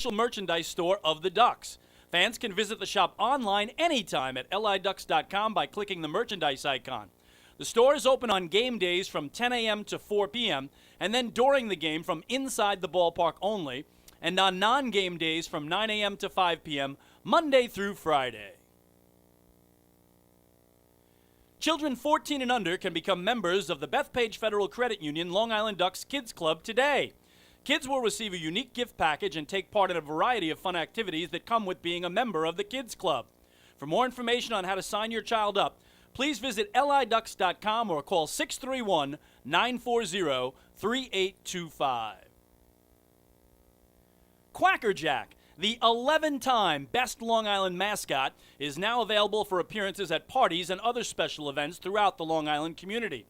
official merchandise store of the Ducks. Fans can visit the shop online anytime at liducks.com by clicking the merchandise icon. The store is open on game days from 10 a.m. to 4 p.m. and then during the game from inside the ballpark only, and on non-game days from 9 a.m. to 5 p.m. Monday through Friday. Children 14 and under can become members of the Bethpage Federal Credit Union Long Island Ducks Kids Club today. Kids will receive a unique gift package and take part in a variety of fun activities that come with being a member of the Kids Club. For more information on how to sign your child up, please visit liducks.com or call 631-940-3825. Quacker Jack, the 11-time Best Long Island mascot, is now available for appearances at parties and other special events throughout the Long Island community.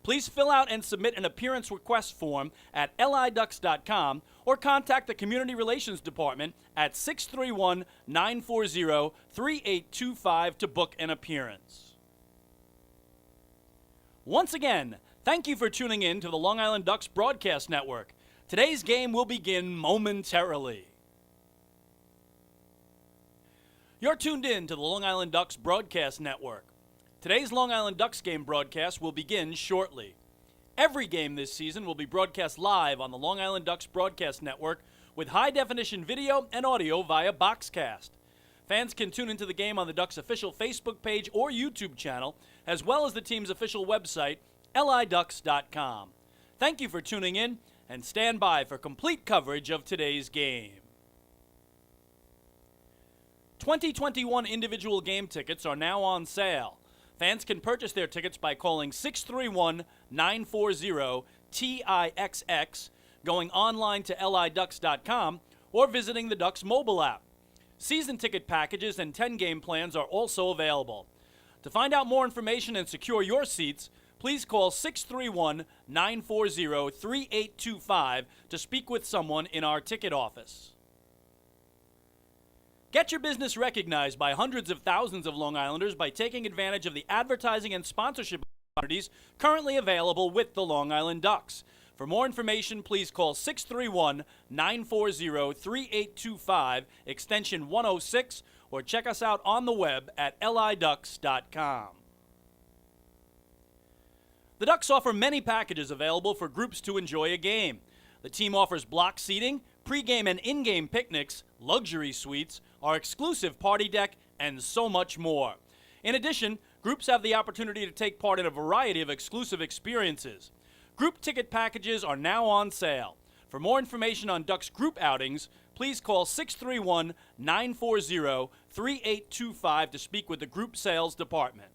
Please fill out and submit an appearance request form at liducks.com or contact the Community Relations Department at 631-940-3825 to book an appearance. Once again, thank you for tuning in to the Long Island Ducks Broadcast Network. Today's game will begin momentarily. You're tuned in to the Long Island Ducks Broadcast Network. Today's Long Island Ducks game broadcast will begin shortly. Every game this season will be broadcast live on the Long Island Ducks Broadcast Network with high-definition video and audio via Boxcast. Fans can tune into the game on the Ducks' official Facebook page or YouTube channel, as well as the team's official website, liducks.com. Thank you for tuning in, and stand by for complete coverage of today's game. 2021 individual game tickets are now on sale. Fans can purchase their tickets by calling 631-940-TIXX, going online to liducks.com, or visiting the Ducks mobile app. Season ticket packages and 10-game plans are also available. To find out more information and secure your seats, please call 631-940-3825 to speak with someone in our ticket office. Get your business recognized by hundreds of thousands of Long Islanders by taking advantage of the advertising and sponsorship opportunities currently available with the Long Island Ducks. For more information, please call 631-940-3825, extension 106, or check us out on the web at liducks.com. The Ducks offer many packages available for groups to enjoy a game. The team offers block seating, pregame and in-game picnics, luxury suites, our exclusive party deck, and so much more. In addition, groups have the opportunity to take part in a variety of exclusive experiences. Group ticket packages are now on sale. For more information on Ducks group outings, please call 631-940-3825 to speak with the group sales department.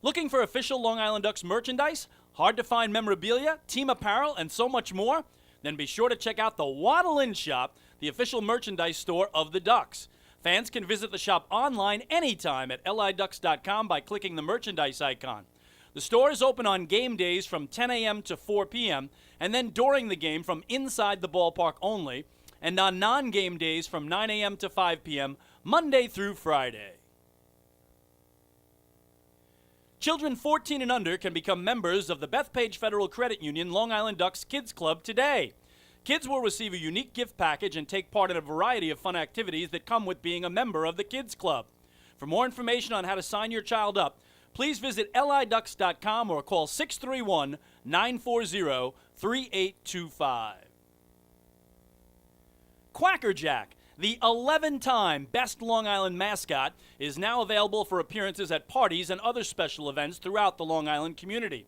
Looking for official Long Island Ducks merchandise, hard-to-find memorabilia, team apparel, and so much more? Then be sure to check out the Waddle Inn Shop, the official merchandise store of the Ducks. Fans can visit the shop online anytime at liducks.com by clicking the merchandise icon. The store is open on game days from 10 a.m. to 4 p.m. and then during the game from inside the ballpark only, and on non-game days from 9 a.m. to 5 p.m. Monday through Friday. Children 14 and under can become members of the Bethpage Federal Credit Union Long Island Ducks Kids Club today. Kids will receive a unique gift package and take part in a variety of fun activities that come with being a member of the Kids Club. For more information on how to sign your child up, please visit liducks.com or call 631-940-3825. Quacker Jack, the 11-time Best Long Island mascot, is now available for appearances at parties and other special events throughout the Long Island community.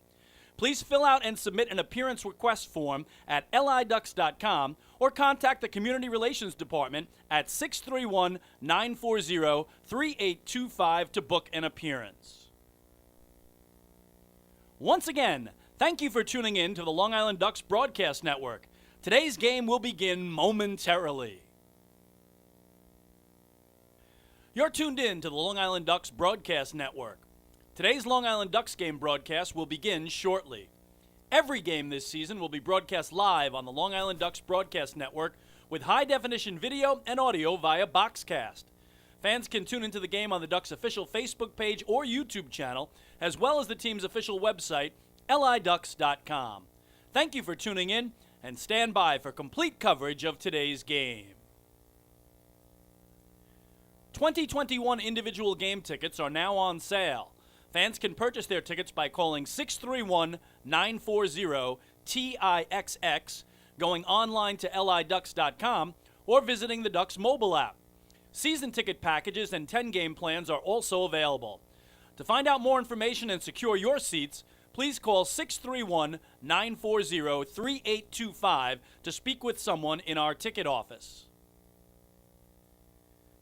Please fill out and submit an appearance request form at liducks.com or contact the Community Relations Department at 631-940-3825 to book an appearance. Once again, thank you for tuning in to the Long Island Ducks Broadcast Network. Today's game will begin momentarily. You're tuned in to the Long Island Ducks Broadcast Network. Today's Long Island Ducks game broadcast will begin shortly. Every game this season will be broadcast live on the Long Island Ducks Broadcast Network with high-definition video and audio via Boxcast. Fans can tune into the game on the Ducks' official Facebook page or YouTube channel, as well as the team's official website, liducks.com. Thank you for tuning in, and stand by for complete coverage of today's game. 2021 individual game tickets are now on sale. Fans can purchase their tickets by calling 631-940-TIXX, going online to liducks.com, or visiting the Ducks mobile app. Season ticket packages and 10-game plans are also available. To find out more information and secure your seats, please call 631-940-3825 to speak with someone in our ticket office.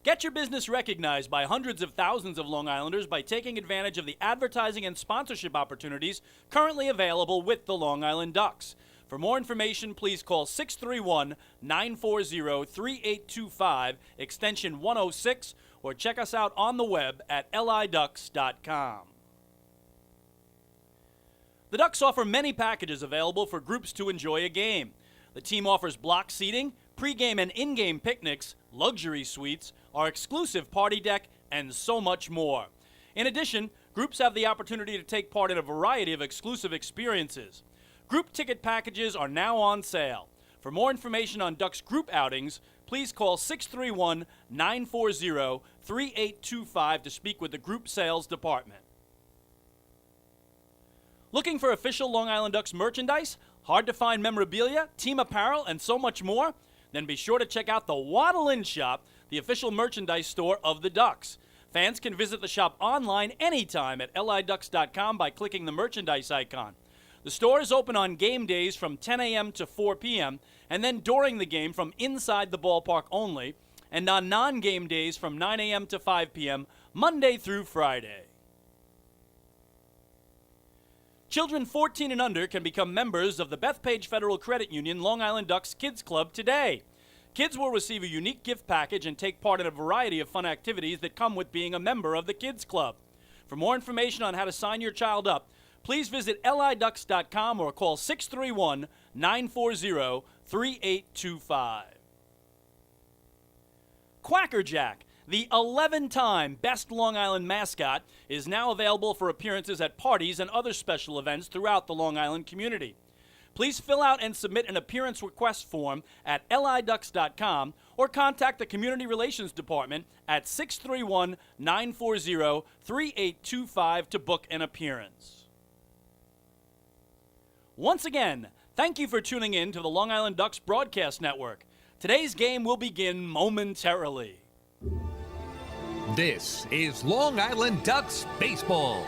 Get your business recognized by hundreds of thousands of Long Islanders by taking advantage of the advertising and sponsorship opportunities currently available with the Long Island Ducks. For more information, please call 631-940-3825, extension 106, or check us out on the web at liducks.com. The Ducks offer many packages available for groups to enjoy a game. The team offers block seating, pregame and in-game picnics, luxury suites, our exclusive party deck, and so much more. In addition, groups have the opportunity to take part in a variety of exclusive experiences. Group ticket packages are now on sale. For more information on Ducks group outings, please call 631-940-3825 to speak with the group sales department. Looking for official Long Island Ducks merchandise, hard-to-find memorabilia, team apparel, and so much more? Then be sure to check out the Waddle Inn Shop, the official merchandise store of the Ducks. Fans can visit the shop online anytime at liducks.com by clicking the merchandise icon. The store is open on game days from 10 a.m. to 4 p.m., and then during the game from inside the ballpark only, and on non-game days from 9 a.m. to 5 p.m., Monday through Friday. Children 14 and under can become members of the Bethpage Federal Credit Union Long Island Ducks Kids Club today. Kids will receive a unique gift package and take part in a variety of fun activities that come with being a member of the Kids Club. For more information on how to sign your child up, please visit liducks.com or call 631-940-3825. Quacker Jack, the 11-time Best Long Island mascot, is now available for appearances at parties and other special events throughout the Long Island community. Please fill out and submit an appearance request form at liducks.com or contact the Community Relations Department at 631-940-3825 to book an appearance. Once again, thank you for tuning in to the Long Island Ducks Broadcast Network. Today's game will begin momentarily. This is Long Island Ducks baseball.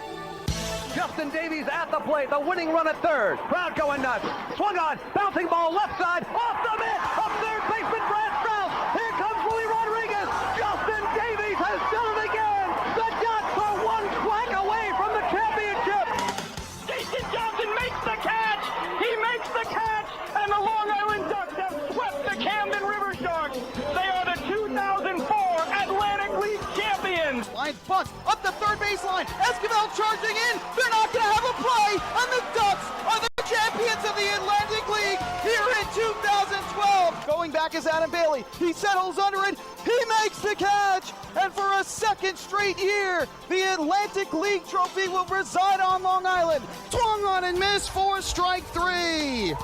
Justin Davies at the plate, the winning run at third. Crowd going nuts. Swung on, bouncing ball left side, off the mitt, up third baseman Brad Strauss. Here comes Willie Rodriguez. Justin Davies has done it again. The Ducks are one quack away from the championship. Jason Johnson makes the catch. He makes the catch, and the Long Island Ducks have swept the Camden River Sharks. They are the 2004 Atlantic League champions. Line bunt up the third baseline. Esquivel charging in. They're not going to have a play, and the Ducks are the champions of the Atlantic League here in 2012. Going back is Adam Bailey. He settles under it. He makes the catch, and for a second straight year, the Atlantic League trophy will reside on Long Island. Swung on and missed for strike three.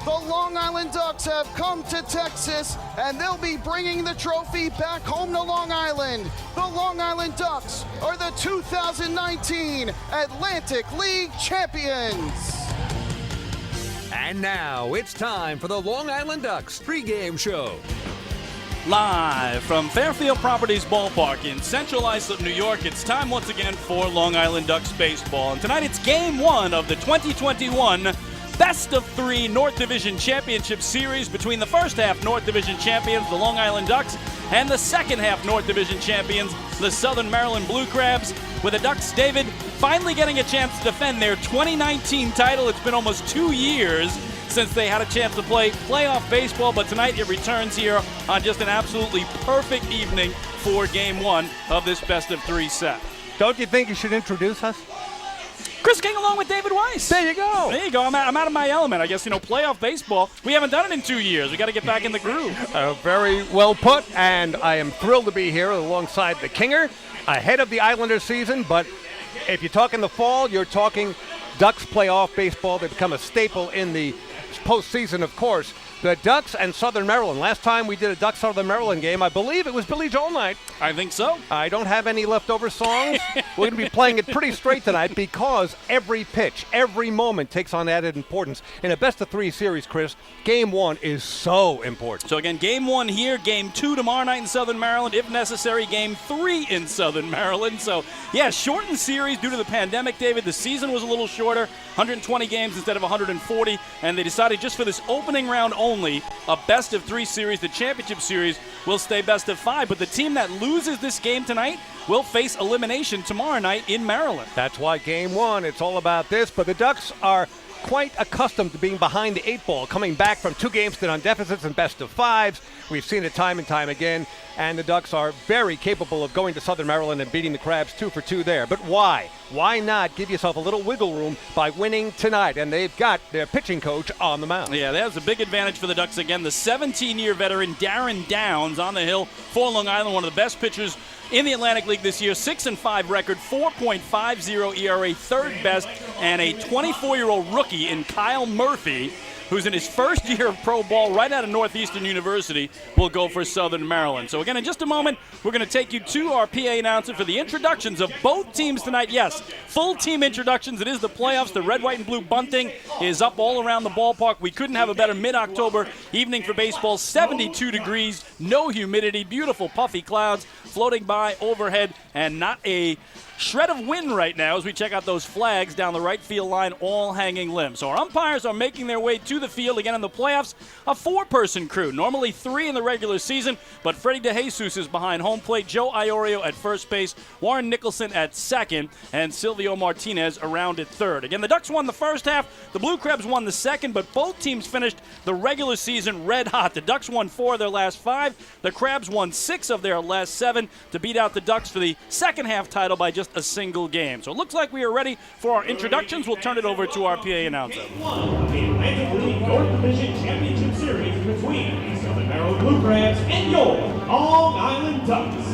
The Long Island Ducks have come to Texas, and they'll be bringing the trophy back home to Long Island. The Long Island Ducks are the 2019 Atlantic League champions. And now it's time for the Long Island Ducks pregame show. Live from Fairfield Properties Ballpark in Central Islip, New York, it's time once again for Long Island Ducks baseball. And tonight it's Game 1 of the 2021 Best of 3 North Division Championship Series between the first half North Division champions, the Long Island Ducks, and the second half North Division champions, the Southern Maryland Blue Crabs, with the Ducks, David, finally getting a chance to defend their 2019 title. It's been almost 2 years since they had a chance to play playoff baseball, but tonight it returns here on just an absolutely perfect evening for Game 1 of this Best of 3 set. Don't you think you should introduce us? Chris King along with David Weiss. There you go. There you go. I'm out of my element. I guess, playoff baseball, we haven't done it in 2 years. We got to get back in the groove. Very well put, and I am thrilled to be here alongside the Kinger, ahead of the Islander season, but if you talk in the fall, you're talking Ducks playoff baseball. They become a staple in the it's postseason, of course. The Ducks and Southern Maryland. Last time we did a Ducks-Southern Maryland game, I believe it was Billy Joel night. I think so. I don't have any leftover songs. We're going to be playing it pretty straight tonight because every pitch, every moment takes on added importance. In a best-of-3 series, Chris, Game 1 is so important. So again, Game 1 here, Game 2 tomorrow night in Southern Maryland. If necessary, Game 3 in Southern Maryland. So, yeah, shortened series due to the pandemic, David. The season was a little shorter, 120 games instead of 140, and they decided just for this opening round only, a best-of-3 series. The championship series will stay best-of-5, but the team that loses this game tonight will face elimination tomorrow night in Maryland. That's why Game 1, it's all about this, but the Ducks are quite accustomed to being behind the 8 ball, coming back from 2 games on deficits and best-of-5s. We've seen it time and time again, and the Ducks are very capable of going to Southern Maryland and beating the Crabs 2 for 2 there. But why? Why not give yourself a little wiggle room by winning tonight? And they've got their pitching coach on the mound. Yeah, that's a big advantage for the Ducks again. The 17-year veteran Darren Downs on the hill for Long Island, one of the best pitchers in the Atlantic League this year. 6-5 record, 4.50 ERA, third best, and a 24-year-old rookie in Kyle Murphy, who's in his first year of pro ball right out of Northeastern University, will go for Southern Maryland. So again, in just a moment, we're going to take you to our PA announcer for the introductions of both teams tonight. Yes, full team introductions. It is the playoffs. The red, white, and blue bunting is up all around the ballpark. We couldn't have a better mid-October evening for baseball. 72 degrees, no humidity, beautiful puffy clouds floating by overhead, and not a shred of wind right now as we check out those flags down the right field line, all hanging limb. So our umpires are making their way to the field. Again, in the playoffs, a 4-person crew. Normally 3 in the regular season, but Freddie DeJesus is behind home plate, Joe Iorio at first base, Warren Nicholson at second, and Silvio Martinez around at third. Again, the Ducks won the first half, the Blue Crabs won the second, but both teams finished the regular season red hot. The Ducks won 4 of their last 5. The Crabs won 6 of their last 7 to beat out the Ducks for the second half title by just a single game. So it looks like we are ready for our introductions. We'll turn it over to our PA announcer. Game 1 of the Atlantic League North Division Championship Series between the Southern Maryland Blue Crabs and your Long Island Ducks.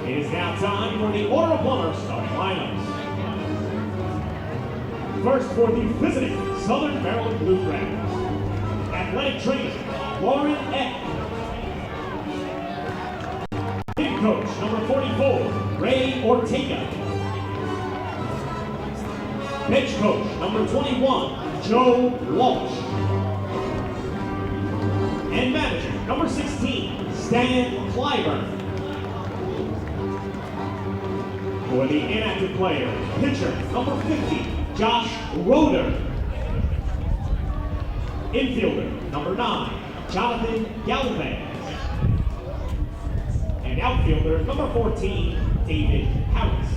It is now time for the Order of Plumbers starting lineups. First for the visiting Southern Maryland Blue Crabs. Athletic trainer, Lauren Eck. Hitting coach, number 44, Ray Ortega. Bench coach, number 21, Joe Walsh. And manager, number 16, Stan Clyburn. For the inactive players, pitcher, number 50, Josh Roeder. Infielder, number 9, Jonathan Galvez. And outfielder, number 14, David Harris.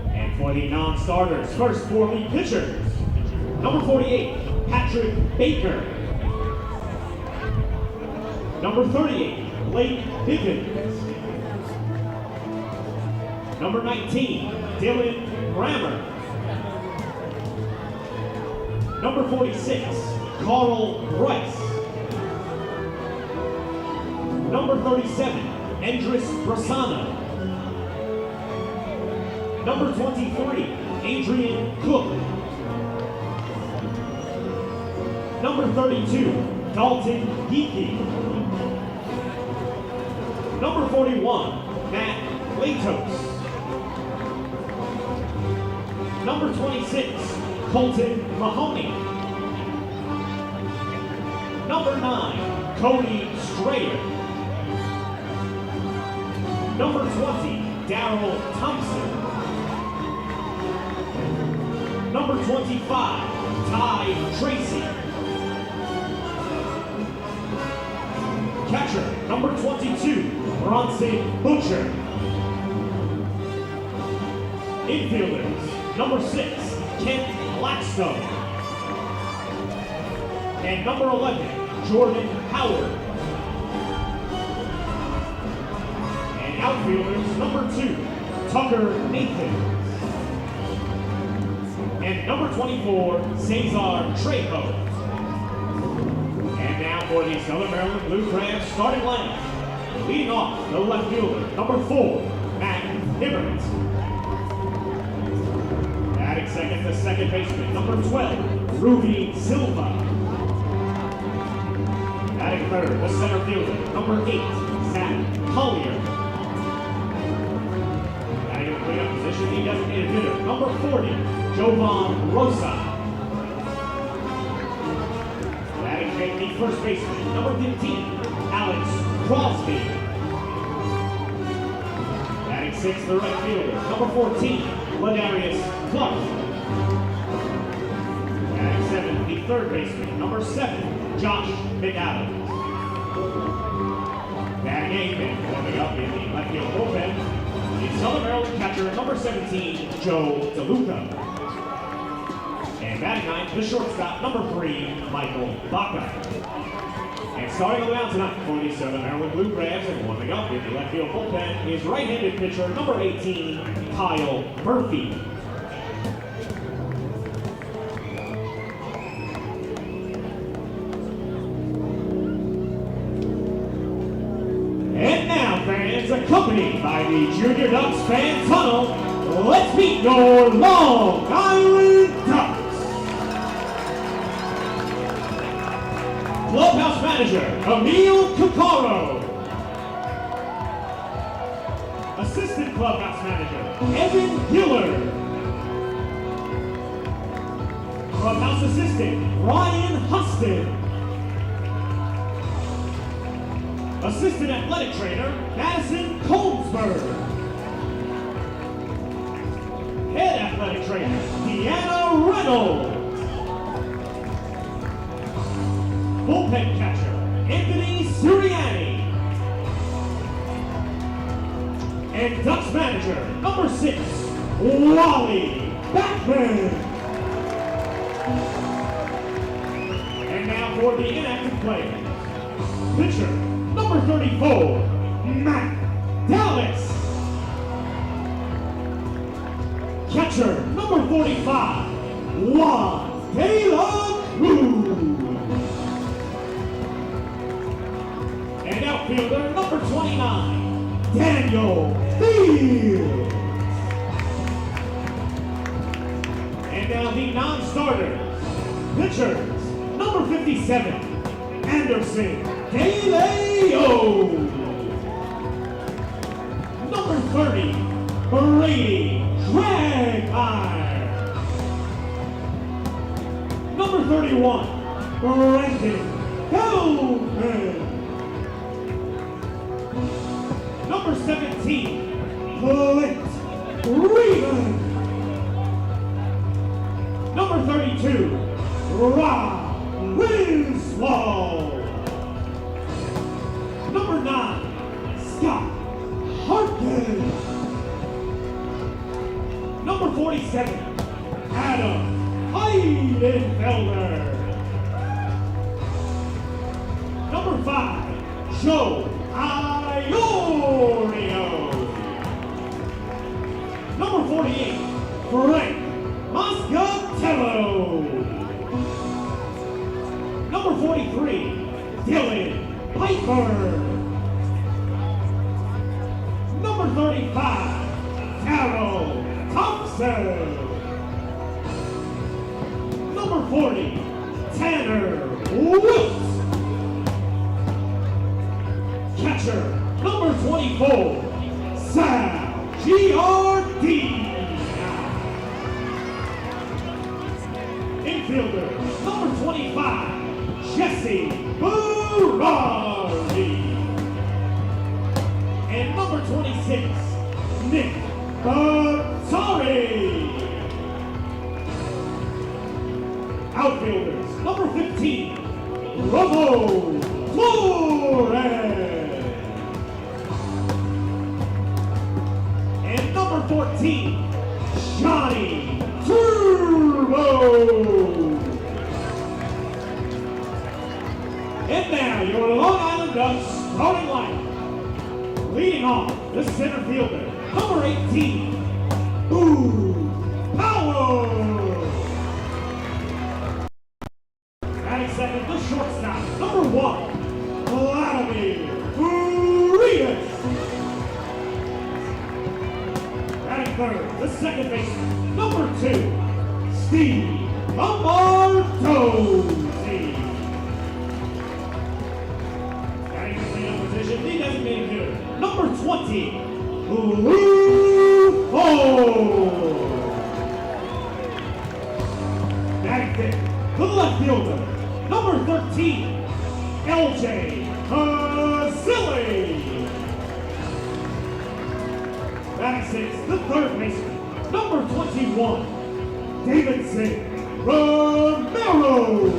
And for the non-starters, first for the pitchers, number 48, Patrick Baker. Number 38, Blake Bivens. Number 19, Dylan Grammer. Number 46, Carl Bryce. Number 37, Andres Brasano. Number 23, Adrian Cook. Number 32, Dalton Geeky. Number 41, Matt Latos. Number 26, Colton Mahoney. Number 9, Cody Strayer. Number 20, Darryl Thompson. Number 25, Ty Tracy. Catcher, number 22, Bronson Butcher. Infielders, number 6, Kent Blackstone. And number 11, Jordan Howard. And outfielders, number 2, Tucker Nathan. And number 24, Cesar Trejo. And now for the Southern Maryland Blue Crabs starting lineup. Leading off, the left fielder, number 4, Matt Hibbert. Batting second, the second baseman, number 12, Ruby Silva. Batting third, the center fielder, number 8, Zach Collier. Batting in the cleanup position, the designated hitter, number 40, Jovan Rosa. Batting fifth, the first baseman, number 15, Alex Crosby. Batting sixth, the right fielder, number 14, Ladarius Clark. Batting seventh, the third baseman, number 7, Josh McAdams. Batting eighth and warming up in the left field bullpen, the Southern Maryland catcher, number 17, Joe DeLuca. And batting ninth, the shortstop, number 3, Michael Baca. And starting on the mound tonight for the Southern Maryland Blue Crabs and warming up in the left field bullpen is right-handed pitcher, number 18, Kyle Murphy. And now, fans, accompanied by the Junior Ducks fan tunnel, let's meet your Long Island Ducks. Clubhouse manager, Emil Caccaro. Assistant clubhouse manager, Evan Gillard. Clubhouse assistant, Ryan Huston. Assistant athletic trainer, Madison Colesberg. Head athletic trainer, Deanna Reynolds. Bullpen catcher, Anthony Sirianni. And Ducks manager, number 6, Wally Backman. And now for the inactive players. Pitcher, number 34, Matt Dallas. Catcher, number 45, Juan De La Cruz. And outfielder, number 29, Daniel Fields. And now the non-starters. Pitchers, number 57, Anderson DeLeo. Number 30, Brady Dragmeyer. Number 31, Brendan Goldman. Number 17, Clint Reeman. Number 32, Rob Winslow. Number 9, Scott Harkin. Number 47, Adam Heidenfelder. Number 5, Joe Iorio. Number 48, Frank Moscatello. Number 43, Dylan Piper. Number 35, Carol Thompson. Number 40, Tanner Woods. Catcher, number 24, Sal Giardina. Infielder, number 25, Jesse Berardi. And number 26, Nick Bazzari. Outfielders, number 15, Romo Flores. And number 14, Johnny Turbo. And now your Long Island Ducks starting lineup. Leading off, the center fielder, number 18, Boo Powell. Batting second, the shortstop, number 1, Vladimir Urias. Batting third, the second baseman, number 2, Steve Lombardo. designated hitter, number 20, Blue Hole. Batting fifth, the left fielder, number 13, LJ Hazili. Batting sixth, the third baseman, number 21, Davidson Romero.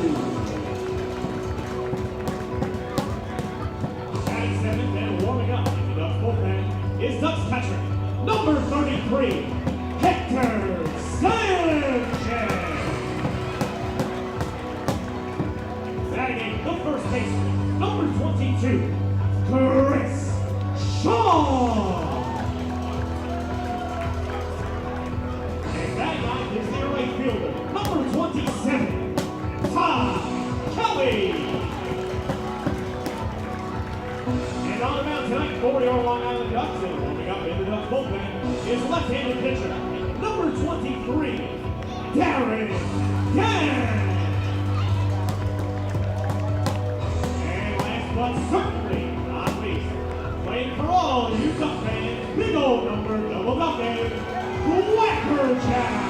Batting seventh and warming up in the Ducks bullpen is Ducks catcher, number 33, Hector Sanchez. Batting eighth, the first baseman, number 22, Chris Shaw. And batting ninth is their right fielder, number 27, Todd Kelly. And on the mound tonight for your Long Island Ducks, and warming up in the Ducks bullpen is left-handed pitcher, number 23, Darren Gann. And last but certainly not least, playing for all you Duck fans, big old number double ducking, Quackerjack.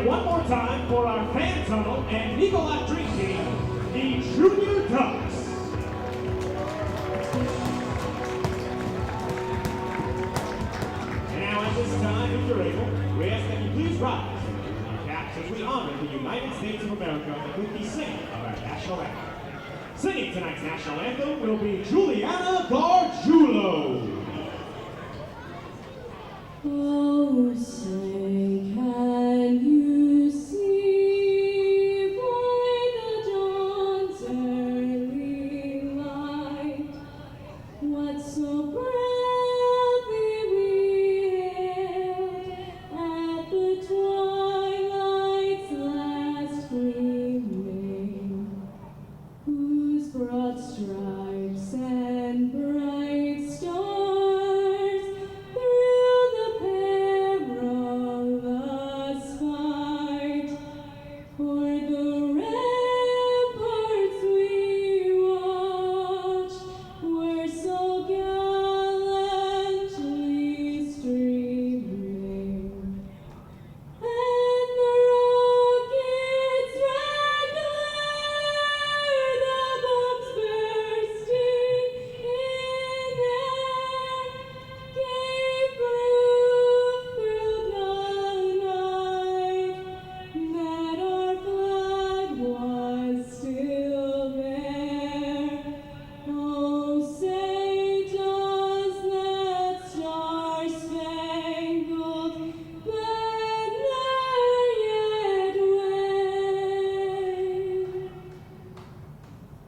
One more time for our fan tunnel and Nicolak Dream Team, the Junior Ducks. And now at this time, if you're able, we ask that you please rise from your caps as we honor the United States of America with the singing of our national anthem. Singing tonight's national anthem will be Juliana Gargiulo. Oh, say can you see by the dawn's early light what so proudly we hailed at the twilight's last gleaming, whose broad stripes and bright stars through the perilous fight o'er the ramparts we watched were so gallantly streaming, and the rocket's red glare, the bombs bursting in air, gave proof through the night that our flag was still there. Oh, say does that star-spangled banner yet wave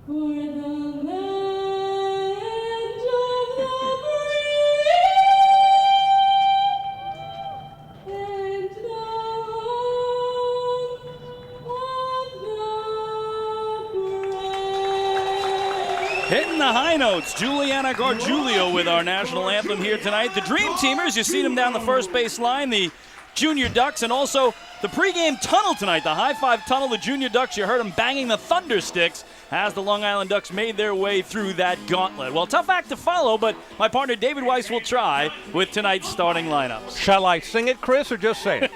o'er the land of the free and the home of the brave? Hitting the high notes, Juliana Gargiulo with our national anthem here tonight. The Dream Teamers, you see them down the first base line, the Junior Ducks, and also the pregame tunnel tonight, the high five tunnel, the Junior Ducks. You heard them banging the thunder sticks as the Long Island Ducks made their way through that gauntlet. Well, tough act to follow, but my partner David Weiss will try with tonight's starting lineups. Shall I sing it, Chris, or just say it?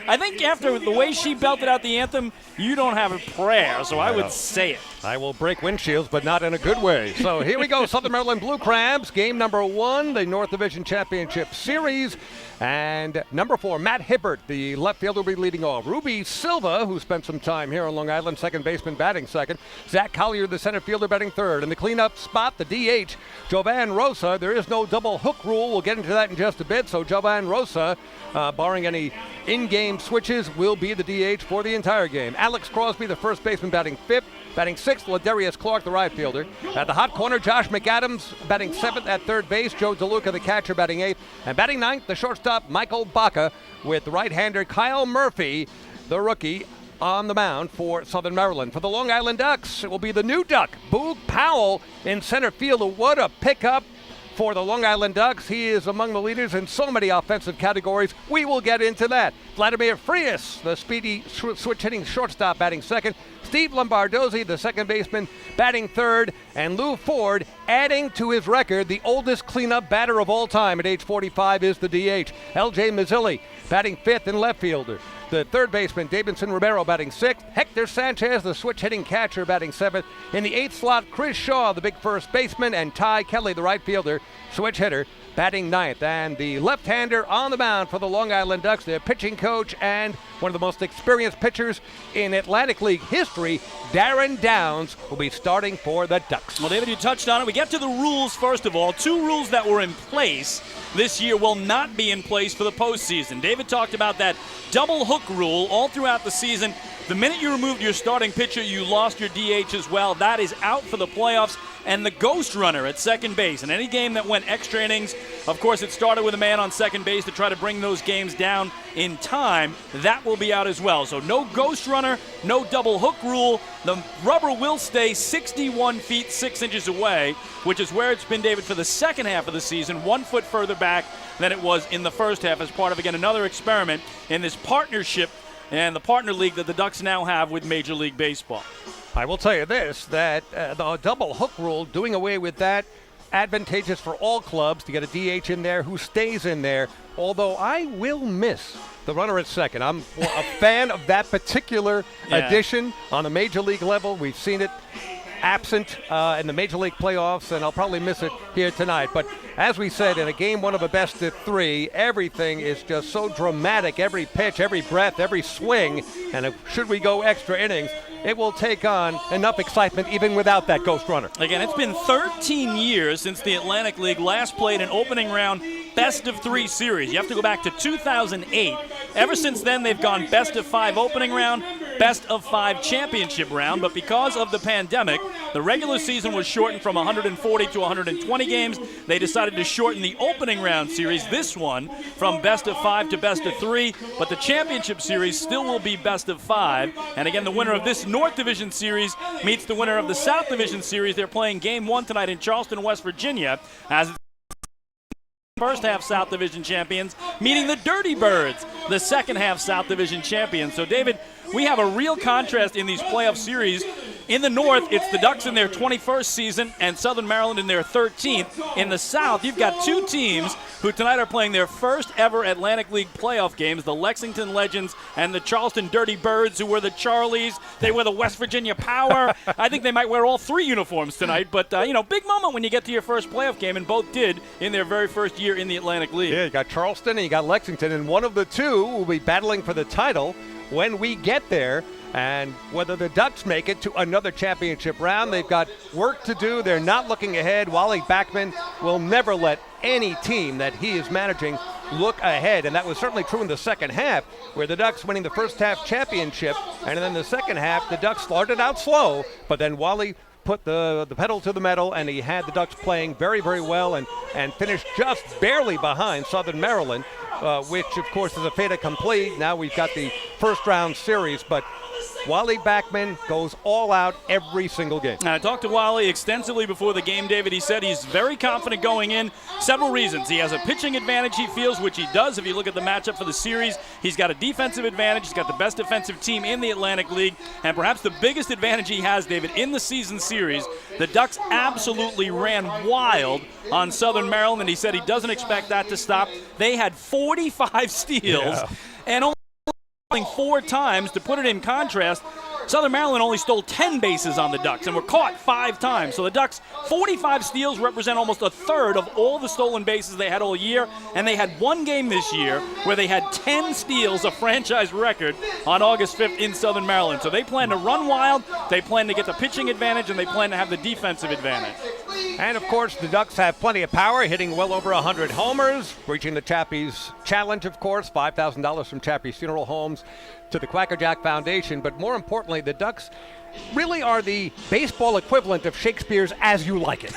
I think after the way she belted out the anthem, you don't have a prayer, so I would say it. I will break windshields, but not in a good way. So here we go, Southern Maryland Blue Crabs, game number 1, the North Division Championship Series. And number 4, Matt Hibbert, the left fielder, will be leading off. Ruby Silva, who spent some time here on Long Island, second baseman, batting second. Zach Collier, the center fielder, batting third. In the cleanup spot, the DH, Jovan Rosa. There is no double hook rule. We'll get into that in just a bit. So Jovan Rosa, barring any in-game game switches will be the DH for the entire game. Alex Crosby, the first baseman, batting 5th. Batting 6th, Ladarius Clark, the right fielder. At the hot corner, Josh McAdams batting 7th at third base. Joe DeLuca, the catcher, batting 8th. And batting 9th, the shortstop, Michael Baca, with the right-hander Kyle Murphy, the rookie, on the mound for Southern Maryland. For the Long Island Ducks, it will be the new Duck, Boog Powell, in center field. What a pickup for the Long Island Ducks. He is among the leaders in so many offensive categories. We will get into that. Vladimir Frias, the speedy switch-hitting shortstop, batting 2nd. Steve Lombardozzi, the second baseman, batting 3rd. And Lou Ford, adding to his record, the oldest cleanup batter of all time at age 45 is the DH. L.J. Mazzilli, batting 5th in left fielder. The third baseman, Davidson Romero, batting 6th. Hector Sanchez, the switch-hitting catcher, batting 7th. In the 8th slot, Chris Shaw, the big first baseman, and Ty Kelly, the right fielder, switch hitter, batting 9th. And the left-hander on the mound for the Long Island Ducks, their pitching coach and one of the most experienced pitchers in Atlantic League history, Darren Downs, will be starting for the Ducks. Well, David, you touched on it. We get to the rules first of all. 2 rules that were in place this year will not be in place for the postseason. David talked about that double hook rule all throughout the season. The minute you removed your starting pitcher, you lost your DH as well. That is out for the playoffs. And the ghost runner at second base. In any game that went extra innings, of course, it started with a man on second base to try to bring those games down in time. That will be out as well. So no ghost runner, no double hook rule. The rubber will stay 61 feet 6 inches away, which is where it's been, David, for the second half of the season, 1 foot further back than it was in the first half, as part of, again, another experiment in this partnership and the partner league that the Ducks now have with Major League Baseball. I will tell you this, that the double hook rule, doing away with that, advantageous for all clubs to get a DH in there who stays in there, although I will miss the runner at second. I'm a fan of that particular addition on a Major League level. We've seen it absent in the Major League playoffs, and I'll probably miss it here tonight. But as we said, in a game 1 of a best of 3, everything is just so dramatic. Every pitch, every breath, every swing, and should we go extra innings, it will take on enough excitement even without that ghost runner. Again, it's been 13 years since the Atlantic League last played an opening round best of 3 series. You have to go back to 2008. Ever since then, they've gone best of 5 opening round, best of 5 championship round, but because of the pandemic, the regular season was shortened from 140 to 120 games. They decided to shorten the opening round series, this one, from best of 5 to best of 3, but the championship series still will be best of 5. And again, the winner of this North Division series meets the winner of the South Division series. They're playing game 1 tonight in Charleston, West Virginia, as it's first half South Division champions meeting the Dirty Birds, the second half South Division champions. So, David, we have a real contrast in these playoff series. In the North, it's the Ducks in their 21st season and Southern Maryland in their 13th. In the South, you've got 2 teams who tonight are playing their first ever Atlantic League playoff games, the Lexington Legends and the Charleston Dirty Birds, who were the Charlies. They were the West Virginia Power. I think they might wear all 3 uniforms tonight, but, big moment when you get to your first playoff game, and both did in their very first year in the Atlantic League. Yeah, you got Charleston and you got Lexington, and one of the 2 will be battling for the title when we get there. And whether the Ducks make it to another championship round, they've got work to do. They're not looking ahead. Wally Backman will never let any team that he is managing look ahead. And that was certainly true in the second half, where the Ducks winning the first half championship. And then the second half, the Ducks started out slow, but then Wally put the pedal to the metal, and he had the Ducks playing very, very well and finished just barely behind Southern Maryland, which, of course, is a fait accompli. Now we've got the first round series, but Wally Backman goes all out every single game. I talked to Wally extensively before the game, David. He said he's very confident going in. Several reasons. He has a pitching advantage, he feels, which he does. If you look at the matchup for the series, he's got a defensive advantage. He's got the best defensive team in the Atlantic League. And perhaps the biggest advantage he has, David, in the season series, the Ducks absolutely ran wild on Southern Maryland. And he said he doesn't expect that to stop. They had 45 steals and only 4 times. To put it in contrast, Southern Maryland only stole 10 bases on the Ducks and were caught 5 times. So the Ducks' 45 steals represent almost a third of all the stolen bases they had all year, and they had 1 game this year where they had 10 steals, a franchise record, on August 5th in Southern Maryland. So they plan to run wild, they plan to get the pitching advantage, and they plan to have the defensive advantage. And, of course, the Ducks have plenty of power, hitting well over 100 homers, reaching the Chappie's Challenge, of course, $5,000 from Chappie's Funeral Homes to the Quacker Jack Foundation. But more importantly, the Ducks really are the baseball equivalent of Shakespeare's As You Like It.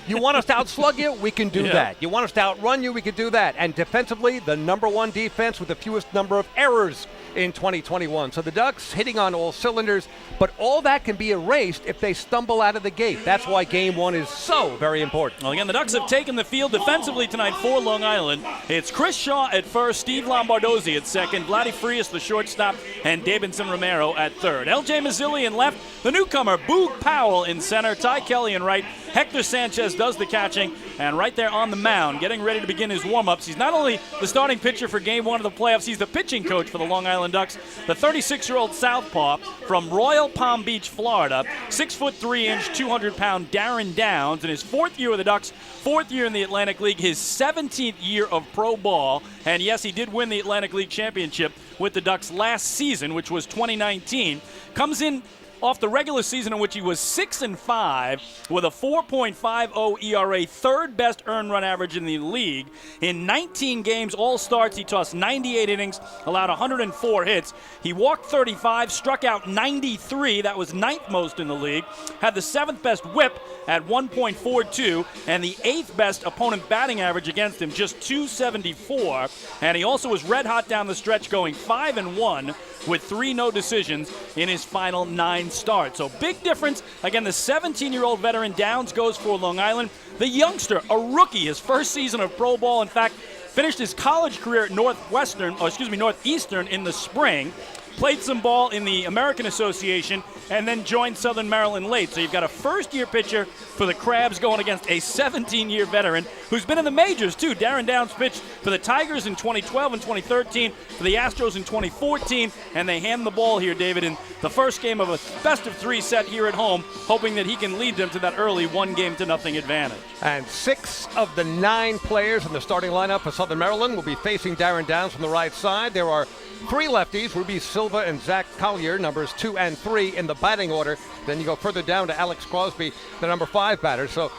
You want us to outslug you? We can do that. You want us to outrun you? We can do that. And defensively, the number one defense with the fewest number of errors in 2021. So the Ducks hitting on all cylinders, but all that can be erased if they stumble out of the gate. That's why Game 1 is so very important. Well, again, the Ducks have taken the field defensively tonight for Long Island. It's Chris Shaw at first, Steve Lombardozzi at second, Vladdy Frias, the shortstop, and Davidson Romero at third. L.J. Mazzilli in left, the newcomer, Boog Powell in center, Ty Kelly in right, Hector Sanchez does the catching, and right there on the mound, getting ready to begin his warm-ups. He's not only the starting pitcher for Game 1 of the playoffs, he's the pitching coach for the Long Island Ducks. The 36-year-old southpaw from Royal Palm Beach, Florida, 6'3", 200-pound Darren Downs in his fourth year with the Ducks, fourth year in the Atlantic League, his 17th year of pro ball. And yes, he did win the Atlantic League championship with the Ducks last season, which was 2019. Comes in off the regular season in which he was 6-5 with a 4.50 ERA, third best earned run average in the league. In 19 games, all starts, he tossed 98 innings, allowed 104 hits. He walked 35, struck out 93, that was ninth most in the league. Had the seventh best whip at 1.42 and the eighth best opponent batting average against him, just 274. And he also was red hot down the stretch, going 5-1 with 3 no decisions in his final 9 starts. So big difference. Again, the 17-year-old veteran Downs goes for Long Island. The youngster, a rookie, his first season of pro ball. In fact, finished his college career at Northeastern in the spring. Played some ball in the American Association and then joined Southern Maryland late. So you've got a first-year pitcher for the Crabs going against a 17-year veteran who's been in the majors, too. Darren Downs pitched for the Tigers in 2012 and 2013, for the Astros in 2014, and they hand the ball here, David, in the first game of a best-of-3 set here at home, hoping that he can lead them to that early 1-game-to-0 advantage. And 6 of the 9 players in the starting lineup for Southern Maryland will be facing Darren Downs from the right side. There are 3 lefties, Ruby Silva and Zach Collier, numbers 2 and 3 in the batting order. Then you go further down to Alex Crosby, the number 5 batter. So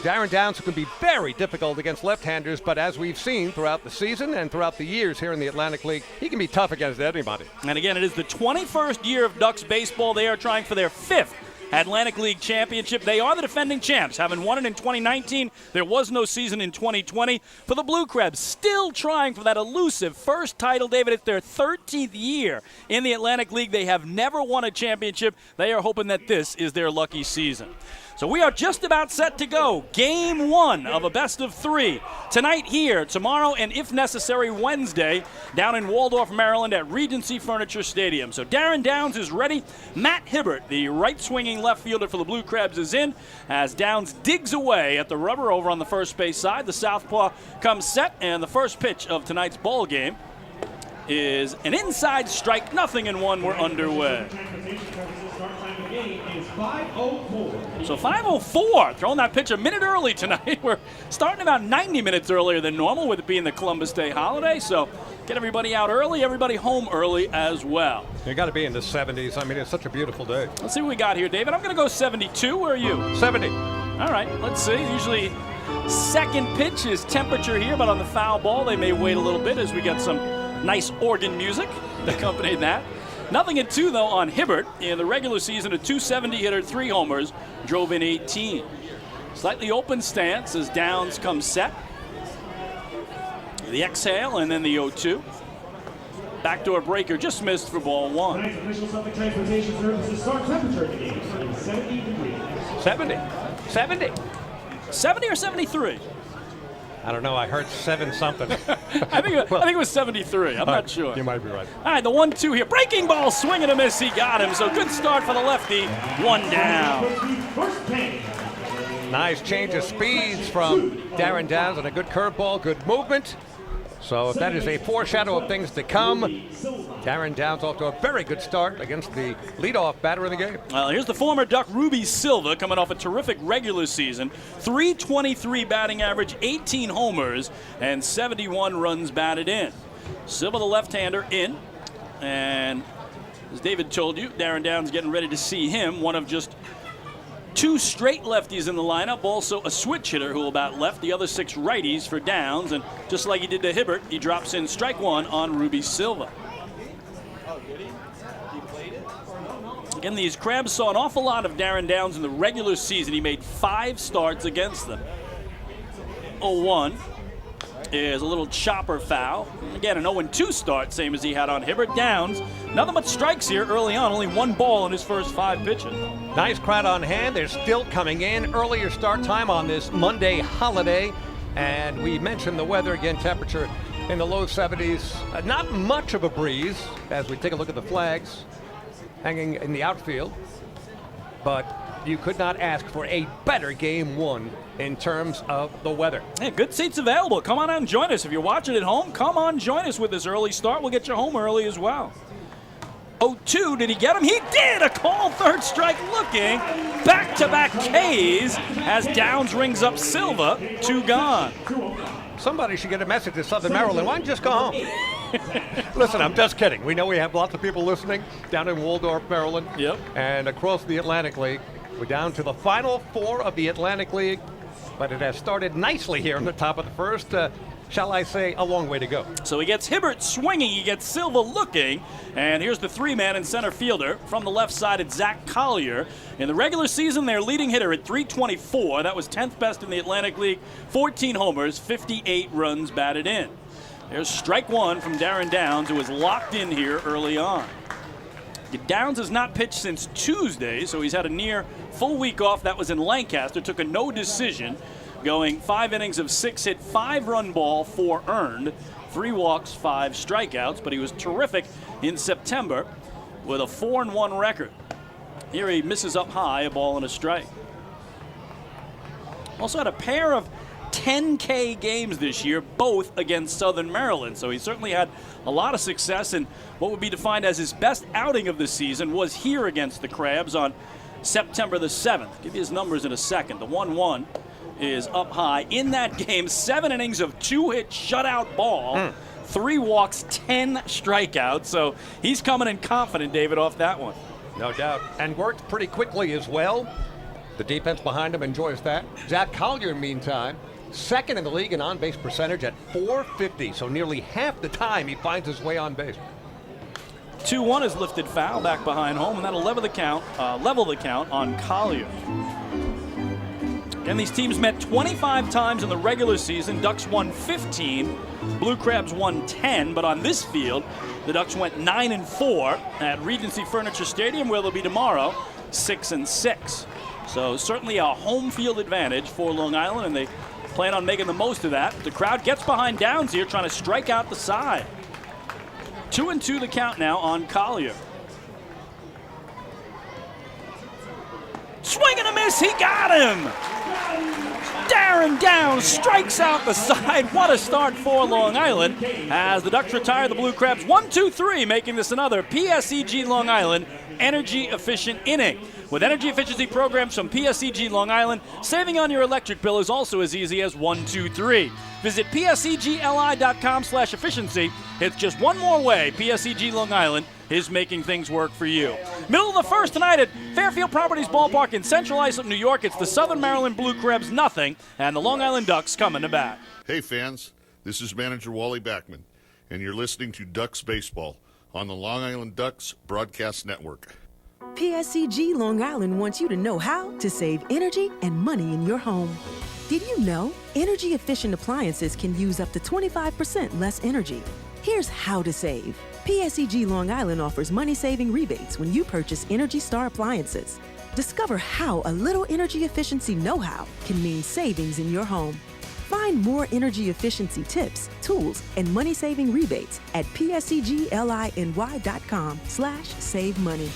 Darren Downs can be very difficult against left-handers, but as we've seen throughout the season and throughout the years here in the Atlantic League, he can be tough against anybody. And again, it is the 21st year of Ducks baseball. They are trying for their 5th Atlantic League championship. They are the defending champs, having won it in 2019. There was no season in 2020. For the Blue Crabs, still trying for that elusive first title, David. It's their 13th year in the Atlantic League. They have never won a championship. They are hoping that this is their lucky season. So we are just about set to go. Game 1 of a best-of-3. Tonight here, tomorrow, and if necessary, Wednesday, down in Waldorf, Maryland at Regency Furniture Stadium. So Darren Downs is ready. Matt Hibbert, the right-swinging left fielder for the Blue Crabs, is in as Downs digs away at the rubber over on the first base side. The southpaw comes set, and the first pitch of tonight's ball game is an inside strike, 0-1. We're underway. So 5:04, throwing that pitch a minute early tonight. We're starting about 90 minutes earlier than normal with it being the Columbus Day holiday. So get everybody out early, everybody home early as well. You got to be in the 70s. I mean, it's such a beautiful day. Let's see what we got here, David. I'm going to go 72. Where are you? 70. All right, let's see. Usually second pitch is temperature here, but on the foul ball, they may wait a little bit as we got some nice organ music to accompany that. 0-2, though, on Hibbert. In the regular season, a .270 hitter, 3 homers, drove in 18. Slightly open stance as Downs comes set. The exhale and then the 0-2. Backdoor breaker just missed for ball 1. Tonight's official Suffolk Transportation Services start temperature of the game is 70 degrees. 70. 70. 70 or 73? I don't know. I heard 7 something. I think it was 73. I'm not sure. You might be right. All right, the 1-2 here. Breaking ball, swing and a miss. He got him. So good start for the lefty. 1 down. Nice change of speeds from Darren Downs and a good curveball, good movement. So if that is a foreshadow of things to come, Darren Downs off to a very good start against the leadoff batter in the game. Well, here's the former Duck, Ruby Silva, coming off a terrific regular season. .323 batting average, 18 homers, and 71 runs batted in. Silva, the left-hander, in. And as David told you, Darren Downs getting ready to see him, one of just 2 straight lefties in the lineup, also a switch hitter who will bat left, the other 6 righties for downs, and just like he did to Hibbert, he drops in strike 1 on Ruby Silva. Again, these Crabs saw an awful lot of Darren Downs in the regular season. He made 5 starts against them. 0-1 is a little chopper foul. Again, an 0-2 start, same as he had on Hibbert. Downs, nothing but strikes here early on, only 1 ball in his first 5 pitches. Nice crowd on hand. They're still coming in. Earlier start time on this Monday holiday. And we mentioned the weather again, temperature in the low 70s. Not much of a breeze as we take a look at the flags hanging in the outfield. But you could not ask for a better game 1 in terms of the weather. Hey, good seats available. Come on out and join us. If you're watching at home, come on, join us with this early start. We'll get you home early as well. 0-2, did he get him? He did! A call, 3rd strike looking. Back-to-back Ks as Downs rings up Silva. 2 gone. Somebody should get a message to Southern Maryland. Why don't you just go home? Listen, I'm just kidding. We know we have lots of people listening down in Waldorf, Maryland. Yep. And across the Atlantic League. We're down to the final 4 of the Atlantic League. But it has started nicely here in the top of the first. Shall I say, a long way to go. So he gets Hibbert swinging, he gets Silva looking, and here's the 3-man and center fielder from the left side. It's Zach Collier. In the regular season, their leading hitter at .324. That was 10th best in the Atlantic League. 14 homers, 58 runs batted in. There's strike 1 from Darren Downs, who was locked in here early on. Downs has not pitched since Tuesday, so he's had a near full week off. That was in Lancaster. Took a no decision, going 5 innings of 6 hit, 5-run ball, 4 earned, 3 walks, 5 strikeouts. But he was terrific in September with a 4-1 record. Here he misses up high, a ball and a strike. Also had a pair of 10K games this year, both against Southern Maryland. So he certainly had a lot of success, and what would be defined as his best outing of the season was here against the Crabs on September the 7th. Give you his numbers in a second. The 1-1 is up high. In that game, 7 innings of 2-hit shutout ball, 3 walks, 10 strikeouts. So he's coming in confident, David, off that one. No doubt. And worked pretty quickly as well. The defense behind him enjoys that. Zach Collier, meantime, 2nd in the league in on-base percentage at .450, so nearly half the time he finds his way on base. 2-1 is lifted foul back behind home, and that'll level the count on Collier. And these teams met 25 times in the regular season. Ducks won 15, Blue Crabs won 10, but on this field, the Ducks went 9-4 at Regency Furniture Stadium, where they'll be tomorrow, 6-6. So certainly a home field advantage for Long Island, and they plan on making the most of that. The crowd gets behind Downs here, trying to strike out the side. 2-2 the count now on Collier. Swing and a miss, he got him! Darren Downs strikes out the side. What a start for Long Island as the Ducks retire the Blue Crabs 1-2-3, making this another PSEG Long Island energy efficient inning. With energy efficiency programs from PSEG Long Island, saving on your electric bill is also as easy as 1, 2, 3. Visit psegli.com/efficiency. It's just one more way PSEG Long Island is making things work for you. Middle of the first tonight at Fairfield Properties Ballpark in Central Islip, New York. It's the Southern Maryland Blue Crabs nothing, and the Long Island Ducks coming to bat. Hey fans, this is manager Wally Backman, and you're listening to Ducks Baseball on the Long Island Ducks Broadcast Network. PSEG Long Island wants you to know how to save energy and money in your home. Did you know energy efficient appliances can use up to 25% less energy? Here's how to save. PSEG Long Island offers money-saving rebates when you purchase Energy Star appliances. Discover how a little energy efficiency know-how can mean savings in your home. Find more energy efficiency tips, tools, and money-saving rebates at psegline.com/save money.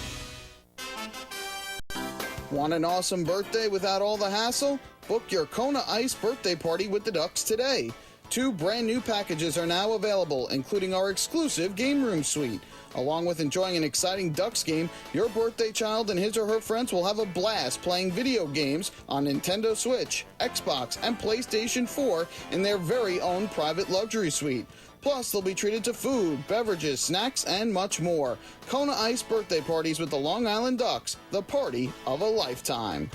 Want an awesome birthday without all the hassle? Book your Kona Ice birthday party with the Ducks today. 2 brand new packages are now available, including our exclusive game room suite. Along with enjoying an exciting Ducks game, your birthday child and his or her friends will have a blast playing video games on Nintendo Switch, Xbox, and PlayStation 4 in their very own private luxury suite. Plus, they'll be treated to food, beverages, snacks, and much more. Kona Ice birthday parties with the Long Island Ducks, the party of a lifetime.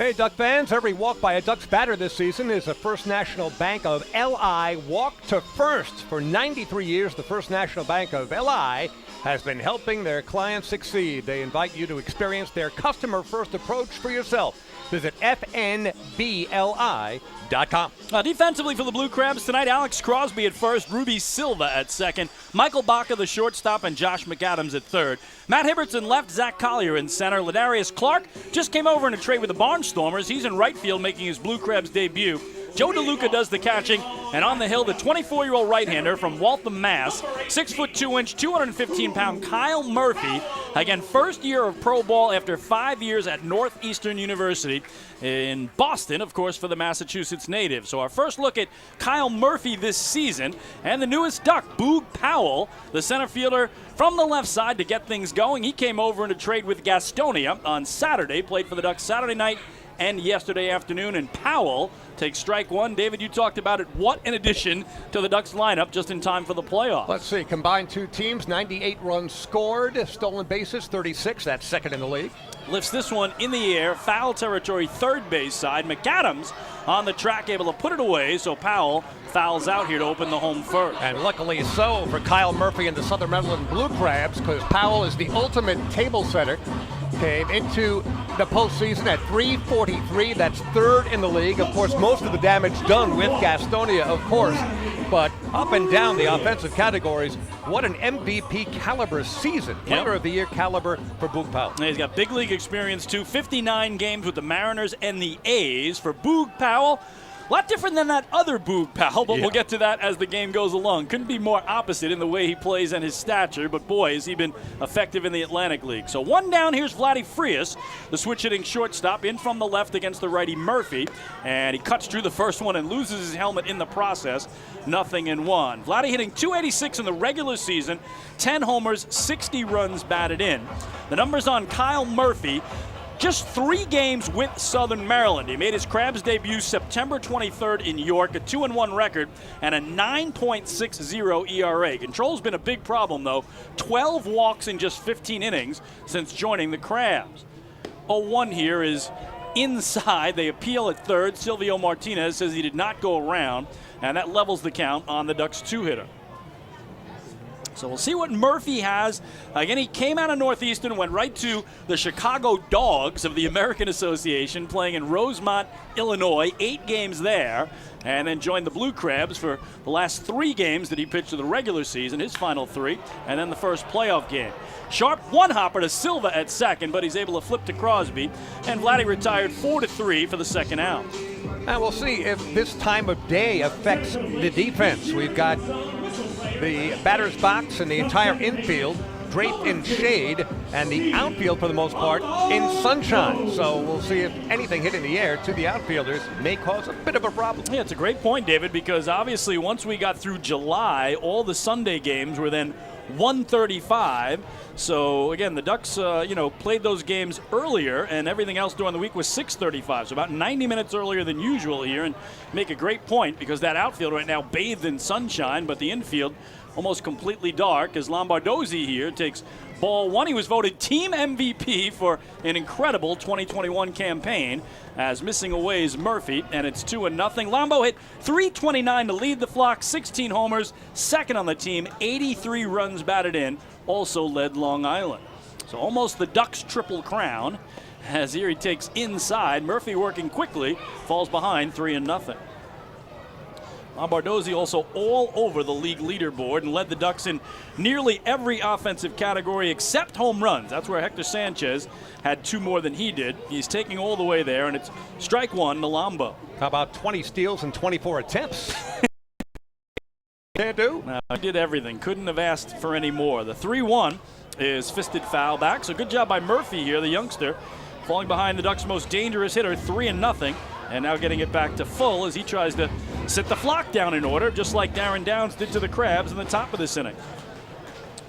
Hey, Duck fans, every walk by a Ducks batter this season is a First National Bank of LI Walk to First. For 93 years, the First National Bank of LI has been helping their clients succeed. They invite you to experience their customer-first approach for yourself. Visit fnbli.com. Defensively for the Blue Crabs tonight, Alex Crosby at first, Ruby Silva at second, Michael Baca the shortstop, and Josh McAdams at third. Matt Hibbert's in left, Zach Collier in center. Ladarius Clark just came over in a trade with the Barnstormers. He's in right field making his Blue Crabs debut. Joe DeLuca does the catching, and on the hill, the 24-year-old right-hander from Waltham, Mass, 6'2", 215-pound Kyle Murphy. Again, first year of pro ball after 5 years at Northeastern University in Boston, of course, for the Massachusetts native. So our first look at Kyle Murphy this season, and the newest Duck, Boog Powell, the center fielder from the left side to get things going. He came over in a trade with Gastonia on Saturday, played for the Ducks Saturday night and yesterday afternoon, and Powell takes strike one. David, you talked about it. What an addition to the Ducks lineup just in time for the playoffs. Let's see, combined two teams, 98 runs scored, stolen bases, 36. That's second in the league. Lifts this one in the air, foul territory, third base side. McAdams on the track, able to put it away, so Powell fouls out here to open the home first. And luckily so for Kyle Murphy and the Southern Maryland Blue Crabs, because Powell is the ultimate table setter. Came into the postseason at .343. That's third in the league. Of course, most of the damage done with Gastonia, of course. But up and down the offensive categories, what an MVP caliber season. Player of the Year caliber for Boog Powell. And he's got big league experience, too. 59 games with the Mariners and the A's for Boog Powell. A lot different than that other Boog Powell, but we'll get to that as the game goes along. Couldn't be more opposite in the way he plays and his stature, but boy, has he been effective in the Atlantic League. So one down, here's Vladdy Frias, the switch-hitting shortstop, in from the left against the righty Murphy, and he cuts through the first one and loses his helmet in the process. 0-1. Vladdy hitting .286 in the regular season, 10 homers, 60 runs batted in. The numbers on Kyle Murphy, just 3 games with Southern Maryland. He made his Crabs debut September 23rd in York, a 2-1 record and a 9.60 ERA. Control's been a big problem, though. 12 walks in just 15 innings since joining the Crabs. 0-1 here is inside. They appeal at third. Silvio Martinez says he did not go around, and that levels the count on the Ducks' 2-hitter. So we'll see what Murphy has. Again, he came out of Northeastern, went right to the Chicago Dogs of the American Association, playing in Rosemont, Illinois, 8 games there, and then joined the Blue Crabs for the last 3 games that he pitched in the regular season, his final 3, and then the first playoff game. Sharp one-hopper to Silva at second, but he's able to flip to Crosby, and Vladdy retired 4-3 for the second out. And we'll see if this time of day affects the defense. We've got the batter's box and the entire infield draped in shade, and the outfield, for the most part, in sunshine. So we'll see if anything hitting the air to the outfielders may cause a bit of a problem. Yeah, it's a great point, David, because obviously once we got through July, all the Sunday games were then 1:35. So again, the Ducks, played those games earlier, and everything else during the week was 6:35. So about 90 minutes earlier than usual here, and make a great point because that outfield right now bathed in sunshine, but the infield almost completely dark as Lombardozzi here takes ball 1. He was voted team MVP for an incredible 2021 campaign, as missing away is Murphy, and it's 2-0. Lombo hit .329 to lead the flock, 16 homers, second on the team, 83 runs batted in, also led Long Island. So almost the Ducks triple crown, as here he takes inside. Murphy working quickly, falls behind 3-0. Lombardozzi also all over the league leaderboard and led the Ducks in nearly every offensive category except home runs. That's where Hector Sanchez had 2 more than he did. He's taking all the way there, and it's strike 1 to Lombo. How about 20 steals and 24 attempts? Can't do. He did everything. Couldn't have asked for any more. The 3-1 is fisted foul back, so good job by Murphy here, the youngster, falling behind the Ducks' most dangerous hitter, 3-0. And now getting it back to full as he tries to sit the flock down in order, just like Darren Downs did to the Crabs in the top of this inning.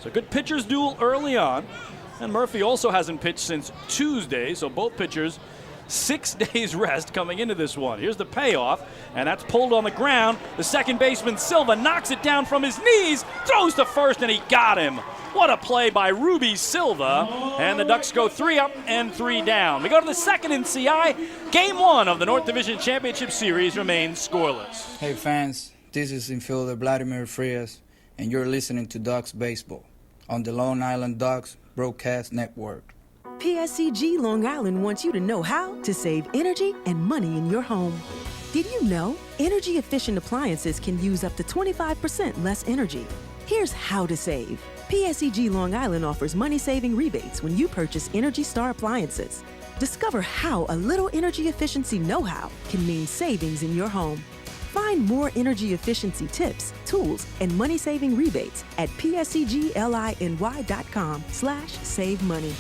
So good pitcher's duel early on. And Murphy also hasn't pitched since Tuesday, so both pitchers 6 days rest coming into this one. Here's the payoff, and that's pulled on the ground. The second baseman, Silva, knocks it down from his knees, throws to first, and he got him. What a play by Ruby Silva, and the Ducks go 3 up and 3 down. We go to the second in CI. Game 1 of the North Division Championship Series remains scoreless. Hey fans, this is infielder Vladimir Frias, and you're listening to Ducks Baseball on the Long Island Ducks Broadcast Network. PSCG Long Island wants you to know how to save energy and money in your home. Did you know energy efficient appliances can use up to 25% less energy? Here's how to save. PSEG Long Island offers money-saving rebates when you purchase Energy Star appliances. Discover how a little energy efficiency know-how can mean savings in your home. Find more energy efficiency tips, tools, and money-saving rebates at pscgliny.com/save money.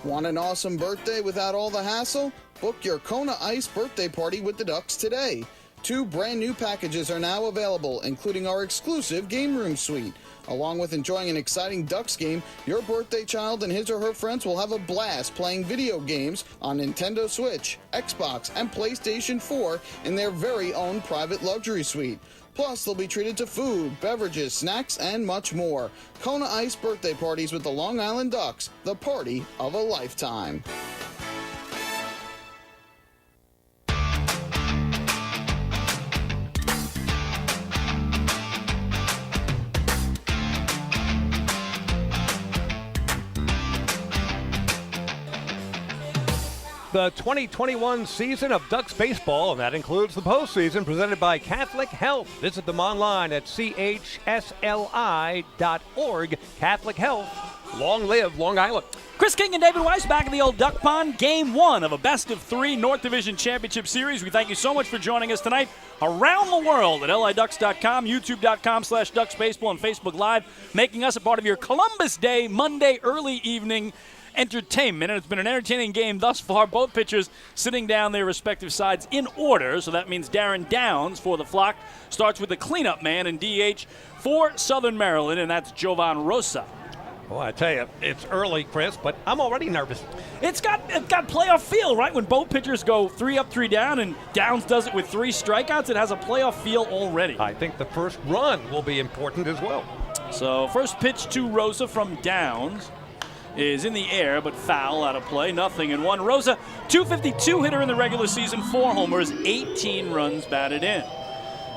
Want an awesome birthday without all the hassle? Book your Kona Ice birthday party with the Ducks today. 2 brand new packages are now available, including our exclusive game room suite. Along with enjoying an exciting Ducks game, your birthday child and his or her friends will have a blast playing video games on Nintendo Switch, Xbox, and PlayStation 4 in their very own private luxury suite. Plus, they'll be treated to food, beverages, snacks, and much more. Kona Ice birthday parties with the Long Island Ducks, the party of a lifetime. The 2021 season of Ducks baseball, and that includes the postseason, presented by Catholic Health. Visit them online at chsli.org. Catholic Health. Long live Long Island. Chris King and David Weiss back in the old Duck Pond. Game 1 of a best-of-3 North Division Championship Series. We thank you so much for joining us tonight around the world at liducks.com, youtube.com/ducksbaseball, and Facebook Live, making us a part of your Columbus Day, Monday early evening entertainment, and it's been an entertaining game thus far. Both pitchers sitting down their respective sides in order, so that means Darren Downs for the Flock starts with the cleanup man in DH for Southern Maryland, and that's Jovan Rosa. Well, I tell you, it's early, Chris, but I'm already nervous. It's got playoff feel, right? When both pitchers go 3 up, 3 down, and Downs does it with 3 strikeouts, it has a playoff feel already. I think the first run will be important as well. So first pitch to Rosa from Downs is in the air, but foul, out of play, 0-1. Rosa, 252 hitter in the regular season, 4 homers, 18 runs batted in.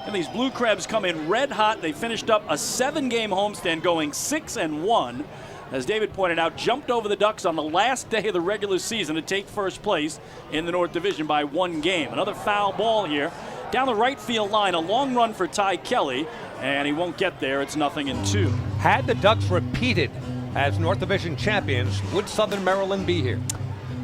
And these Blue Crabs come in red hot. They finished up a 7-game homestand going 6-1. As David pointed out, jumped over the Ducks on the last day of the regular season to take first place in the North Division by 1 game. Another foul ball here. Down the right field line, a long run for Ty Kelly, and he won't get there. It's 0-2. Had the Ducks repeated as North Division champions, would Southern Maryland be here?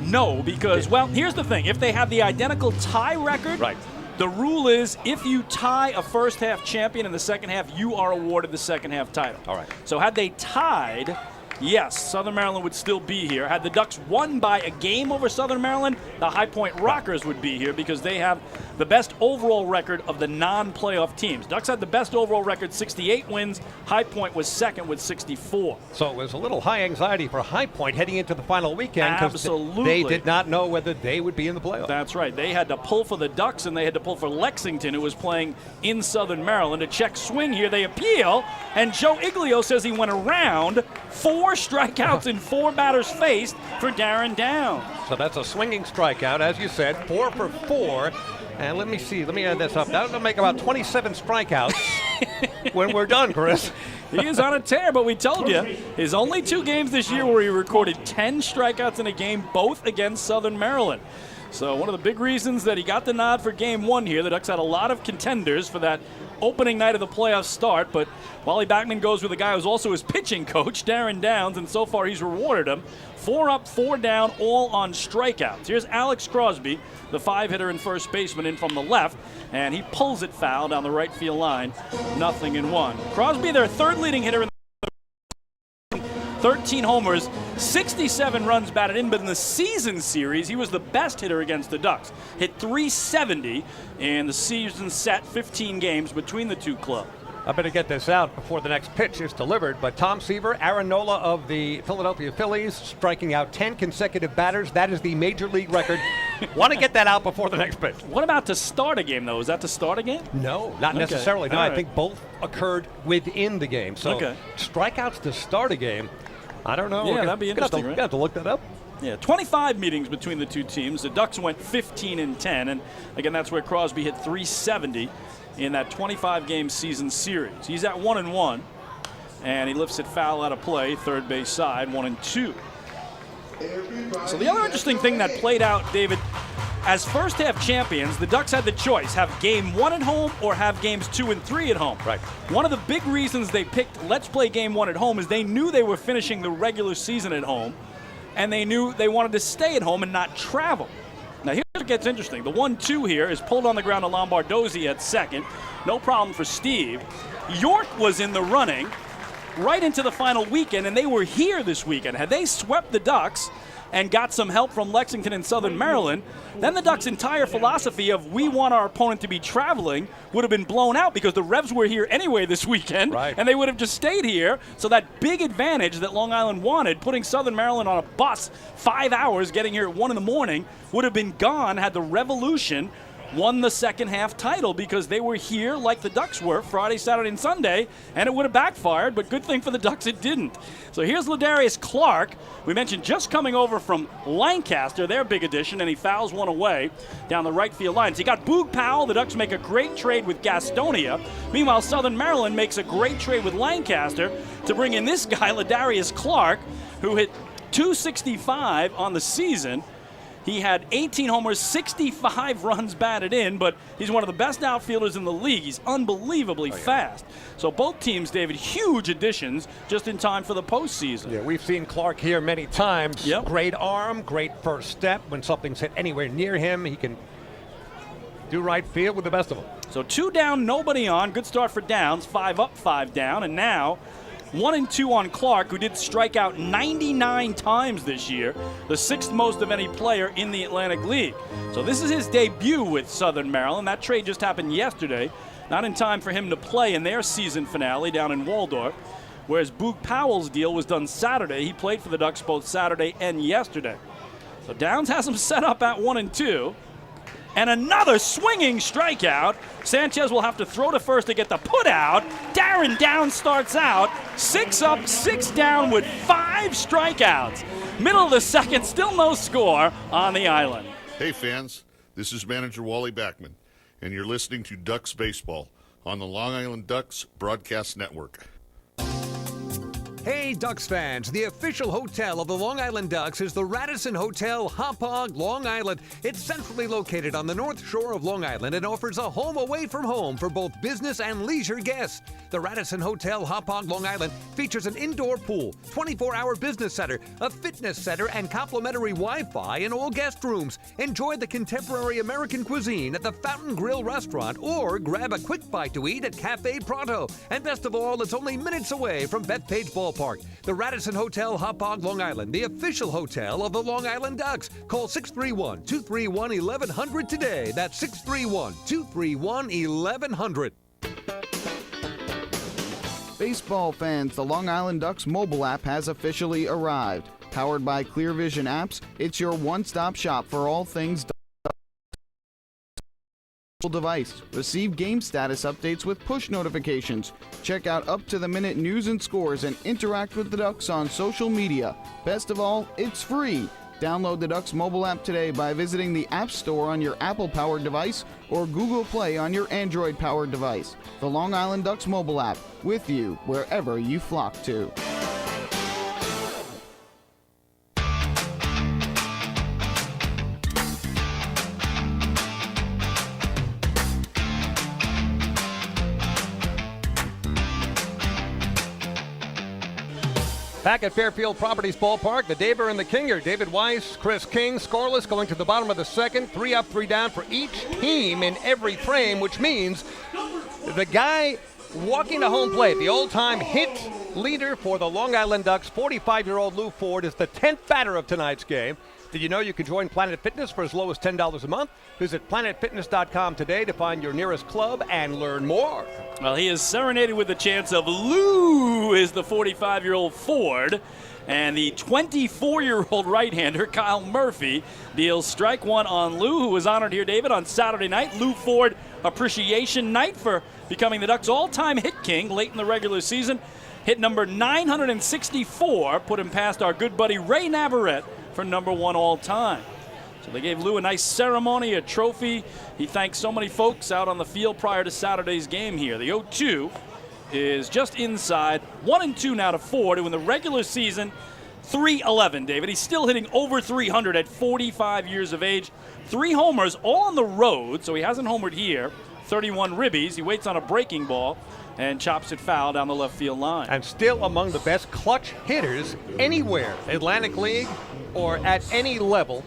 No, because, well, here's the thing. If they have the identical tie record, right, the rule is if you tie a first half champion in the second half, you are awarded the second half title. All right. So had they tied, yes, Southern Maryland would still be here. Had the Ducks won by a game over Southern Maryland, the High Point Rockers would be here because they have the best overall record of the non-playoff teams. Ducks had the best overall record, 68 wins. High Point was second with 64. So it was a little high anxiety for High Point heading into the final weekend because Absolutely. They did not know whether they would be in the playoffs. That's right. They had to pull for the Ducks, and they had to pull for Lexington, who was playing in Southern Maryland. A check swing here. They appeal, and Joe Iglio says he went around. 4 strikeouts and 4 batters faced for Darren Downs. So that's a swinging strikeout, as you said, 4 for 4. And let me see, let me add this up. That'll make about 27 strikeouts when we're done, Chris. He is on a tear, but we told you, his only 2 games this year where he recorded 10 strikeouts in a game, both against Southern Maryland. So one of the big reasons that he got the nod for Game 1 here, the Ducks had a lot of contenders for that opening night of the playoff start, but Wally Backman goes with a guy who's also his pitching coach, Darren Downs, and so far he's rewarded him. 4 up, 4 down, all on strikeouts. Here's Alex Crosby, the 5-hitter and first baseman, in from the left, and he pulls it foul down the right field line. 0-1. Crosby, their 3rd leading hitter in the 13 homers, 67 runs batted in, but in the season series, he was the best hitter against the Ducks. Hit .370 in the season set 15 games between the two clubs. I better get this out before the next pitch is delivered, but Tom Seaver, Aaron Nola of the Philadelphia Phillies, striking out 10 consecutive batters. That is the major league record. Want to get that out before the next pitch. What about to start a game, though? Is that to start a game? No, not Okay. necessarily. No, All I right. think both occurred within the game. So Okay. strikeouts to start a game, I don't know. Yeah, that'd be interesting, We're gonna have to look that up. Yeah, 25 meetings between the two teams. The Ducks went 15-10, and again, that's where Crosby hit .370 in that 25-game season series. He's at 1-1, and he lifts it foul out of play, third base side, 1-2. So the other interesting thing that played out, David, as first half champions, the Ducks had the choice: have game 1 at home or have games 2 and 3 at home. Right. One of the big reasons they picked let's play game 1 at home is they knew they were finishing the regular season at home, and they knew they wanted to stay at home and not travel. Now here's where it gets interesting. The 1-2 here is pulled on the ground to Lombardozzi at second. No problem for Steve. York was in the running right into the final weekend, and they were here this weekend. Had they swept the Ducks and got some help from Lexington and Southern Maryland, then the Ducks' entire philosophy of we want our opponent to be traveling would have been blown out because the Revs were here anyway this weekend, right, and they would have just stayed here. So that big advantage that Long Island wanted, putting Southern Maryland on a bus 5 hours, getting here at 1 in the morning, would have been gone had the Revolution won the second half title, because they were here like the Ducks were Friday, Saturday, and Sunday, and it would have backfired, but good thing for the Ducks it didn't. So here's Ladarius Clark, we mentioned just coming over from Lancaster, their big addition, and he fouls one away down the right field line. So you got Boog Powell, the Ducks make a great trade with Gastonia. Meanwhile, Southern Maryland makes a great trade with Lancaster to bring in this guy, Ladarius Clark, who hit .265 on the season. He had 18 homers, 65 runs batted in, but he's one of the best outfielders in the league. He's unbelievably fast. So both teams, David, huge additions just in time for the postseason. Yeah, we've seen Clark here many times. Yep. Great arm, great first step. When something's hit anywhere near him, he can do right field with the best of them. So 2 down, nobody on. Good start for Downs. 5 up, 5 down, and now 1-2 on Clark, who did strike out 99 times this year, the 6th most of any player in the Atlantic League. So this is his debut with Southern Maryland. That trade just happened yesterday, not in time for him to play in their season finale down in Waldorf, whereas Boog Powell's deal was done Saturday. He played for the Ducks both Saturday and yesterday. So Downs has him set up at 1-2. And another swinging strikeout. Sanchez will have to throw to first to get the put out. Darren Downs starts out 6 up, 6 down with 5 strikeouts. Middle of the second, still no score on the island. Hey fans, this is manager Wally Backman, and you're listening to Ducks Baseball on the Long Island Ducks Broadcast Network. Hey, Ducks fans, the official hotel of the Long Island Ducks is the Radisson Hotel, Hauppauge, Long Island. It's centrally located on the north shore of Long Island and offers a home away from home for both business and leisure guests. The Radisson Hotel, Hauppauge, Long Island features an indoor pool, 24-hour business center, a fitness center, and complimentary Wi-Fi in all guest rooms. Enjoy the contemporary American cuisine at the Fountain Grill restaurant or grab a quick bite to eat at Cafe Pronto. And best of all, it's only minutes away from Bethpage Ballpark. The Radisson Hotel, Hauppauge, Long Island, the official hotel of the Long Island Ducks. Call 631-231-1100 today. That's 631-231-1100. Baseball fans, the Long Island Ducks mobile app has officially arrived. Powered by Clear Vision Apps, it's your one-stop shop for all things device. Receive game status updates with push notifications. Check out up-to-the-minute news and scores and interact with the Ducks on social media. Best of all, it's free. Download the Ducks mobile app today by visiting the App Store on your Apple-powered device or Google Play on your Android-powered device. The Long Island Ducks mobile app, with you wherever you flock to. Back at Fairfield Properties Ballpark, the Daver and the Kinger, David Weiss, Chris King, scoreless going to the bottom of the second. 3 up, 3 down for each team in every frame, which means the guy walking to home plate, the old-time hit leader for the Long Island Ducks, 45-year-old Lou Ford, is the 10th batter of tonight's game. Did you know you can join Planet Fitness for as low as $10 a month? Visit planetfitness.com today to find your nearest club and learn more. Well, he is serenaded with the chance of Lou is the 45-year-old Ford. And the 24-year-old right-hander, Kyle Murphy, deals strike one on Lou, who was honored here, David, on Saturday night. Lou Ford Appreciation Night for becoming the Ducks' all-time hit king late in the regular season. Hit number 964, put him past our good buddy Ray Navarrete for number one all-time. So they gave Lou a nice ceremony, a trophy. He thanked so many folks out on the field prior to Saturday's game here. The 0-2 is just inside. 1-2 now to Ford, who in the regular season, .311, David. He's still hitting over 300 at 45 years of age. 3 homers, all on the road, so he hasn't homered here. 31 ribbies. He waits on a breaking ball and chops it foul down the left field line. And still among the best clutch hitters anywhere, Atlantic League or at any level.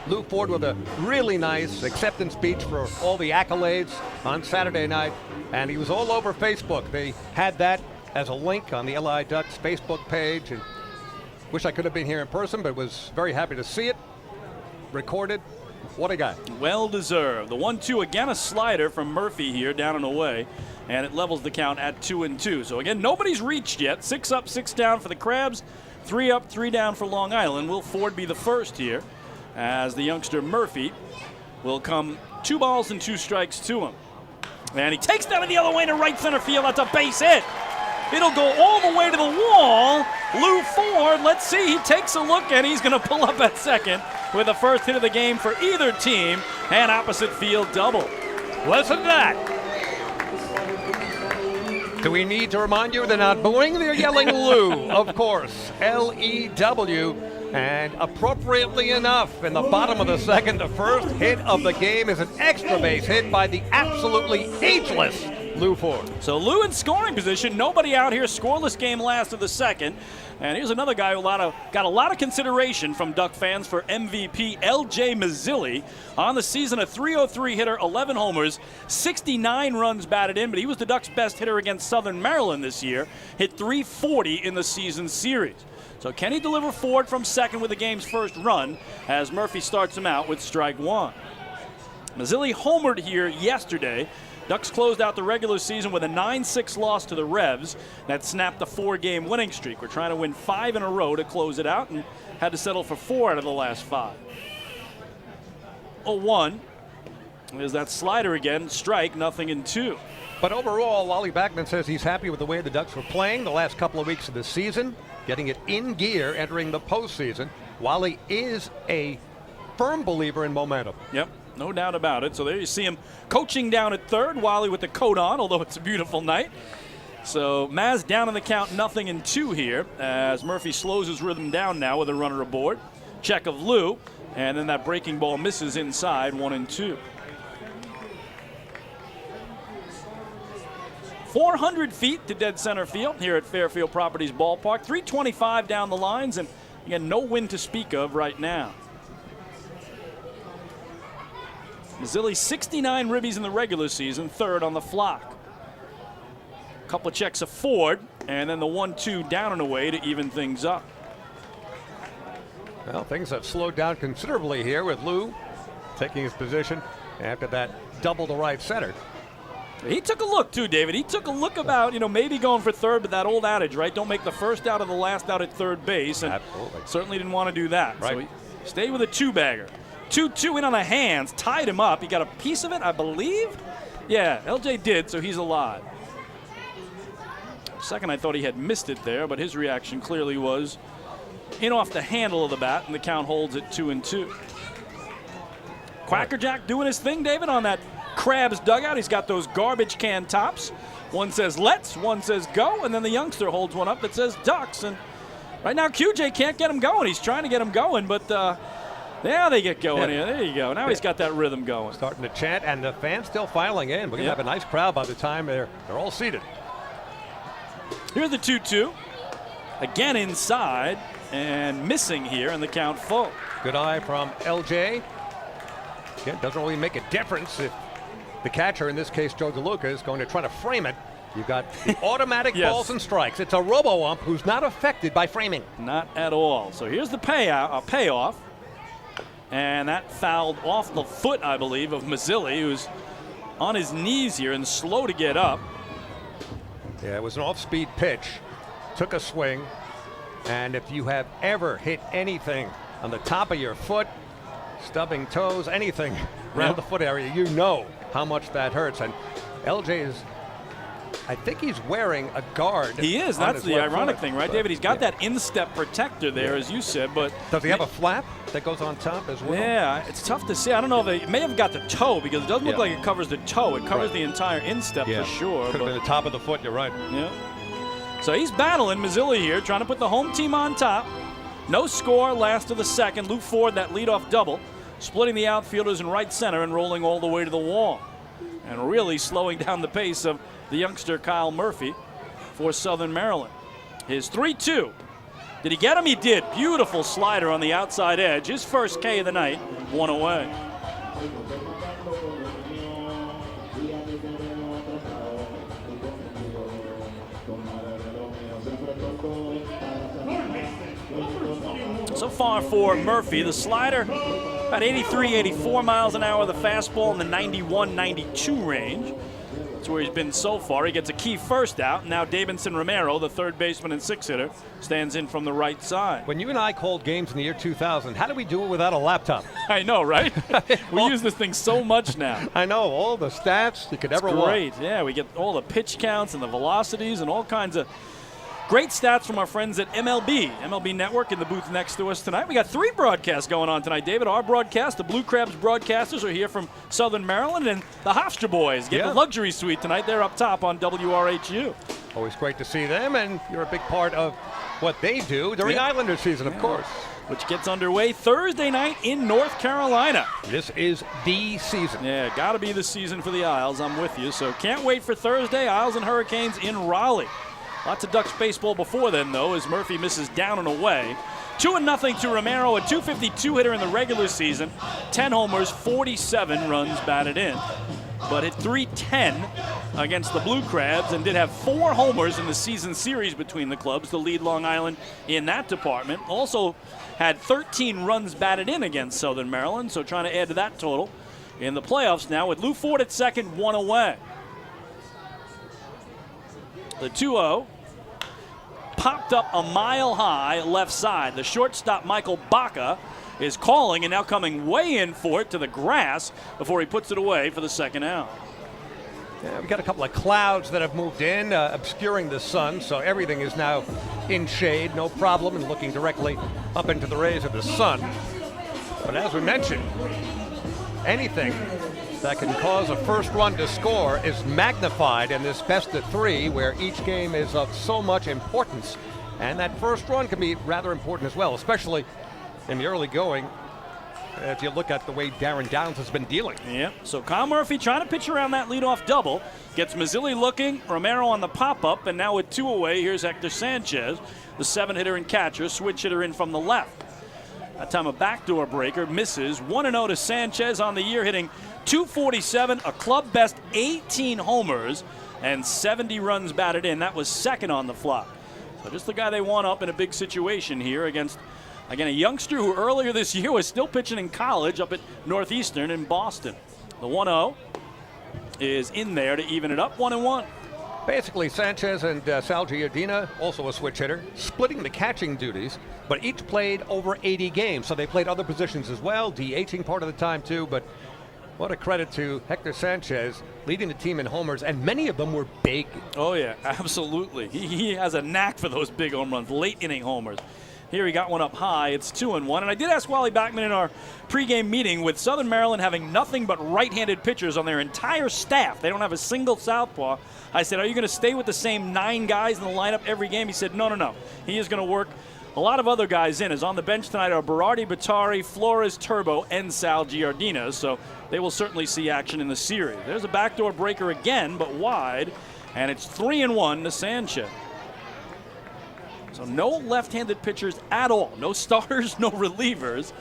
Lou Ford with a really nice acceptance speech for all the accolades on Saturday night. And he was all over Facebook. They had that as a link on the LI Ducks Facebook page. And wish I could have been here in person, but was very happy to see it recorded. What a guy. Well deserved. The 1-2 again, a slider from Murphy here, down and away. And it levels the count at 2-2. So again, nobody's reached yet. 6 up, 6 down for the Crabs. 3 up, 3 down for Long Island. Will Ford be the first here, as the youngster Murphy will come 2 balls and 2 strikes to him. And he takes that the other way to right center field. That's a base hit. It'll go all the way to the wall. Lou Ford, let's see, he takes a look and he's going to pull up at second with the first hit of the game for either team, and opposite field double. Listen to that. Do we need to remind you they're not booing? They're yelling Lou, of course. L-E-W. And appropriately enough, in the bottom of the second, the first hit of the game is an extra base hit by the absolutely ageless Lou Ford. So Lou in scoring position, nobody out here, scoreless game last of the second. And here's another guy who got a lot of consideration from Duck fans for MVP, L.J. Mazzilli. On the season, a .303 hitter, 11 homers, 69 runs batted in, but he was the Ducks' best hitter against Southern Maryland this year. Hit .340 in the season series. So can he deliver Ford from second with the game's first run as Murphy starts him out with strike one? Mazzilli homered here yesterday. Ducks closed out the regular season with a 9-6 loss to the Revs. That snapped the 4-game winning streak. We're trying to win 5 in a row to close it out and had to settle for 4 out of the last 5. 0-1. There's that slider again. Strike, 0-2. But overall, Wally Backman says he's happy with the way the Ducks were playing the last couple of weeks of the season, getting it in gear entering the postseason. Wally is a firm believer in momentum. Yep, no doubt about it. So there you see him coaching down at third, Wally with the coat on, although it's a beautiful night. So Maz down in the count, 0-2 here, as Murphy slows his rhythm down now with a runner aboard. Check of Lou, and then that breaking ball misses inside, 1-2. 400 feet to dead center field here at Fairfield Properties Ballpark. 325 down the lines, and again, no wind to speak of right now. Mazzilli, 69 ribbies in the regular season, third on the flock. Couple of checks of Ford, and then the 1-2 down and away to even things up. Well, things have slowed down considerably here with Lou taking his position after that double to right center. He took a look, too, David. He took a look about, maybe going for third, but that old adage, right? Don't make the first out of the last out at third base. And absolutely. Certainly didn't want to do that. Right. So he stayed with a 2-bagger. 2-2 in on the hands, tied him up. He got a piece of it, I believe. Yeah, LJ did, so he's alive. Second, I thought he had missed it there, but his reaction clearly was in off the handle of the bat, and the count holds at 2-2. Quackerjack doing his thing, David, on that Crabs dugout. He's got those garbage can tops. One says let's, one says go, and then the youngster holds one up that says Ducks. And right now QJ can't get him going. He's trying to get him going, but now they get going here. There you go. Now he's got that rhythm going. Starting to chant, and the fans still filing in. We're going to have a nice crowd by the time they're all seated. Here's the 2-2. Again inside and missing here, and the count full. Good eye from LJ. Again, doesn't really make a difference if the catcher, in this case Joe DeLuca, is going to try to frame it You've got the automatic Yes. balls and strikes. It's a robo-ump who's not affected by framing. Not at all. So here's the payoff. And that fouled off the foot, I believe, of Mazzilli, who's on his knees here and slow to get up. Yeah, it was an off-speed pitch. Took a swing. And if you have ever hit anything on the top of your foot, stubbing toes, anything around the foot area, you know how much that hurts. And LJ is, I think he's wearing a guard. He is. on That's his the left ironic foot. thing, right, But, David? He's got yeah. that instep protector there, as you said, but Does he have a flap that goes on top as well? yeah, it's tough to see. I don't know if it may have got the toe because it doesn't look Yeah. like it covers the toe. It covers Right. the entire instep Yeah. for sure. Could have been the top of the foot, you're right. Yeah. So he's battling Mazzilli here, trying to put the home team on top. No score, last of the second. Luke Ford, that leadoff double, splitting the outfielders in right center and rolling all the way to the wall. And really slowing down the pace of the youngster Kyle Murphy for Southern Maryland. His 3-2. Did he get him? He did. Beautiful slider on the outside edge. His first K of the night, one away. So far for Murphy, the slider about 83, 84 miles an hour, the fastball in the 91, 92 range. That's where he's been so far. He gets a key first out. Now Davidson Romero, the third baseman and six hitter, stands in from the right side. When you and I called games in the year 2000, how did we do it without a laptop? I know, right? We use this thing so much now. I know, all the stats you could ever want. Great, yeah. We get all the pitch counts and the velocities and all kinds of great stats from our friends at MLB Network in the booth next to us tonight. We got three broadcasts going on tonight, David. Our broadcast, the Blue Crabs broadcasters are here from Southern Maryland, and the Hofstra boys get the luxury suite tonight. They're up top on WRHU. Always great to see them, and you're a big part of what they do during Islander season, of course. Which gets underway Thursday night in North Carolina. This is the season. Yeah, got to be the season for the Isles. I'm with you. So can't wait for Thursday. Isles and Hurricanes in Raleigh. Lots of Ducks baseball before then, though, as Murphy misses down and away. 2-0 to Romero, a .252 hitter in the regular season. 10 homers, 47 runs batted in. But hit .310 against the Blue Crabs and did have 4 homers in the season series between the clubs to lead Long Island in that department. Also had 13 runs batted in against Southern Maryland, so trying to add to that total in the playoffs now with Lou Ford at second, 1 away. The 2-0 popped up a mile high left side. The shortstop, Michael Baca, is calling and now coming way in for it to the grass before he puts it away for the second out. Yeah, we've got a couple of clouds that have moved in, obscuring the sun, so everything is now in shade, no problem, and looking directly up into the rays of the sun. But as we mentioned, anything that can cause a first run to score is magnified in this best of 3, where each game is of so much importance. And that first run can be rather important as well, especially in the early going, if you look at the way Darren Downs has been dealing. Yep. So Kyle Murphy trying to pitch around that leadoff double. Gets Mazzilli looking, Romero on the pop-up, and now with 2 away, here's Hector Sanchez, the 7-hitter and catcher, switch hitter in from the left. That time a backdoor breaker, misses. 1-0 to Sanchez on the year, hitting .247, a club best 18 homers, and 70 runs batted in. That was second on the flock. So just the guy they want up in a big situation here against, again, a youngster who earlier this year was still pitching in college up at Northeastern in Boston. The 1-0 is in there to even it up, 1-1. Basically, Sanchez and Sal Giardina, also a switch hitter, splitting the catching duties, but each played over 80 games, so they played other positions as well, DHing part of the time too, but what a credit to Hector Sanchez, leading the team in homers, and many of them were big. Oh, yeah, absolutely. He has a knack for those big home runs, late inning homers. Here he got one up high. It's 2-1. And I did ask Wally Backman in our pregame meeting, with Southern Maryland having nothing but right-handed pitchers on their entire staff. They don't have a single southpaw. I said, are you going to stay with the same 9 guys in the lineup every game? He said, no. He is going to work a lot of other guys in. As on the bench tonight are Berardi, Batari, Flores, Turbo, and Sal Giardina. So they will certainly see action in the series. There's a backdoor breaker again, but wide. And it's 3-1 to Sanchez. So no left-handed pitchers at all. No starters, no relievers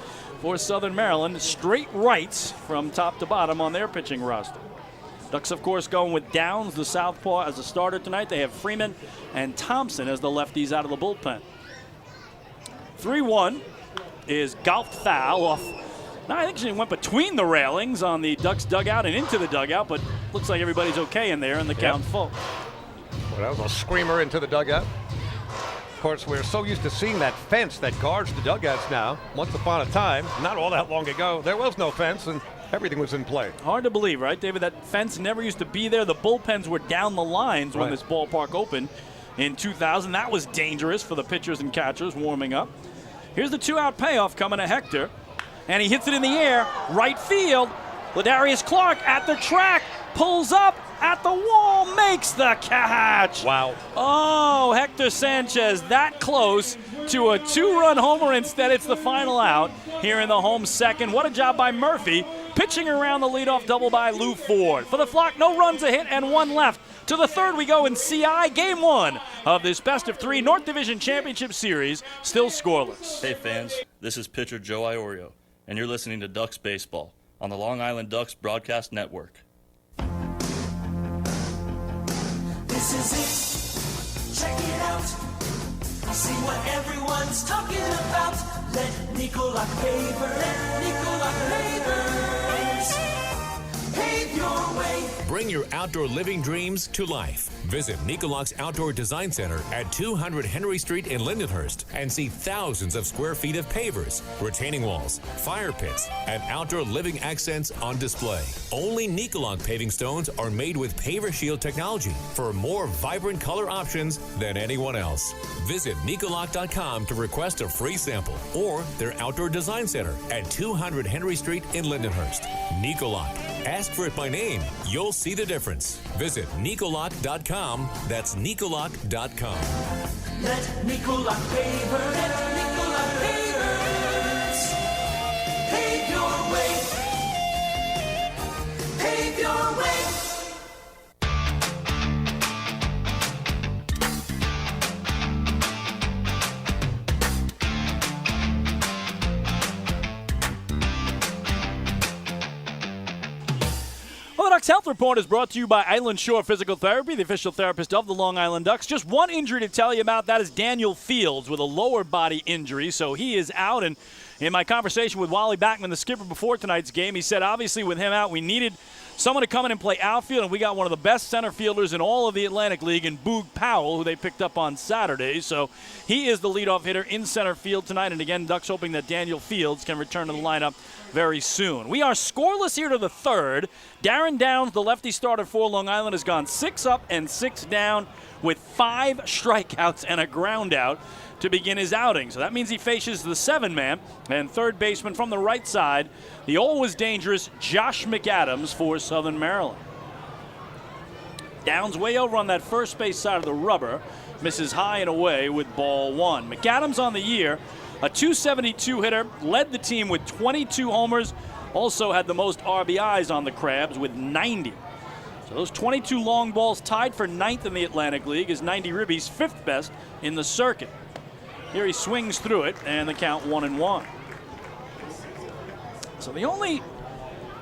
for Southern Maryland. Straight rights from top to bottom on their pitching roster. Ducks, of course, going with Downs, the southpaw, as a starter tonight. They have Freeman and Thompson as the lefties out of the bullpen. 3-1 is golfed foul off. Now, I think she went between the railings on the Ducks dugout and into the dugout, but looks like everybody's okay in there and the count full. Well, that was a screamer into the dugout. Of course, we're so used to seeing that fence that guards the dugouts now. Once upon a time, not all that long ago, there was no fence and everything was in play. Hard to believe, right, David? That fence never used to be there. The bullpens were down the lines when this ballpark opened in 2000. That was dangerous for the pitchers and catchers warming up. Here's the 2-out payoff coming to Hector, and he hits it in the air, right field. Ladarius Clark at the track, pulls up at the wall, makes the catch. Wow. Oh, Hector Sanchez that close to a 2-run homer. Instead, it's the final out here in the home second. What a job by Murphy, pitching around the leadoff double by Lou Ford. For the Flock, no runs, a hit, and one left. To the third we go in CI, Game 1 of this best-of-3 North Division Championship Series, still scoreless. Hey fans, this is pitcher Joe Iorio, and you're listening to Ducks Baseball on the Long Island Ducks Broadcast Network. This is it. Check it out. See what everyone's talking about. Let Nicolak pave your way. Bring your outdoor living dreams to life. Visit Nicolak's Outdoor Design Center at 200 Henry Street in Lindenhurst and see thousands of square feet of pavers, retaining walls, fire pits, and outdoor living accents on display. Only Nicolak paving stones are made with Paver Shield technology for more vibrant color options than anyone else. Visit Nicolak.com to request a free sample or their Outdoor Design Center at 200 Henry Street in Lindenhurst. Nicolak. Ask for it by name. You'll see the difference. Visit Nicolak.com. That's Nicolak.com. Let Nicolak pavers pave your way. Pave your way. Well, the Ducks Health Report is brought to you by Island Shore Physical Therapy, the official therapist of the Long Island Ducks. Just one injury to tell you about. That is Daniel Fields with a lower body injury, so he is out. And in my conversation with Wally Backman, the skipper, before tonight's game, he said obviously with him out, we needed someone to come in and play outfield, and we got one of the best center fielders in all of the Atlantic League in Boog Powell, who they picked up on Saturday. So he is the leadoff hitter in center field tonight. And again, Ducks hoping that Daniel Fields can return to the lineup very soon. We are scoreless here to the third. Darren Downs, the lefty starter for Long Island, has gone 6 up and 6 down with 5 strikeouts and a ground out to begin his outing. So that means he faces the 7-man and third baseman from the right side, the always dangerous Josh McAdams for Southern Maryland. Downs way over on that first base side of the rubber, misses high and away with ball 1. McAdams on the year, a .272 hitter, led the team with 22 homers, also had the most RBIs on the Crabs with 90. So those 22 long balls tied for 9th in the Atlantic League is 90 ribbies, 5th best in the circuit. Here he swings through it, and the count 1-1. So the only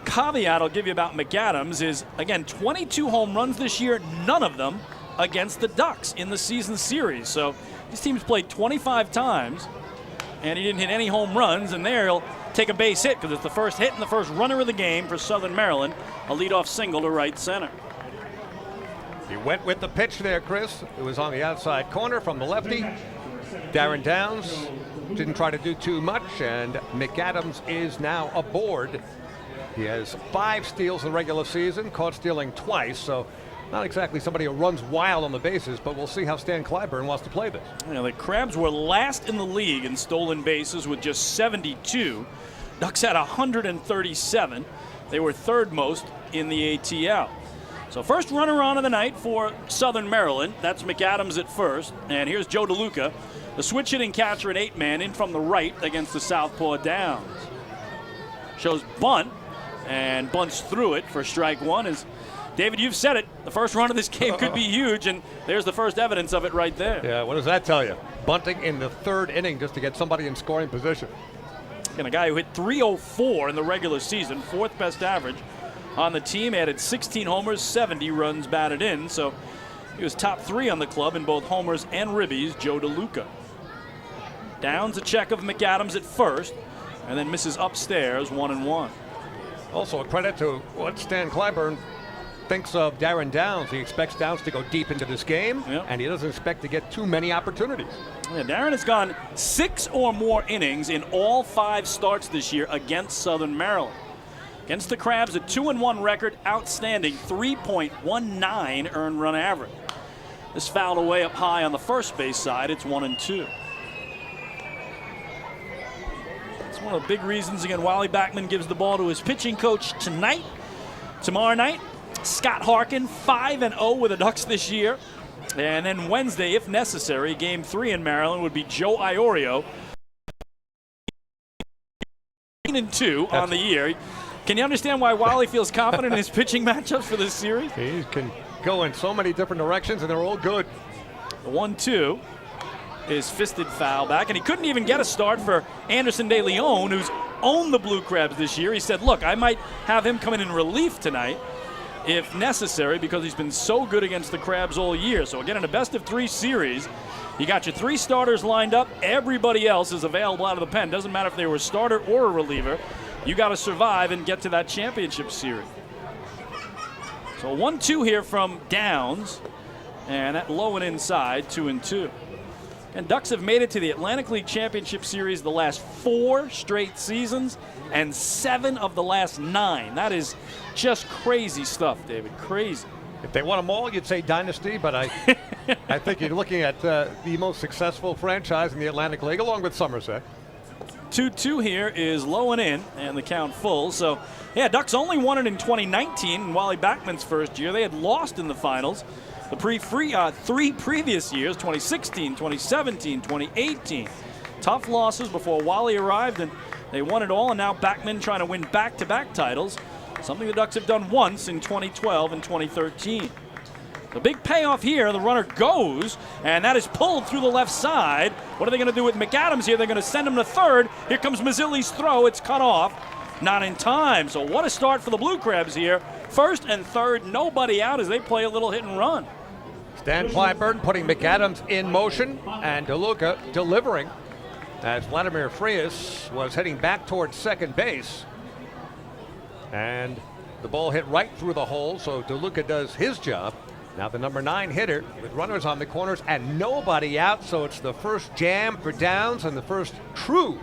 caveat I'll give you about McAdams is, again, 22 home runs this year, none of them against the Ducks in the season series. So these teams played 25 times, and he didn't hit any home runs, and there he'll take a base hit because it's the first hit and the first runner of the game for Southern Maryland, a leadoff single to right center. He went with the pitch there, Chris. It was on the outside corner from the lefty. Darren Downs didn't try to do too much, and McAdams is now aboard. He has 5 steals in the regular season, caught stealing twice, so not exactly somebody who runs wild on the bases, but we'll see how Stan Clyburn wants to play this. You the Crabs were last in the league in stolen bases with just 72. Ducks had 137. They were third most in the ATL. So first runner on of the night for Southern Maryland. That's McAdams at first. And here's Joe DeLuca, the switch hitting catcher, an 8-man in from the right against the southpaw Downs. Shows bunt and bunts through it for strike 1. As David, you've said it, the first run of this game could be huge, and there's the first evidence of it right there. Yeah, what does that tell you? Bunting in the 3rd inning just to get somebody in scoring position. And a guy who hit .304 in the regular season, 4th best average on the team, added 16 homers, 70 runs batted in. So he was top 3 on the club in both homers and ribbies, Joe DeLuca. Downs a check of McAdams at first, and then misses upstairs 1-1. Also a credit to what Stan Clyburn thinks of Darren Downs. He expects Downs to go deep into this game, and he doesn't expect to get too many opportunities. Yeah, Darren has gone 6 or more innings in all 5 starts this year against Southern Maryland. Against the Crabs, a 2-1 record, outstanding 3.19 earned run average. This fouled away up high on the first base side. It's 1-2. It's one of the big reasons, again, Wally Backman gives the ball to his pitching coach tonight. Tomorrow night, Scott Harkin, 5-0 with the Ducks this year. And then Wednesday, if necessary, Game 3 in Maryland would be Joe Iorio. 9-2 on the year. Can you understand why Wally feels confident in his pitching matchups for this series? He can go in so many different directions, and they're all good. The 1-2 is fisted foul back, and he couldn't even get a start for Anderson De Leon, who's owned the Blue Crabs this year. He said, look, I might have him come in relief tonight if necessary, because he's been so good against the Crabs all year. So again, in a best-of-3 series, you got your 3 starters lined up. Everybody else is available out of the pen. Doesn't matter if they were a starter or a reliever. You got to survive and get to that championship series. So 1-2 here from Downs, and that low and inside, 2-2. And Ducks have made it to the Atlantic League Championship Series the last 4 straight seasons and 7 of the last 9. That is just crazy stuff, David. Crazy. If they won them all, you'd say dynasty, but I think you're looking at the most successful franchise in the Atlantic League, along with Somerset. 2-2 here is low and in, and the count full. So, yeah, Ducks only won it in 2019, in Wally Backman's first year. They had lost in the finals the 3 previous years, 2016, 2017, 2018. Tough losses before Wally arrived, and they won it all, and now Backman trying to win back-to-back titles, something the Ducks have done once in 2012 and 2013. The big payoff here, the runner goes, and that is pulled through the left side. What are they going to do with McAdams here? They're going to send him to third. Here comes Mazzilli's throw. It's cut off. Not in time. So what a start for the Blue Crabs here. First and third, nobody out as they play a little hit and run. Stan Clyburn putting McAdams in motion, and DeLuca delivering as Vladimir Frias was heading back towards second base. And the ball hit right through the hole, so DeLuca does his job. Now the number 9 hitter with runners on the corners and nobody out, so it's the first jam for Downs and the first true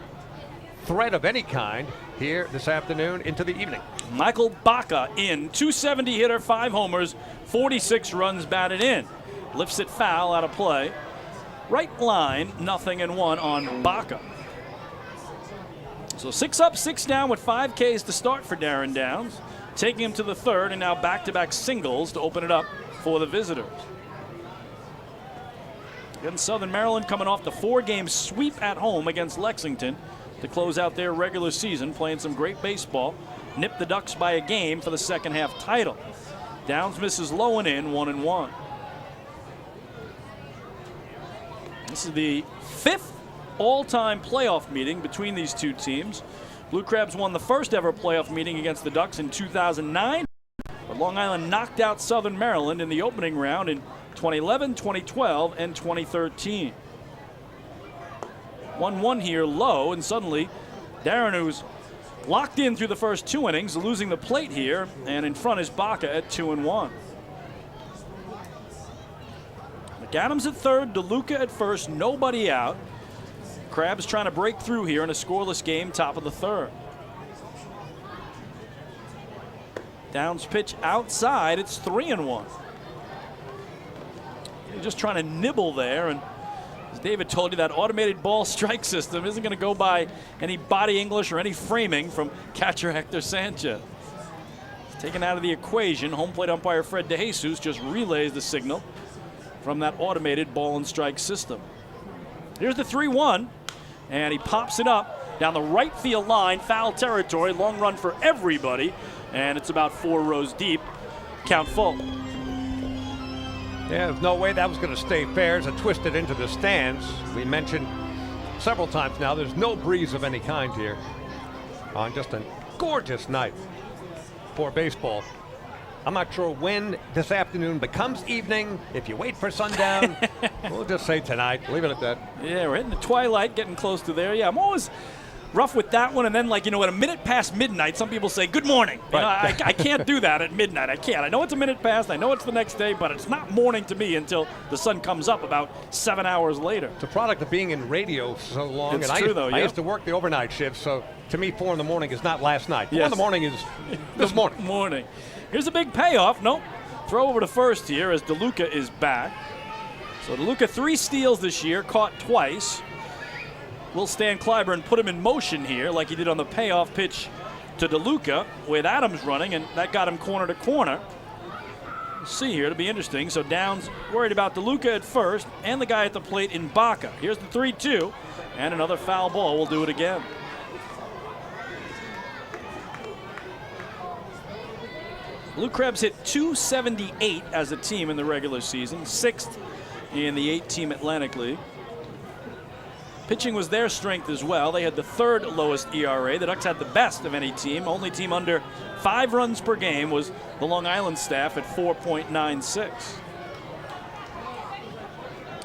threat of any kind here this afternoon into the evening. Michael Baca in, 270 hitter, 5 homers, 46 runs batted in. Lifts it foul out of play. Right line, 0-1 on Baca. So 6 up, 6 down with 5 Ks to start for Darren Downs. Taking him to the third, and now back-to-back singles to open it up for the visitors. Again, Southern Maryland coming off the 4-game sweep at home against Lexington to close out their regular season, playing some great baseball. Nipped the Ducks by a game for the second half title. Downs misses low and in, 1-1. This is the 5th all-time playoff meeting between these two teams. Blue Crabs won the first ever playoff meeting against the Ducks in 2009. But Long Island knocked out Southern Maryland in the opening round in 2011, 2012, and 2013. 1-1 here low, and suddenly Darren, who's locked in through the first 2 innings, losing the plate here, and in front is Baca at 2-1. McAdams at third, DeLuca at first, nobody out. Crabs trying to break through here in a scoreless game, top of the third. Downs pitch outside, it's 3-1. You're just trying to nibble there, and as David told you, that automated ball strike system isn't going to go by any body English or any framing from catcher Hector Sanchez. It's taken out of the equation. Home plate umpire Fred DeJesus just relays the signal from that automated ball and strike system. Here's the 3-1, and he pops it up down the right field line, foul territory, long run for everybody, and it's about 4 rows deep. Count full. Yeah, there's no way that was going to stay fair as it twisted into the stands. We mentioned several times now there's no breeze of any kind here on just a gorgeous night. for baseball. I'm not sure when this afternoon becomes evening. If you wait for sundown, we'll just say tonight. Leave it at that. Yeah, we're in the twilight, getting close to there. Yeah, I'm always rough with that one. And then, like, at a minute past midnight, some people say, good morning. Right. I can't do that at midnight. I can't. I know it's a minute past. I know it's the next day, but it's not morning to me until the sun comes up about 7 hours later. It's a product of being in radio for so long. It's and true, though. I used to work the overnight shift, so to me, 4 in the morning is not last night. 4 in the morning is this morning. Here's a big payoff. Nope. Throw over to first here as DeLuca is back. So DeLuca 3 steals this year, caught twice. Will Stan Clyburn put him in motion here like he did on the payoff pitch to DeLuca with Adams running, and that got him corner to corner. We'll see here. It'll be interesting. So Downs worried about DeLuca at first and the guy at the plate in Baca. Here's the 3-2, and another foul ball. We'll do it again. Blue Crabs hit .278 as a team in the regular season, 6th in the 8-team Atlantic League. Pitching was their strength as well. They had the 3rd lowest ERA. The Ducks had the best of any team. Only team under 5 runs per game was the Long Island staff at 4.96.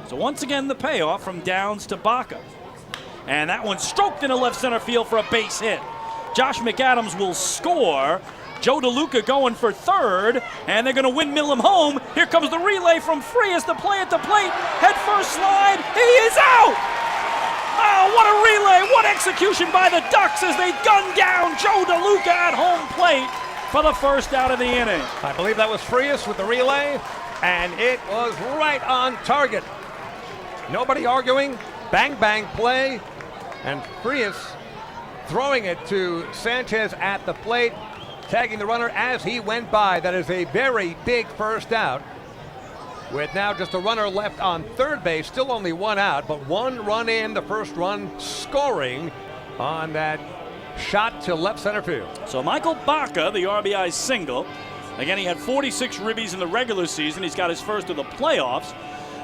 So once again, the payoff from Downs to Baca. And that one stroked into left center field for a base hit. Josh McAdams will score. Joe DeLuca going for 3rd, and they're going to windmill him home. Here comes the relay from Frias to play at the plate. Head first slide. He is out! Oh, what a relay, what execution by the Ducks as they gun down Joe DeLuca at home plate for the first out of the inning. I believe that was Frias with the relay, and it was right on target. Nobody arguing, bang, bang play, and Frias throwing it to Sanchez at the plate, tagging the runner as he went by. That is a very big first out. With now just a runner left on third base, still only 1 out, but 1 run in, the first run scoring on that shot to left center field. So Michael Baca, the RBI single. Again, he had 46 ribbies in the regular season. He's got his first of the playoffs.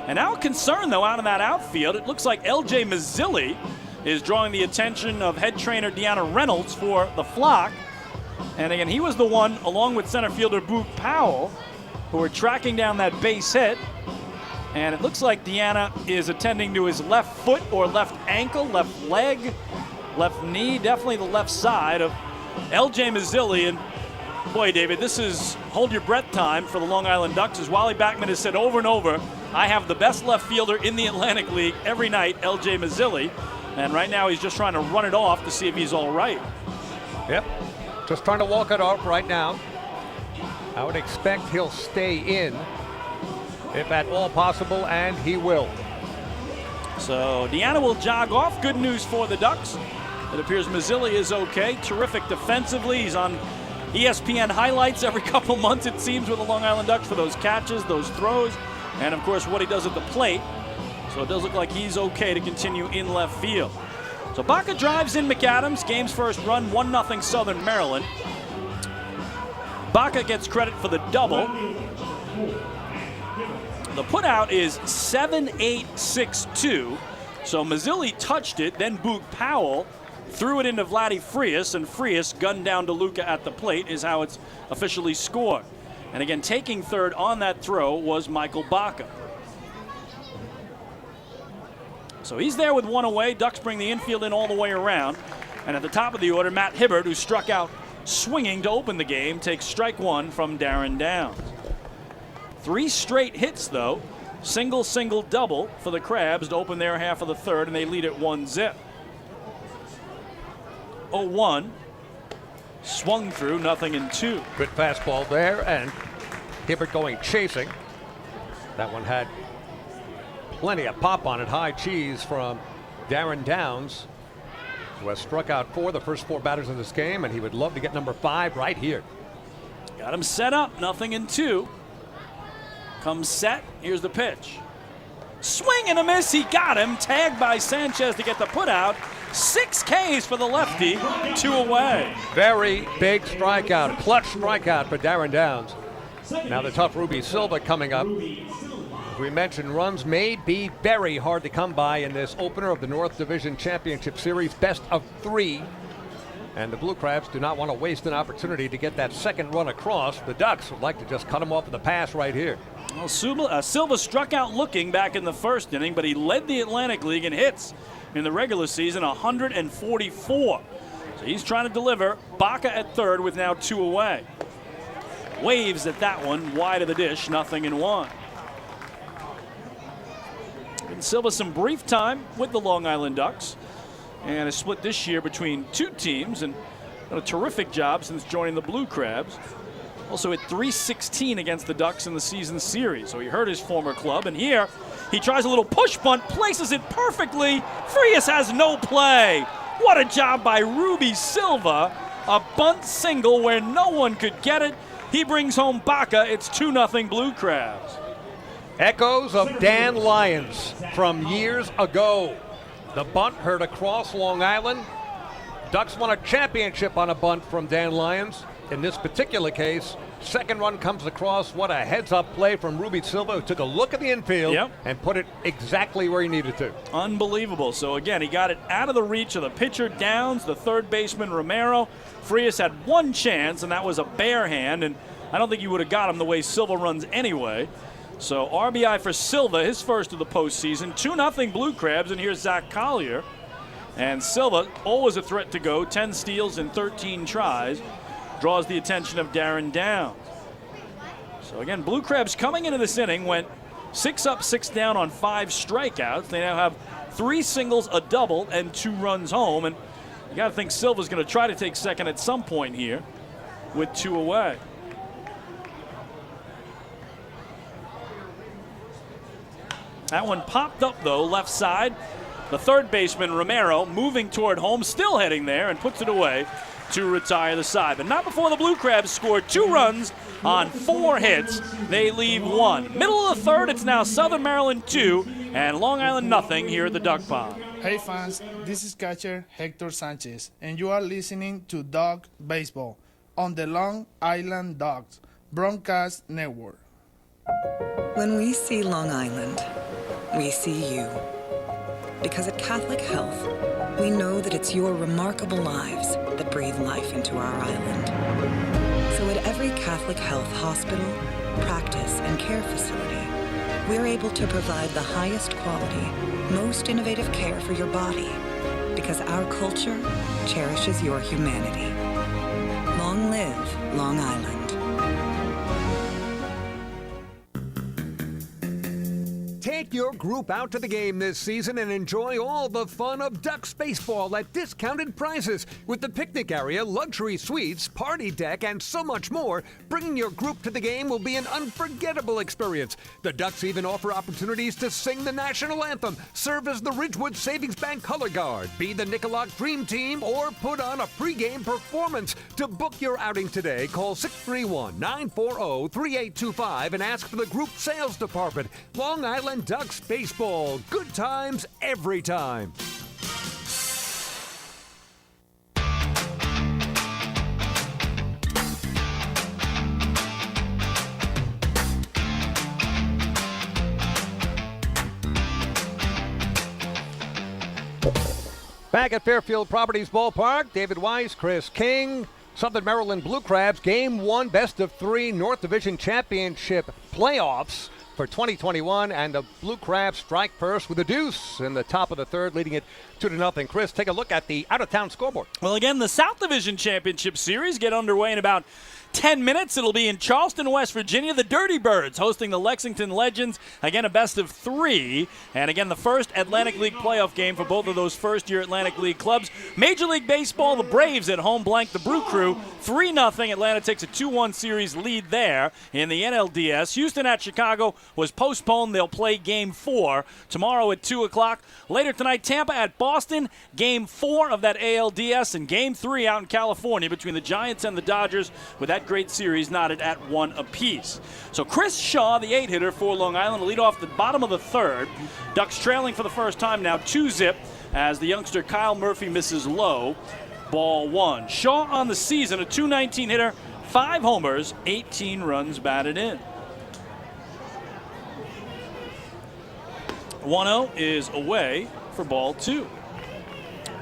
And now concern, though, out in that outfield. It looks like L.J. Mazzilli is drawing the attention of head trainer Deanna Reynolds for the flock. And again, he was the one, along with center fielder Boog Powell, who are tracking down that base hit. And it looks like Deanna is attending to his left foot or left ankle, left leg, left knee, definitely the left side of L.J. Mazzilli. And boy, David, this is hold your breath time for the Long Island Ducks, as Wally Backman has said over and over, I have the best left fielder in the Atlantic League every night, L.J. Mazzilli. And right now he's just trying to run it off to see if he's all right. Yep, just trying to walk it off right now. I would expect he'll stay in if at all possible, and he will. So Deanna will jog off. Good news for the Ducks. It appears Mazzilli is okay. Terrific defensively. He's on ESPN highlights every couple months, it seems, with the Long Island Ducks for those catches, those throws, and of course what he does at the plate. So it does look like he's okay to continue in left field. So Baca drives in McAdams. Game's first run, 1-0 Southern Maryland. Baca gets credit for the double. The putout is 7-8-6-2. So Mazzilli touched it, then Boog Powell threw it into Vladdy Frias, and Frias gunned down DeLuca at the plate is how it's officially scored. And again, taking third on that throw was Michael Baca. So he's there with 1 away. Ducks bring the infield in all the way around. And at the top of the order, Matt Hibbert, who struck out swinging to open the game, takes strike 1 from Darren Downs. 3 straight hits, though. Single, single, double for the Crabs to open their half of the third, and they lead at 1-0. 0-1. Swung through, 0-2. Good fastball there, and Hibbert going chasing. That one had plenty of pop on it. High cheese from Darren Downs, who has struck out 4 the first 4 batters in this game, and he would love to get number 5 right here. Got him set up, 0-2. Comes set, here's the pitch. Swing and a miss, he got him. Tagged by Sanchez to get the putout. 6 Ks for the lefty, 2 away. Very big strikeout, clutch strikeout for Darren Downs. Now the tough Ruby Silva coming up. As we mentioned, runs may be very hard to come by in this opener of the North Division Championship Series, best of 3. And the Blue Crabs do not want to waste an opportunity to get that second run across. The Ducks would like to just cut them off with a pass right here. Well, Silva struck out looking back in the first inning, but he led the Atlantic League in hits in the regular season, 144. So he's trying to deliver. Baca at third with now 2 away. Waves at that one, wide of the dish, 0-1. And Silva some brief time with the Long Island Ducks, and a split this year between 2 teams, and done a terrific job since joining the Blue Crabs. Also hit .316 against the Ducks in the season series, so he hurt his former club. And here he tries a little push bunt, places it perfectly. Frias has no play. What a job by Ruby Silva. A bunt single where no one could get it. He brings home Baca. It's 2-0 Blue Crabs. Echoes of Dan Lyons from years ago. The bunt heard across Long Island. Ducks won a championship on a bunt from Dan Lyons. In this particular case, second run comes across. What a heads-up play from Ruby Silva, who took a look at the infield and put it exactly where he needed to. Unbelievable. So again, he got it out of the reach of the pitcher, Downs, the third baseman, Romero. Frias had one chance, and that was a bare hand, and I don't think you would have got him the way Silva runs anyway. So RBI for Silva, his first of the postseason. 2-0 Blue Crabs, and here's Zach Collier. And Silva, always a threat to go, 10 steals in 13 tries. Draws the attention of Darren Downs. So again, Blue Crabs coming into this inning went 6 up, 6 down on 5 strikeouts. They now have 3 singles, a double, and 2 runs home. And you got to think Silva's going to try to take second at some point here with 2 away. That one popped up, though, left side. The third baseman, Romero, moving toward home, still heading there, and puts it away to retire the side. But not before the Blue Crabs scored 2 runs on 4 hits. They leave 1. Middle of the third, it's now Southern Maryland 2 and Long Island 0 here at the Duck Pond. Hey fans, this is catcher Hector Sanchez, and you are listening to Dog Baseball on the Long Island Ducks Broadcast Network. When we see Long Island, we see you. Because at Catholic Health, we know that it's your remarkable lives that breathe life into our island. So at every Catholic Health hospital, practice, and care facility, we're able to provide the highest quality, most innovative care for your body, because our culture cherishes your humanity. Long live Long Island. Take your group out to the game this season and enjoy all the fun of Ducks baseball at discounted prices with the picnic area, luxury suites, party deck, and so much more. Bringing your group to the game will be an unforgettable experience. The Ducks even offer opportunities to sing the national anthem, serve as the Ridgewood Savings Bank color guard, be the Nickolock Dream Team, or put on a pregame performance. To book your outing today, call 631-940-3825 and ask for the group sales department. Long Island Ducks baseball. Good times every time. Back at Fairfield Properties Ballpark, David Weiss, Chris King, Southern Maryland Blue Crabs, Game 1, best of 3 North Division Championship playoffs for 2021, and the Blue Crabs strike first with a deuce in the top of the third, leading it 2-0. Chris, take a look at the out-of-town scoreboard. Well, again, the South Division Championship Series get underway in about 10 minutes. It'll be in Charleston, West Virginia. The Dirty Birds hosting the Lexington Legends. Again, a best of 3. And again, the first Atlantic League playoff game for both of those first-year Atlantic League clubs. Major League Baseball, the Braves at home blank the Brew Crew. 3-0. Atlanta takes a 2-1 series lead there in the NLDS. Houston at Chicago was postponed. They'll play Game 4 tomorrow at 2 o'clock. Later tonight, Tampa at Boston. Game 4 of that ALDS, and Game 3 out in California between the Giants and the Dodgers, with that great series knotted at 1 apiece. So Chris Shaw, the 8-hitter for Long Island, will lead off the bottom of the third. Ducks trailing for the first time now 2-0 as the youngster Kyle Murphy misses low. Ball 1. Shaw on the season, a .219 hitter, 5 homers, 18 runs batted in. 1-0 is away for ball 2.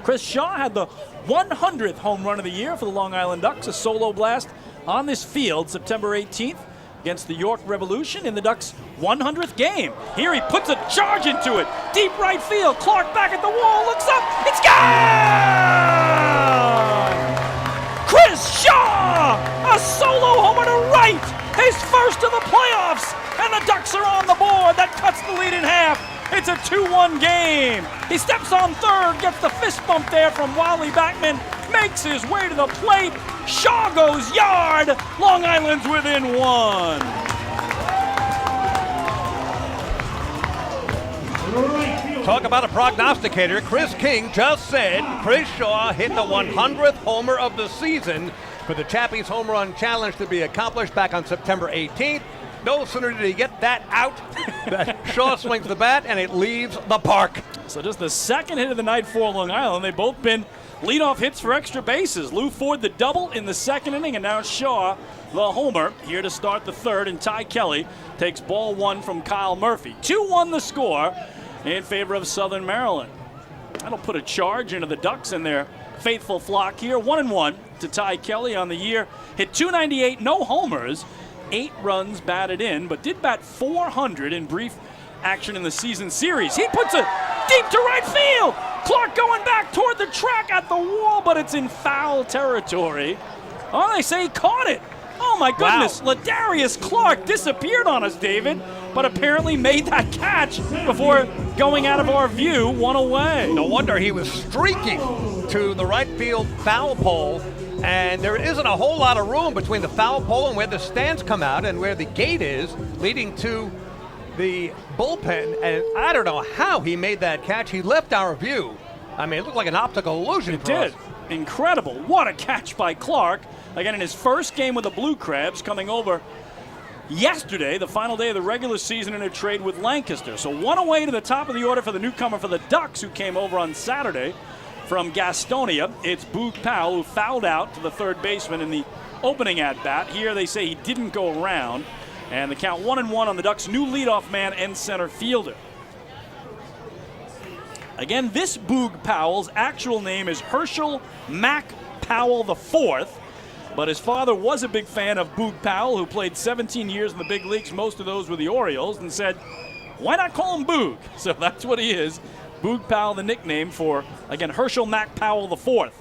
Chris Shaw had the 100th home run of the year for the Long Island Ducks. A solo blast on this field September 18th against the York Revolution in the Ducks' 100th game. Here he puts a charge into it. Deep right field. Clark back at the wall. Looks up. It's gone! Chris Shaw! A solo homer to right. His first of the playoffs. And the Ducks are on the board. That cuts the lead in half. It's a 2-1 game. He steps on third, gets the fist bump there from Wally Backman, makes his way to the plate. Shaw goes yard. Long Island's within one. Talk about a prognosticator. Chris King just said Chris Shaw hit the 100th homer of the season for the Chappies Home Run Challenge to be accomplished back on September 18th. No sooner did he get that out that Shaw swings the bat and it leaves the park. So just the second hit of the night for Long Island. They've both been leadoff hits for extra bases. Lou Ford the double in the second inning, and now Shaw the homer here to start the third, and Ty Kelly takes ball one from Kyle Murphy. 2-1 the score in favor of Southern Maryland. That'll put a charge into the Ducks and their faithful flock here. 1-1 to Ty Kelly on the year. Hit .298, no homers. 8 runs batted in, but did bat .400 in brief action in the season series. He puts it deep to right field. Clark going back toward the track at the wall, but it's in foul territory. Oh, they say he caught it. Oh, my goodness. Wow. Ladarius Clark disappeared on us, David, but apparently made that catch before going out of our view, one away. No wonder he was streaking to the right field foul pole. And there isn't a whole lot of room between the foul pole and where the stands come out and where the gate is leading to the bullpen. And I don't know how he made that catch. He left our view. I mean, it looked like an optical illusion It for us. did. Incredible. What a catch by Clark. Again, in his first game with the Blue Crabs, coming over yesterday, the final day of the regular season in a trade with Lancaster. So one away to the top of the order for the newcomer for the Ducks, who came over on Saturday from Gastonia. It's Boog Powell, who fouled out to the third baseman in the opening at-bat. Here they say he didn't go around. And the count 1-1 on the Ducks' new leadoff man and center fielder. Again, this Boog Powell's actual name is Herschel Mack Powell IV, but his father was a big fan of Boog Powell, who played 17 years in the big leagues, most of those with the Orioles, and said, why not call him Boog? So that's what he is. Boog Powell, the nickname for, again, Herschel Mack Powell IV.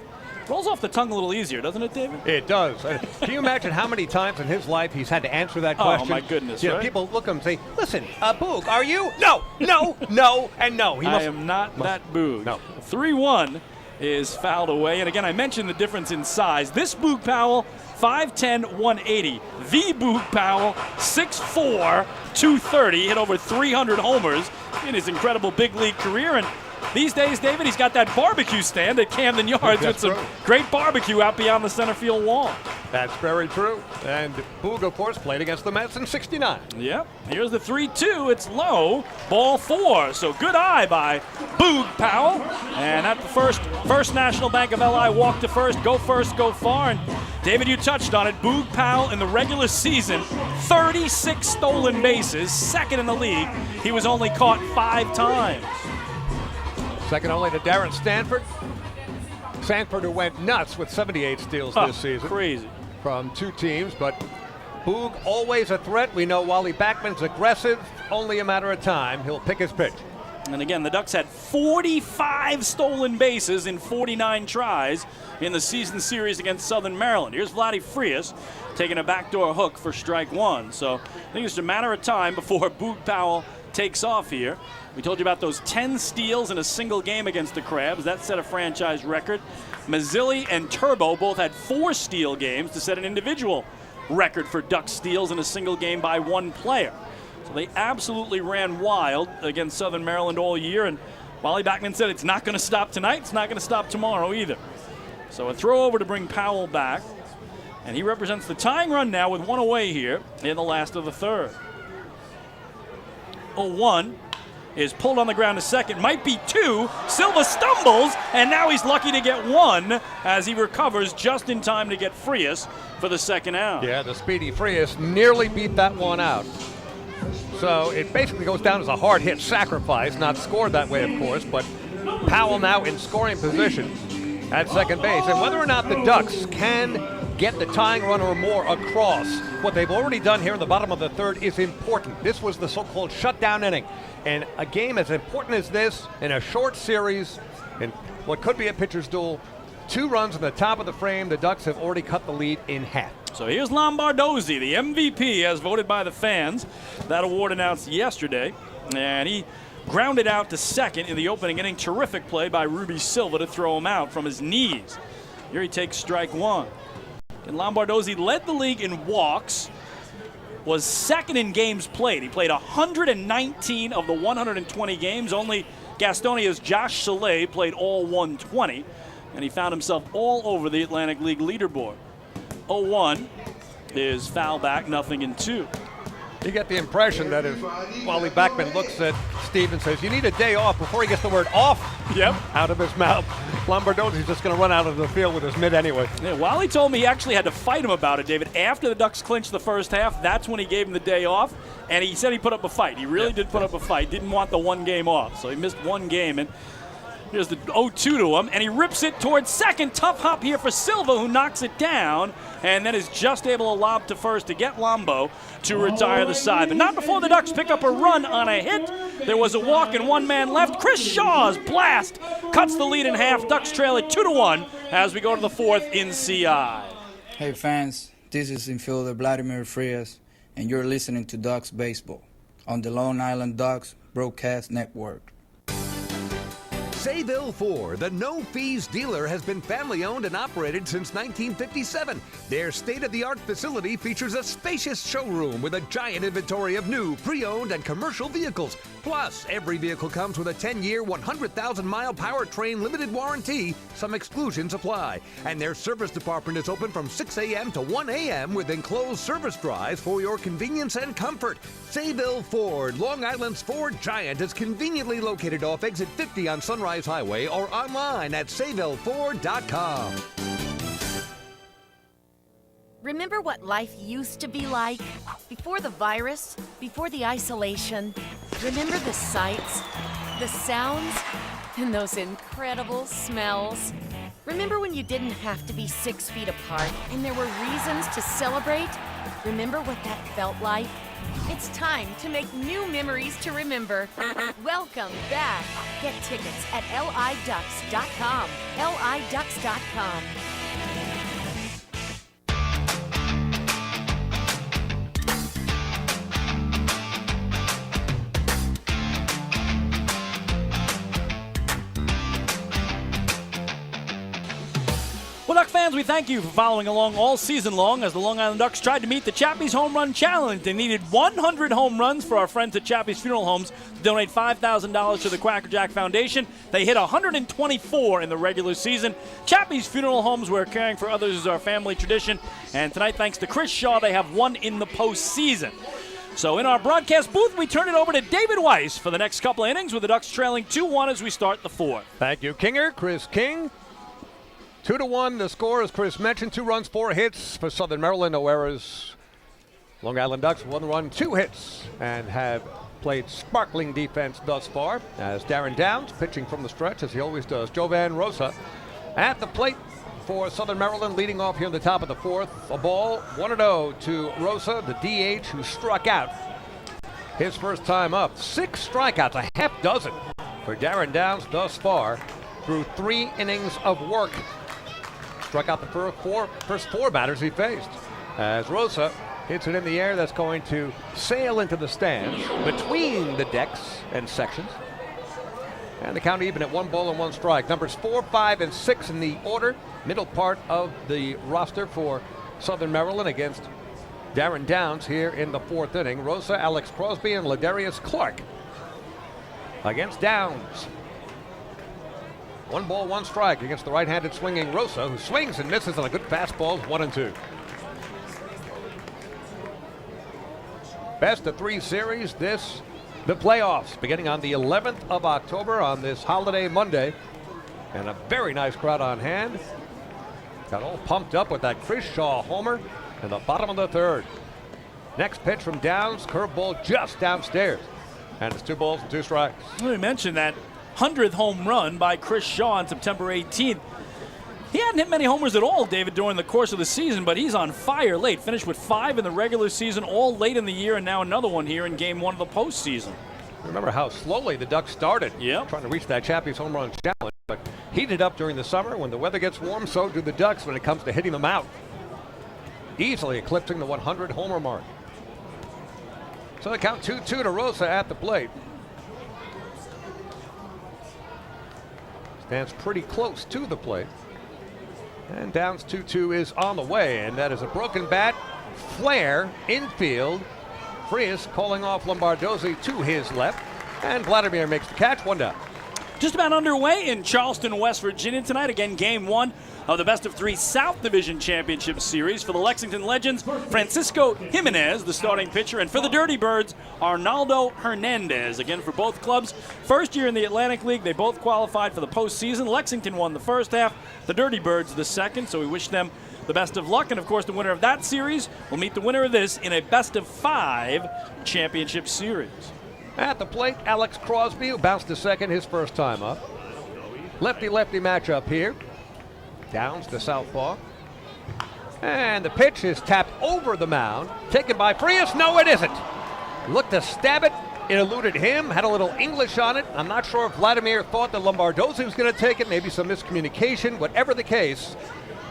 Rolls off the tongue a little easier, doesn't it, David? It does. Can you imagine how many times in his life he's had to answer that question? Oh, my goodness, You know, right? people look at him and say, listen, Boog, are you? No, no, no, and no. I am not that Boog. No. 3-1 is fouled away. And again, I mentioned the difference in size. This Boog Powell, 5'10", 180. The Boog Powell, 6'4", 230. Hit over 300 homers in his incredible big league career. And these days, David, he's got that barbecue stand at Camden Yards with some great barbecue out beyond the center field wall. That's very true. And Boog, of course, played against the Mets in '69. Yep. Here's the 3-2. It's low. Ball 4. So good eye by Boog Powell. And at the first National Bank of LI walk to first, go far. And David, you touched on it. Boog Powell in the regular season, 36 stolen bases, second in the league. He was only caught 5 times. Second only to Darren Stanford. Stanford, who went nuts with 78 steals this season. Crazy. From 2 teams, but Boog always a threat. We know Wally Backman's aggressive. Only a matter of time. He'll pick his pitch. And again, the Ducks had 45 stolen bases in 49 tries in the season series against Southern Maryland. Here's Vladdy Frias taking a backdoor hook for strike 1. So I think it's a matter of time before Boog Powell takes off here. We told you about those 10 steals in a single game against the Crabs. That set a franchise record. Mazzilli and Turbo both had 4 steal games to set an individual record for Ducks steals in a single game by one player. So they absolutely ran wild against Southern Maryland all year, and Wally Backman said it's not going to stop tonight, it's not going to stop tomorrow either. So a throw over to bring Powell back, and he represents the tying run now with 1 away here in the last of the third. 0-1 is pulled on the ground to second, might be 2. Silva stumbles, and now he's lucky to get 1 as he recovers just in time to get Frias for the second out. Yeah, the speedy Frias nearly beat that one out. So it basically goes down as a hard hit sacrifice, not scored that way, of course, but Powell now in scoring position. at second base. And whether or not the Ducks can get the tying run or more across, what they've already done here in the bottom of the third is important. This was the so-called shutdown inning. And a game as important as this, in a short series, in what could be a pitcher's duel, 2 runs in the top of the frame, the Ducks have already cut the lead in half. So here's Lombardozzi, the MVP as voted by the fans. That award announced yesterday. And he grounded out to second in the opening inning. Terrific play by Ruby Silva to throw him out from his knees. Here he takes strike 1. And Lombardozzi led the league in walks, was second in games played. He played 119 of the 120 games. Only Gastonia's Josh Soleil played all 120. And he found himself all over the Atlantic League leaderboard. 0-1 is foul back, 0-2. You get the impression that if Wally Backman looks at Steve and says, you need a day off, before he gets the word off out of his mouth, Lombardozzi's just going to run out of the field with his mitt anyway. Yeah, Wally told me he actually had to fight him about it, David. After the Ducks clinched the first half, that's when he gave him the day off, and he said he put up a fight. He really did put up a fight. Didn't want the 1 game off, so he missed 1 game. And here's the 0-2 to him, and he rips it towards second. Tough hop here for Silva, who knocks it down, and then is just able to lob to first to get Lombo to retire the side. But not before the Ducks pick up a run on a hit. There was a walk and 1 man left. Chris Shaw's blast cuts the lead in half. Ducks trail it 2-1 as we go to the 4th in CI. Hey fans, this is infielder Vladimir Frias, and you're listening to Ducks Baseball on the Long Island Ducks Broadcast Network. Sayville Ford, the no-fees dealer, has been family-owned and operated since 1957. Their state-of-the-art facility features a spacious showroom with a giant inventory of new, pre-owned, and commercial vehicles. Plus, every vehicle comes with a 10-year, 100,000-mile powertrain limited warranty. Some exclusions apply. And their service department is open from 6 a.m. to 1 a.m. with enclosed service drives for your convenience and comfort. Sayville Ford, Long Island's Ford giant, is conveniently located off exit 50 on Sunrise Highway or online at SayvilleFord.com. Remember what life used to be like? Before the virus, before the isolation? Remember the sights, the sounds, and those incredible smells? Remember when you didn't have to be 6 feet apart and there were reasons to celebrate? Remember what that felt like? It's time to make new memories to remember. Welcome back. Get tickets at liducks.com. liducks.com. Well, Duck fans, we thank you for following along all season long as the Long Island Ducks tried to meet the Chappie's Home Run Challenge. They needed 100 home runs for our friends at Chappie's Funeral Homes to donate $5,000 to the Quacker Jack Foundation. They hit 124 in the regular season. Chappie's Funeral Homes, we're caring for others, is our family tradition. And tonight, thanks to Chris Shaw, they have won in the postseason. So in our broadcast booth, we turn it over to David Weiss for the next couple of innings with the Ducks trailing 2-1 as we start the 4th. Thank you, Kinger. Chris King. 2-1, the score, as Chris mentioned. 2 runs, 4 hits for Southern Maryland. No errors. Long Island Ducks, 1 run, 2 hits, and have played sparkling defense thus far. As Darren Downs pitching from the stretch, as he always does. Jovan Rosa at the plate for Southern Maryland, leading off here in the top of the 4th. A ball, 1-0 to Rosa, the DH, who struck out his first time up. 6 strikeouts, a half dozen for Darren Downs thus far through 3 innings of work. Struck out the first 4 batters he faced. As Rosa hits it in the air, that's going to sail into the stands between the decks and sections. And the count even at 1 ball and 1 strike. Numbers 4, 5, and 6 in the order. Middle part of the roster for Southern Maryland against Darren Downs here in the 4th inning. Rosa, Alex Crosby, and Ladarius Clark against Downs. 1 ball, 1 strike against the right-handed swinging Rosa, who swings and misses on a good fastball, 1-2. Best of 3 series, the playoffs, beginning on the 11th of October on this holiday Monday. And a very nice crowd on hand. Got all pumped up with that Chris Shaw homer in the bottom of the 3rd. Next pitch from Downs, curveball just downstairs. And it's 2 balls and 2 strikes. We mentioned that 100th home run by Chris Shaw on September 18th. He hadn't hit many homers at all, David, during the course of the season, but he's on fire late. Finished with 5 in the regular season, all late in the year, and now another one here in Game 1 of the postseason. Remember how slowly the Ducks started, trying to reach that Champions Home Run Challenge, but heated up during the summer. When the weather gets warm, so do the Ducks when it comes to hitting them out. Easily eclipsing the 100 homer mark. So they count 2-2 to Rosa at the plate. Stands pretty close to the plate. And Downs 2-2 is on the way, and that is a broken bat. Flare, infield. Frias calling off Lombardozzi to his left. And Vladimir makes the catch, 1 down. Just about underway in Charleston, West Virginia tonight. Again, Game 1 of the Best of 3 South Division Championship Series. For the Lexington Legends, Francisco Jimenez, the starting pitcher. And for the Dirty Birds, Arnaldo Hernandez. Again, for both clubs, first year in the Atlantic League. They both qualified for the postseason. Lexington won the first half, the Dirty Birds the second. So we wish them the best of luck. And, of course, the winner of that series will meet the winner of this in a Best of 5 Championship Series. At the plate, Alex Crosby, who bounced to second his first time up. Lefty-lefty matchup here. Downs to southpaw. And the pitch is tapped over the mound. Taken by Frias. No, it isn't. Looked to stab it. It eluded him. Had a little English on it. I'm not sure if Vladimir thought that Lombardozzi was going to take it. Maybe some miscommunication. Whatever the case,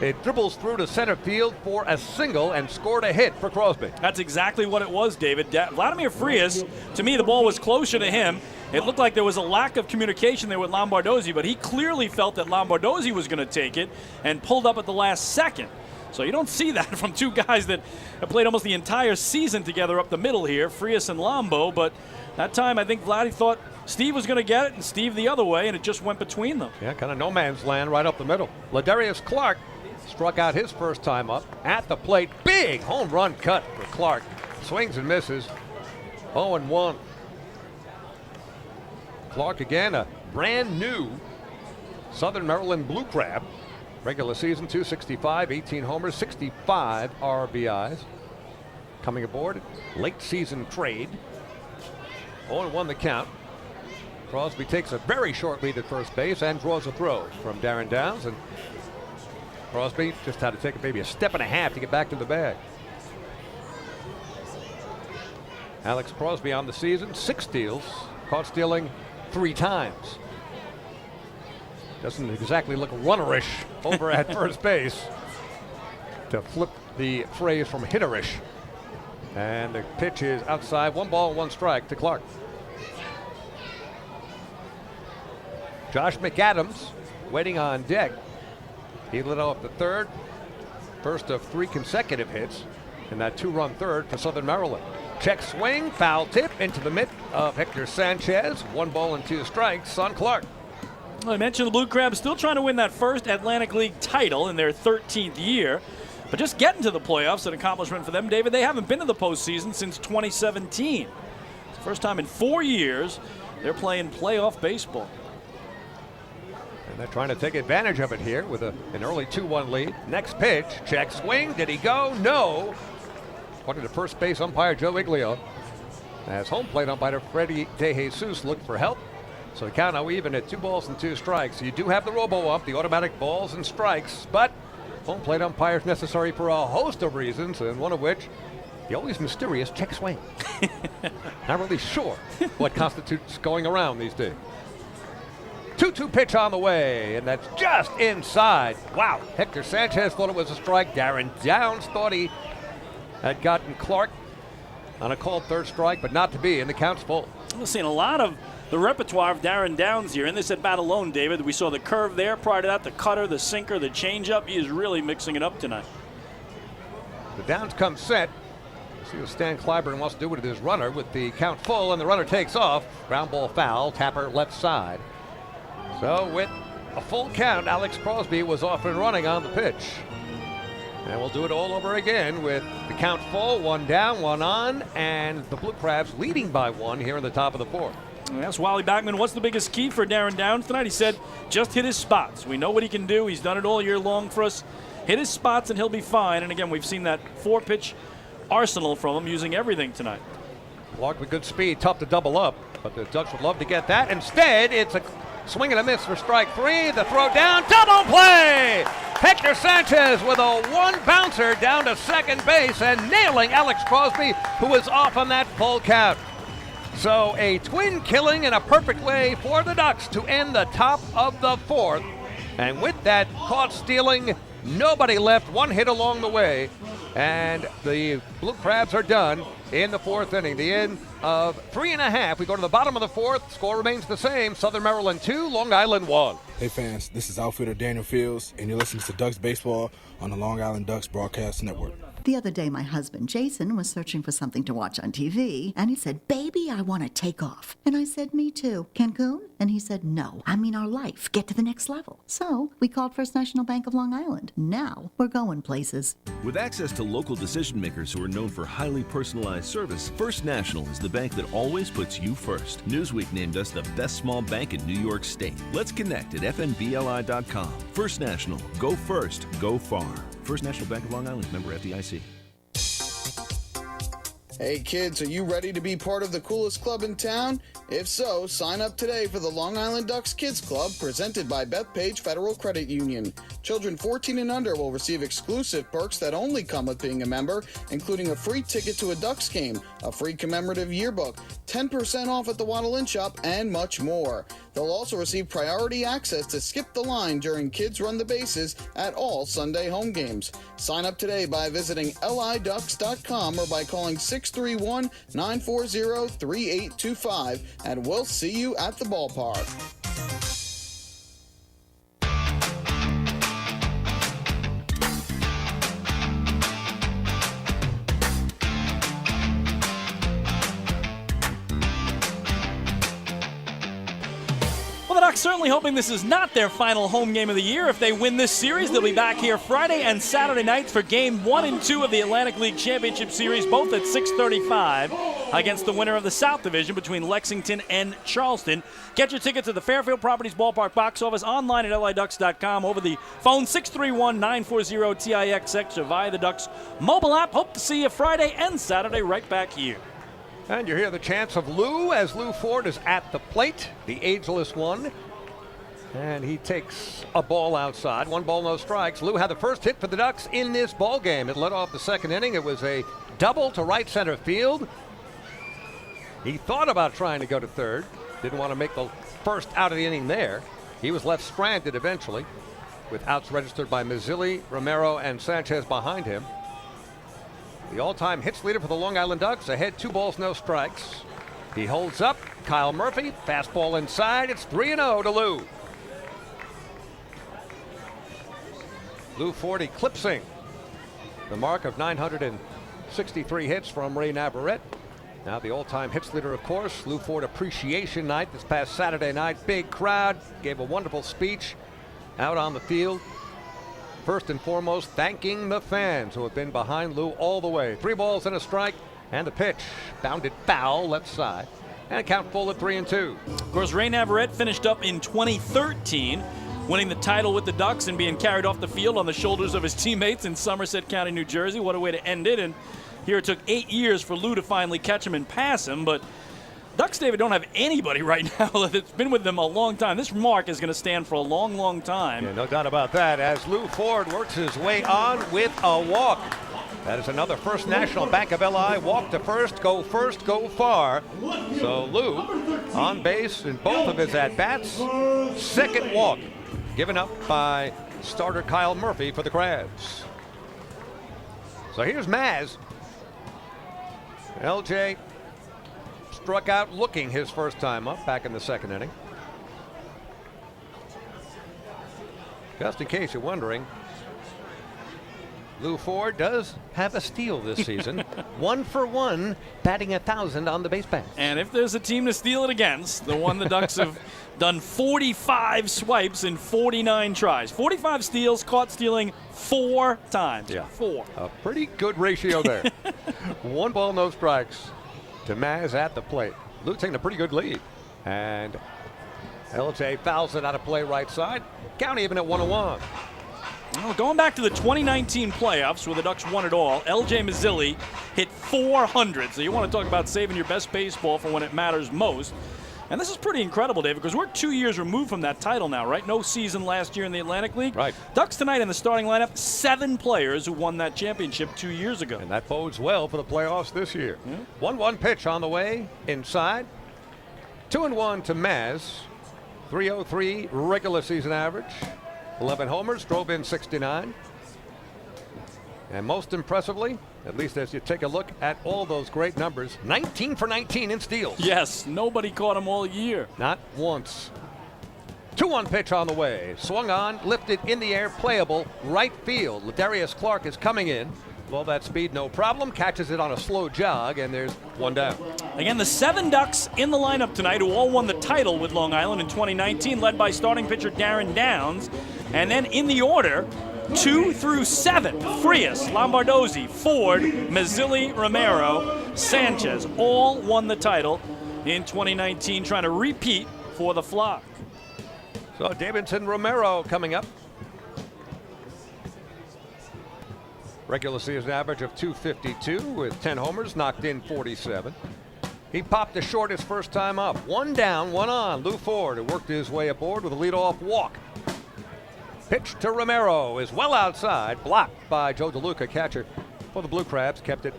it dribbles through to center field for a single and scored a hit for Crosby. That's exactly what it was, David. Vladimir Frias, to me, the ball was closer to him. It looked like there was a lack of communication there with Lombardozzi, but he clearly felt that Lombardozzi was going to take it and pulled up at the last second. So you don't see that from two guys that have played almost the entire season together up the middle here, Frias and Lombo. But that time, I think Vladdy thought Steve was going to get it and Steve the other way, and it just went between them. Yeah, kind of no man's land right up the middle. Ladarius Clark struck out his first time up at the plate. Big home run cut for Clark. Swings and misses. 0-1. Clark again, a brand new Southern Maryland Blue Crab. Regular season, 265, 18 homers, 65 RBIs. Coming aboard, late season trade. 0-1 the count. Crosby takes a very short lead at first base and draws a throw from Darren Downs. And Crosby just had to take maybe a step and a half to get back to the bag. Alex Crosby on the season, 6 steals, caught stealing 3 times. Doesn't exactly look runnerish over at first base, to flip the phrase from hitterish. And the pitch is outside, 1 ball, 1 strike to Clark. Josh McAdams waiting on deck. He lit off the third, first of 3 consecutive hits in that 2-run third for Southern Maryland. Check swing, foul tip into the mitt of Hector Sanchez. 1 ball and 2 strikes on Clark. Well, I mentioned the Blue Crabs still trying to win that first Atlantic League title in their 13th year. But just getting to the playoffs, an accomplishment for them, David. They haven't been to the postseason since 2017. It's the first time in 4 years they're playing playoff baseball. And they're trying to take advantage of it here with an early 2-1 lead. Next pitch, check swing. Did he go? No. According to first base umpire Joe Iglio, as home plate umpire Freddie DeJesus looked for help. So the count now even at 2 balls and 2 strikes. You do have the robo-ump, the automatic balls and strikes, but home plate umpire is necessary for a host of reasons, and one of which, the always mysterious check swing. Not really sure what constitutes going around these days. 2-2 pitch on the way, and that's just inside. Wow. Hector Sanchez thought it was a strike. Darren Downs thought he had gotten Clark on a called third strike, but not to be, and the count's full. We're seeing a lot of the repertoire of Darren Downs here. In this at-bat alone, David, we saw the curve there. Prior to that, the cutter, the sinker, the changeup. He is really mixing it up tonight. The Downs come set. See what Stan Clyburn wants to do with his runner with the count full, and the runner takes off. Ground ball foul, Tapper left side. So with a full count, Alex Crosby was off and running on the pitch. And we'll do it all over again with the count full, 1 down, 1 on, and the Blue Crabs leading by 1 here in the top of the 4th. I asked Wally Backman, what's the biggest key for Darren Downs tonight? He said, just hit his spots. We know what he can do. He's done it all year long for us. Hit his spots and he'll be fine. And again, we've seen that 4-pitch arsenal from him using everything tonight. Walked with good speed, tough to double up, but the Ducks would love to get that. Instead, it's a swing and a miss for strike 3. The throw down, double play! Hector Sanchez with a one-bouncer down to second base and nailing Alex Crosby, who was off on that full count. So a twin killing in a perfect way for the Ducks to end the top of the fourth. And with that caught stealing, nobody left, one hit along the way. And the Blue Crabs are done in the fourth inning. The end of 3.5. We go to the bottom of the fourth. Score remains the same. Southern Maryland 2, Long Island 1. Hey fans, this is outfielder Daniel Fields, and you're listening to Ducks Baseball on the Long Island Ducks Broadcast Network. The other day, my husband, Jason, was searching for something to watch on TV, and he said, "Baby, I want to take off." And I said, "Me too. Cancun?" And he said, "No, I mean our life. Get to the next level." So we called First National Bank of Long Island. Now we're going places. With access to local decision makers who are known for highly personalized service, First National is the bank that always puts you first. Newsweek named us the best small bank in New York State. Let's connect at fnbli.com. First National. Go first. Go far. First National Bank of Long Island. Member FDIC. Hey kids, are you ready to be part of the coolest club in town? If so, sign up today for the Long Island Ducks Kids Club presented by Bethpage Federal Credit Union. Children 14 and under will receive exclusive perks that only come with being a member, including a free ticket to a Ducks game, a free commemorative yearbook, 10% off at the Waddle Inn Shop, and much more. They'll also receive priority access to skip the line during Kids Run the Bases at all Sunday home games. Sign up today by visiting liducks.com or by calling 631-940-3825, and we'll see you at the ballpark. Well, the Ducks certainly hoping this is not their final home game of the year. If they win this series, they'll be back here Friday and Saturday nights for Game 1 and 2 of the Atlantic League Championship Series, both at 6:35 against the winner of the South Division between Lexington and Charleston. Get your tickets at the Fairfield Properties Ballpark box office, online at liducks.com, over the phone 631-940-TIXX, or via the Ducks mobile app. Hope to see you Friday and Saturday right back here. And you hear the chants of Lou as Lou Ford is at the plate, the ageless one. And he takes a ball outside. 1 ball, no strikes. Lou had the first hit for the Ducks in this ball game. It led off the second inning. It was a double to right center field. He thought about trying to go to third. Didn't want to make the first out of the inning there. He was left stranded eventually, with outs registered by Mazzilli, Romero, and Sanchez behind him. The all-time hits leader for the Long Island Ducks, ahead 2 balls, no strikes. He holds up. Kyle Murphy, fastball inside. It's 3-0 to Lou. Lou Ford eclipsing the mark of 963 hits from Ray Navarrete. Now the all-time hits leader, of course. Lou Ford Appreciation Night this past Saturday night. Big crowd. Gave a wonderful speech out on the field. First and foremost, thanking the fans who have been behind Lou all the way. 3 balls and a strike, and the pitch bounded foul left side, and a count full at 3-2. Of course, Ray Navarrete finished up in 2013, winning the title with the Ducks and being carried off the field on the shoulders of his teammates in Somerset County, New Jersey. What a way to end it. And here it took 8 years for Lou to finally catch him and pass him, but Ducks, David, don't have anybody right now that's been with them a long time. This mark is going to stand for a long, long time. Yeah, no doubt about that, as Lou Ford works his way on with a walk. That is another First National Bank of LI walk to first, go far. So Lou on base in both of his at-bats. Second walk given up by starter Kyle Murphy for the Crabs. So here's Maz. LJ struck out looking his first time up back in the second inning. Just in case you're wondering, Lou Ford does have a steal this season. 1 for 1, batting 1,000 on the base pass. And if there's a team to steal it against, the one the Ducks have done 45 swipes in 49 tries. 45 steals, caught stealing 4 times. Yeah. 4. A pretty good ratio there. 1 ball, no strikes to Maz at the plate. Lou taking a pretty good lead. And LJ fouls it out of play right side. Count even at 1-1. Well, going back to the 2019 playoffs where the Ducks won it all, LJ Mazzilli hit 400. So you want to talk about saving your best baseball for when it matters most. And this is pretty incredible, David, because we're 2 years removed from that title now, right? No season last year in the Atlantic League. Right. Ducks tonight in the starting lineup, 7 players who won that championship 2 years ago. And that bodes well for the playoffs this year. 1-1 pitch on the way inside. 2-1 to Maz. 303 regular season average. 11 homers, drove in 69. And most impressively, at least as you take a look at all those great numbers, 19 for 19 in steals. Yes, nobody caught him all year. Not once. 2-1 pitch on the way. Swung on, lifted in the air, playable, right field. Ladarius Clark is coming in. With all that speed, no problem. Catches it on a slow jog, and there's one down. Again, the 7 Ducks in the lineup tonight who all won the title with Long Island in 2019, led by starting pitcher Darren Downs. And then in the order, 2 through 7, Frias, Lombardozzi, Ford, Mazzilli, Romero, Sanchez, all won the title in 2019, trying to repeat for the Flock. So Davidson Romero coming up. Regular season average of 252 with 10 homers, knocked in 47. He popped the short his first time up. 1 down, 1 on. Lou Ford, who worked his way aboard with a leadoff walk. Pitch to Romero is well outside, blocked by Joe DeLuca, catcher for the Blue Crabs. Kept it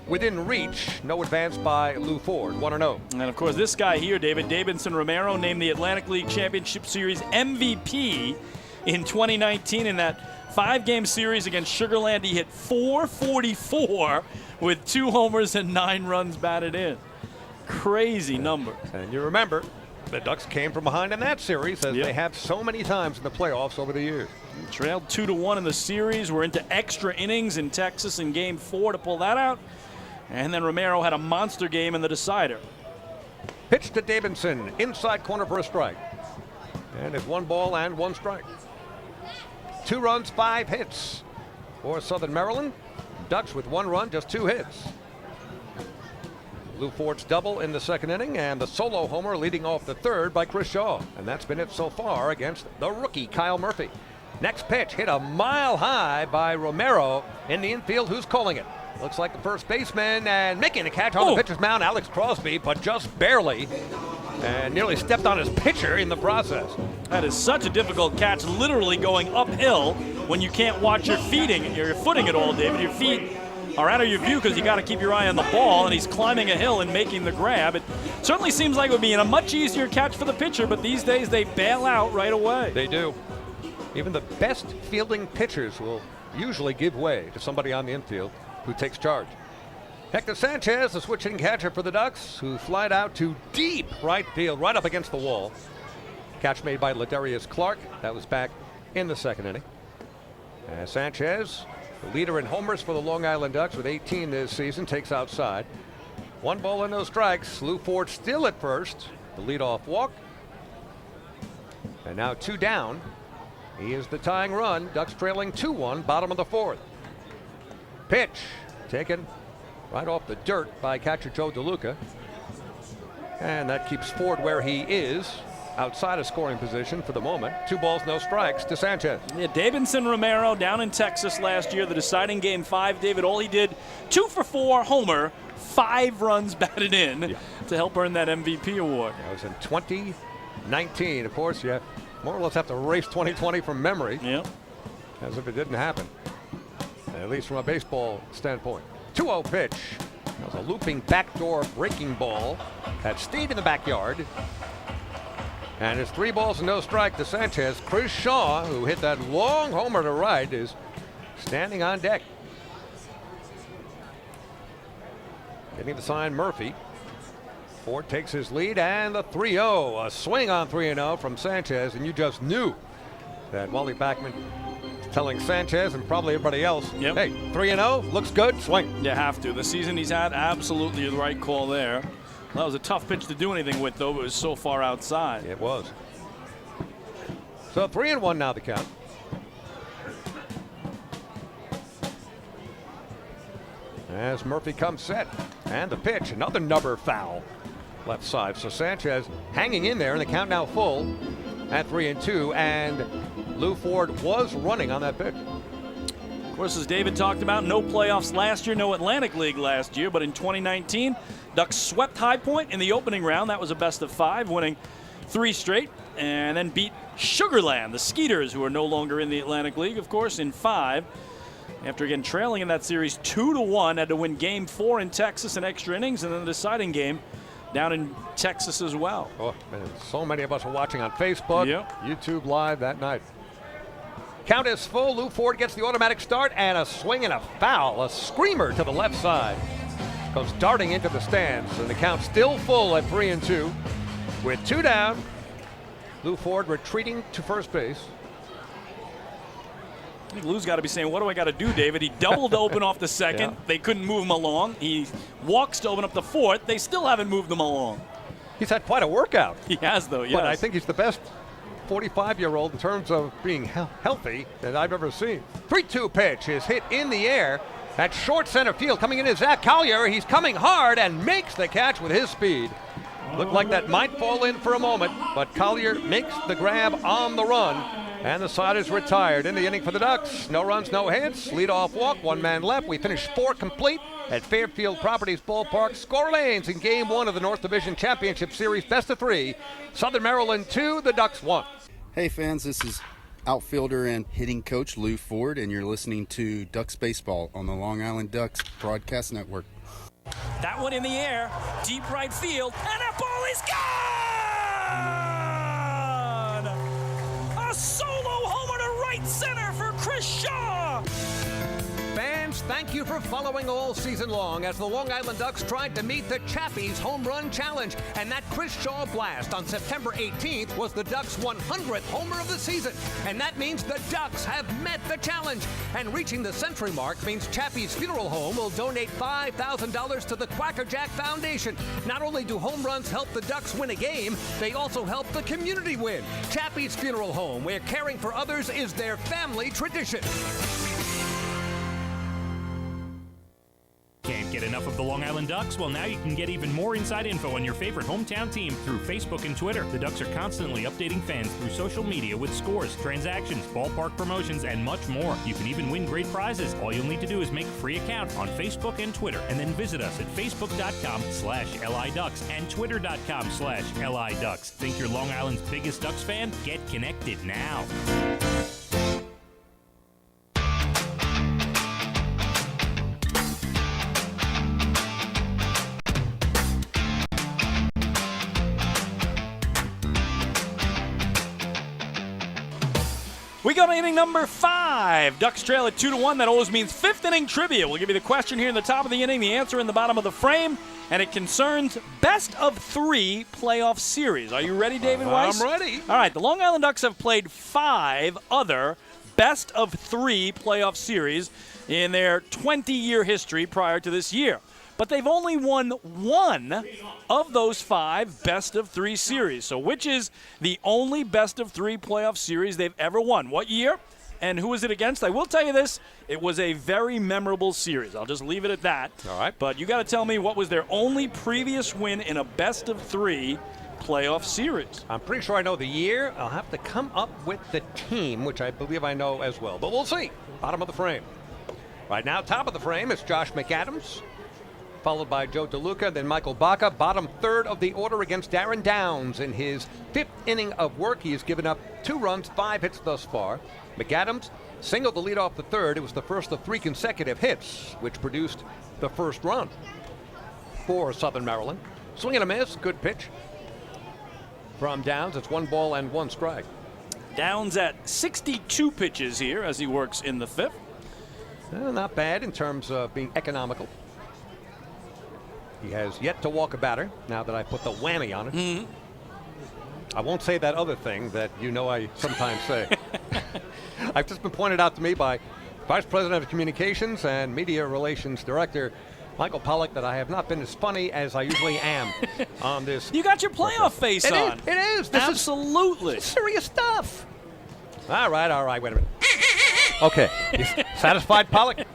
within reach. No advance by Lou Ford, 1-0. And of course, this guy here, Davidson Romero, named the Atlantic League Championship Series MVP in 2019 in that 5-game series against Sugar Land. He hit .444 with 2 homers and 9 runs batted in. Crazy number. And you remember, the Ducks came from behind in that series, as they have so many times in the playoffs over the years. Trailed 2-1 in the series. We're into extra innings in Texas in Game 4 to pull that out. And then Romero had a monster game in the decider. Pitch to Davidson, inside corner for a strike. And it's 1 ball and 1 strike. 2 runs, 5 hits for Southern Maryland. Ducks with 1 run, just 2 hits. Lou Ford's double in the second inning, and the solo homer leading off the third by Chris Shaw. And that's been it so far against the rookie, Kyle Murphy. Next pitch hit a mile high by Romero in the infield. Who's calling it? Looks like the first baseman, and making a catch on the pitcher's mound, Alex Crosby, but just barely. And nearly stepped on his pitcher in the process. That is such a difficult catch, literally going uphill when you can't watch your footing at all, David. Your feet are out of your view because you got to keep your eye on the ball, and he's climbing a hill and making the grab. It certainly seems like it would be a much easier catch for the pitcher, but these days they bail out right away. They do. Even the best fielding pitchers will usually give way to somebody on the infield who takes charge. Hector Sanchez, the switch hitting catcher for the Ducks, who flied out to deep right field, right up against the wall. Catch made by Ladarius Clark. That was back in the second inning. Sanchez, the leader in homers for the Long Island Ducks with 18 this season, takes outside. 1 ball and no strikes. Lou Ford still at first. The leadoff walk. And now 2 down. He is the tying run. Ducks trailing 2-1, bottom of the 4th. Pitch taken right off the dirt by catcher Joe DeLuca. And that keeps Ford where he is, outside of scoring position for the moment. 2 balls, no strikes to Sanchez. Yeah, Davidson Romero down in Texas last year, the deciding Game 5, David, all he did, 2 for 4, homer, 5 runs batted in to help earn that MVP award. That was in 2019. Of course, you more or less have to erase 2020 from memory. Yep. As if it didn't happen, at least from a baseball standpoint. 2-0 pitch. That was a looping backdoor breaking ball that stayed in the backyard. And it's 3 balls and no strike to Sanchez. Chris Shaw, who hit that long homer to right, is standing on deck. Getting the sign, Murphy. Ford takes his lead, and the 3-0. A swing on 3-0 from Sanchez, and you just knew that Wally Backman telling Sanchez and probably everybody else, hey, 3-0, looks good, swing. You have to. The season he's had, absolutely the right call there. That was a tough pitch to do anything with, though. It was so far outside. It was. So 3-1 now the count. As Murphy comes set. And the pitch, another nubber foul. Left side. So Sanchez hanging in there, and the count now full at 3-2. And Lou Ford was running on that pitch. course, as David talked about, no playoffs last year, no Atlantic League last year, but in 2019, Ducks swept High Point in the opening round. That was a best of 5, winning 3 straight, and then beat Sugarland, the Skeeters, who are no longer in the Atlantic League, of course, in 5. After again trailing in that series 2-1, had to win Game 4 in Texas in extra innings, and then the deciding game down in Texas as well. Oh, man, so many of us are watching on Facebook, YouTube Live that night. Count is full. Lou Ford gets the automatic start, and a swing and a foul. A screamer to the left side. Goes darting into the stands, and the count still full at 3-2. With 2 down, Lou Ford retreating to first base. I think Lou's got to be saying, what do I got to do, David? He doubled to open off the second. They couldn't move him along. He walks to open up the fourth. They still haven't moved him along. He's had quite a workout. He has, though, yes. But I think he's the best 45-year-old in terms of being healthy that I've ever seen. 3-2 pitch is hit in the air at short center field. Coming in is Zach Collier. He's coming hard and makes the catch with his speed. Looked like that might fall in for a moment, but Collier makes the grab on the run, and the side is retired. In the inning for the Ducks, no runs, no hits, leadoff walk, 1 man left. We finished 4 complete at Fairfield Properties Ballpark. Score lanes in Game 1 of the North Division Championship Series, best of 3. Southern Maryland 2, the Ducks 1. Hey fans, this is outfielder and hitting coach Lou Ford, and you're listening to Ducks Baseball on the Long Island Ducks Broadcast Network. That one in the air, deep right field, and that ball is gone! A solo homer to right center for Chris Shaw! Fans, thank you for following all season long as the Long Island Ducks tried to meet the Chappies Home Run Challenge. And that Chris Shaw blast on September 18th was the Ducks' 100th homer of the season. And that means the Ducks have met the challenge. And reaching the century mark means Chappies Funeral Home will donate $5,000 to the Quackerjack Foundation. Not only do home runs help the Ducks win a game, they also help the community win. Chappies Funeral Home, where caring for others is their family tradition. Can't get enough of the Long Island Ducks? Well, now you can get even more inside info on your favorite hometown team through Facebook and Twitter. The Ducks are constantly updating fans through social media with scores, transactions, ballpark promotions, and much more. You can even win great prizes. All you'll need to do is make a free account on Facebook and Twitter, and then visit us at facebook.com/LIDucks and twitter.com/LIDucks. Think you're Long Island's biggest Ducks fan? Get connected now. We go to inning number 5. Ducks trail at 2-1. That always means 5th inning trivia. We'll give you the question here in the top of the inning, the answer in the bottom of the frame, and it concerns best of 3 playoff series. Are you ready, David Weiss? I'm ready. All right, the Long Island Ducks have played 5 other best of 3 playoff series in their 20-year history prior to this year. But they've only won 1 of those 5 best of 3 series. So which is the only best of 3 playoff series they've ever won? What year? And who was it against? I will tell you this. It was a very memorable series. I'll just leave it at that. All right. But you got to tell me what was their only previous win in a best of 3 playoff series. I'm pretty sure I know the year. I'll have to come up with the team, which I believe I know as well. But we'll see. Bottom of the frame. Right now, top of the frame is Josh McAdams, followed by Joe DeLuca, then Michael Baca. Bottom third of the order against Darren Downs in his 5th inning of work. He has given up 2 runs, 5 hits thus far. McAdams singled the lead off the third. It was the first of 3 consecutive hits, which produced the first run for Southern Maryland. Swing and a miss, good pitch from Downs. It's 1 ball and 1 strike. Downs at 62 pitches here as he works in the 5th. Not bad in terms of being economical. He has yet to walk a batter, now that I put the whammy on it. Mm-hmm. I won't say that other thing that you know I sometimes say. I've just been pointed out to me by Vice President of Communications and Media Relations Director Michael Pollack that I have not been as funny as I usually am on this. You got your playoff face on. It is. This Absolutely. Is serious stuff. All right. Wait a minute. Okay. You satisfied, Pollack?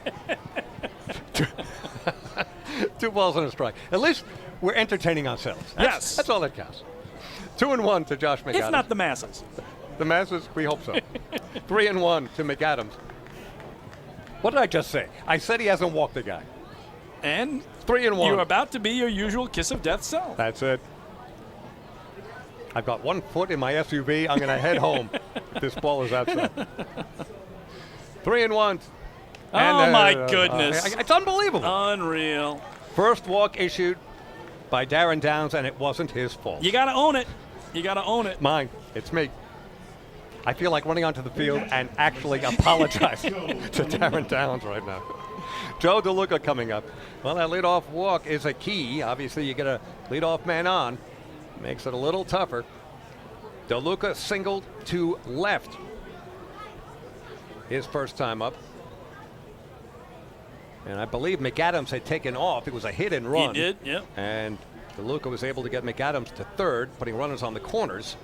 2 balls and a strike. At least we're entertaining ourselves. That's all that counts. 2-1 to Josh McAdams. If not the masses. The masses, we hope so. 3-1 to McAdams. What did I just say? I said he hasn't walked the guy. And 3-1. You're about to be your usual kiss of death self. That's it. I've got 1 foot in my SUV. I'm going to head home if this ball is outside. 3-1. Oh, my goodness. It's unbelievable. Unreal. First walk issued by Darren Downs, and it wasn't his fault. You got to own it. You got to own it. Mine. It's me. I feel like running onto the field and actually apologizing to Darren Downs right now. Joe DeLuca coming up. Well, that leadoff walk is a key. Obviously, you get a leadoff man on. Makes it a little tougher. DeLuca singled to left. His first time up. And I believe McAdams had taken off. It was a hit and run. He did, yeah. And DeLuca was able to get McAdams to third, putting runners on the corners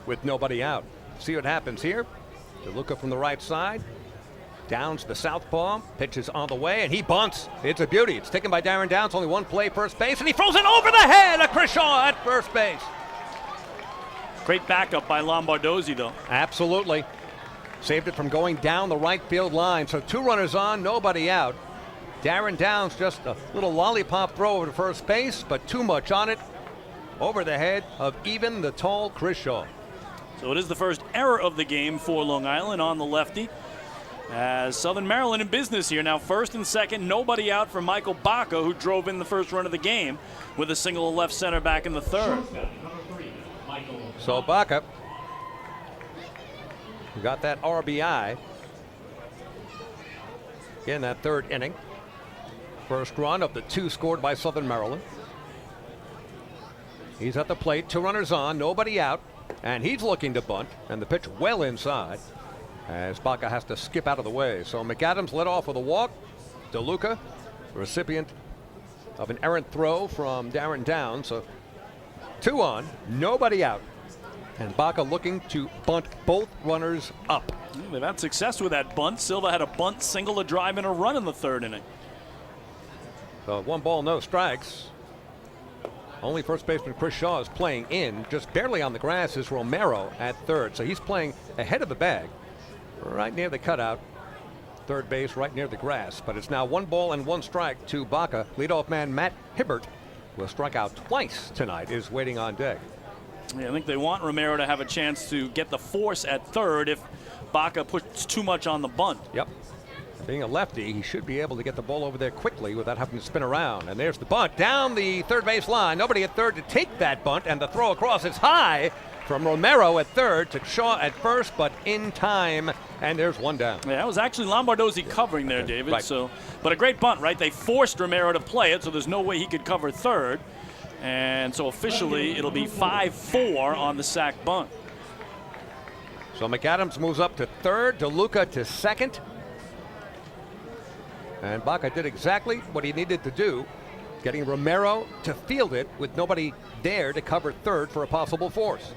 with nobody out. See what happens here. DeLuca from the right side. Downs the southpaw. Pitches on the way, and he bunts. It's a beauty. It's taken by Darren Downs. Only one play, first base, and he throws it over the head of Kershaw at first base. Great backup by Lombardozzi, though. Absolutely. Saved it from going down the right field line. So 2 runners on, nobody out. Darren Downs just a little lollipop throw over to first base, but too much on it. Over the head of even the tall Kershaw. So it is the first error of the game for Long Island on the lefty. As Southern Maryland in business here. Now first and second, nobody out for Michael Baca, who drove in the first run of the game with a single left center back in the third. So Baca got that RBI in that third inning. First run of the 2 scored by Southern Maryland. He's at the plate, 2 runners on, nobody out. And he's looking to bunt, and the pitch well inside as Baca has to skip out of the way. So McAdams led off with a walk. DeLuca, recipient of an errant throw from Darren Downs. So 2 on, nobody out. And Baca looking to bunt both runners up. They've had success with that bunt. Silva had a bunt, single, a drive, and a run in the third inning. So 1 ball, no strikes. Only first baseman Chris Shaw is playing in. Just barely on the grass is Romero at third. So he's playing ahead of the bag, right near the cutout. Third base, right near the grass. But it's now 1 ball and 1 strike to Baca. Leadoff man Matt Hibbert will strike out twice tonight, is waiting on deck. Yeah, I think they want Romero to have a chance to get the force at third if Baca puts too much on the bunt. Yep. Being a lefty, he should be able to get the ball over there quickly without having to spin around. And there's the bunt down the third base line. Nobody at third to take that bunt, and the throw across is high from Romero at third to Shaw at first, but in time, and there's 1 down. Yeah, it was actually Lombardozzi covering there, David. Right. So, but a great bunt, right? They forced Romero to play it, so there's no way he could cover third. And so officially, it'll be 5-4 on the sac bunt. So McAdams moves up to third, DeLuca to second. And Baca did exactly what he needed to do, getting Romero to field it with nobody there to cover third for a possible force.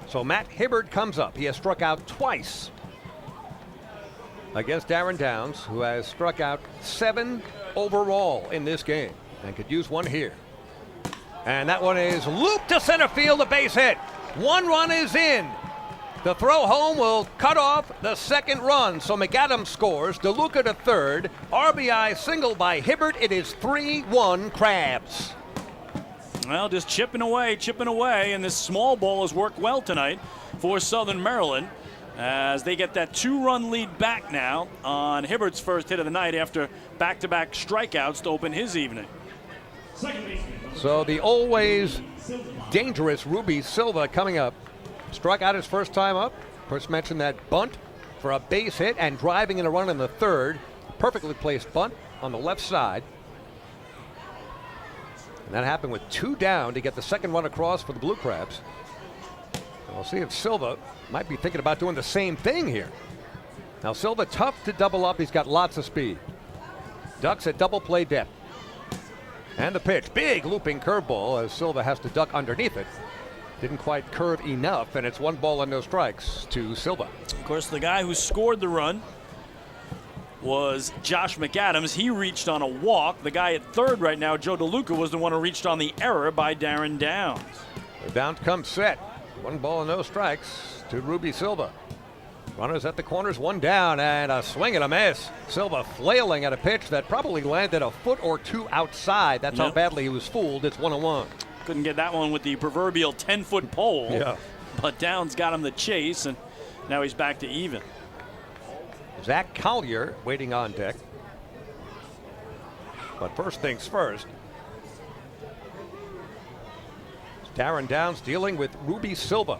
So Matt Hibbert comes up. He has struck out twice against Darren Downs, who has struck out 7 overall in this game and could use 1 here. And that one is looped to center field, a base hit. 1 run is in. The throw home will cut off the second run. So McAdams scores. DeLuca to third. RBI single by Hibbert. It is 3-1 Crabs. Well, just chipping away, and this small ball has worked well tonight for Southern Maryland as they get that 2-run lead back now on Hibbert's first hit of the night after back-to-back strikeouts to open his evening. So the always dangerous Ruby Silva coming up. Struck out his first time up. First mentioned that bunt for a base hit and driving in a run in the third. Perfectly placed bunt on the left side. And that happened with 2 down to get the second run across for the Blue Crabs. And we'll see if Silva might be thinking about doing the same thing here. Now Silva tough to double up. He's got lots of speed. Ducks at double play depth. And the pitch. Big looping curveball as Silva has to duck underneath it. Didn't quite curve enough, and it's 1 ball and no strikes to Silva. Of course, the guy who scored the run was Josh McAdams. He reached on a walk. The guy at third right now, Joe DeLuca, was the one who reached on the error by Darren Downs. The down comes set. 1 ball and no strikes to Ruby Silva. Runners at the corners, one down, and a swing and a miss. Silva flailing at a pitch that probably landed a foot or two outside. That's how badly he was fooled. It's 1-1. Couldn't get that one with the proverbial 10-foot pole. Yeah. But Downs got him the chase, and now he's back to even. Zach Collier waiting on deck. But first things first. Darren Downs dealing with Ruby Silva.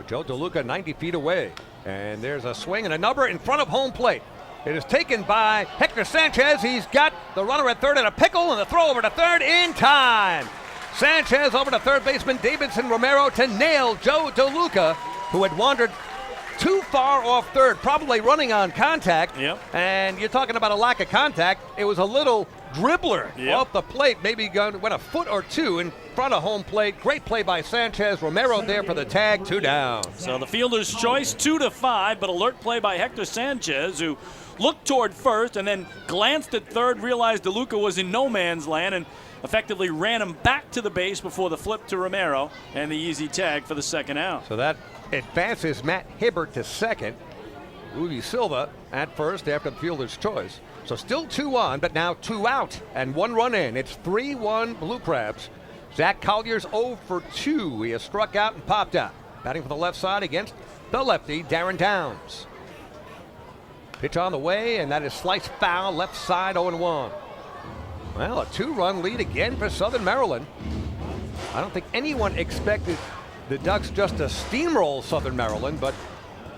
Joe DeLuca 90 feet away. And there's a swing and a number in front of home plate. It is taken by Hector Sanchez. He's got the runner at third in a pickle, and the throw over to third in time. Sanchez over to third baseman Davidson Romero to nail Joe DeLuca, who had wandered too far off third, probably running on contact. Yep. And you're talking about a lack of contact. It was a little dribbler off the plate, maybe went a foot or two in front of home plate. Great play by Sanchez. Romero there for the tag, 2 down. So the fielder's choice, 2-5, but alert play by Hector Sanchez, who looked toward first and then glanced at third, realized DeLuca was in no man's land, and effectively ran him back to the base before the flip to Romero and the easy tag for the second out. So that advances Matt Hibbert to second. Ruby Silva at first after the fielder's choice. So still 2 on, but now 2 out and 1 run in. It's 3-1 Blue Crabs. Zach Collier's 0 for 2. He has struck out and popped out. Batting for the left side against the lefty, Darren Downs. Pitch on the way, and that is sliced foul, left side, 0-1. Well, a 2-run lead again for Southern Maryland. I don't think anyone expected the Ducks just to steamroll Southern Maryland, but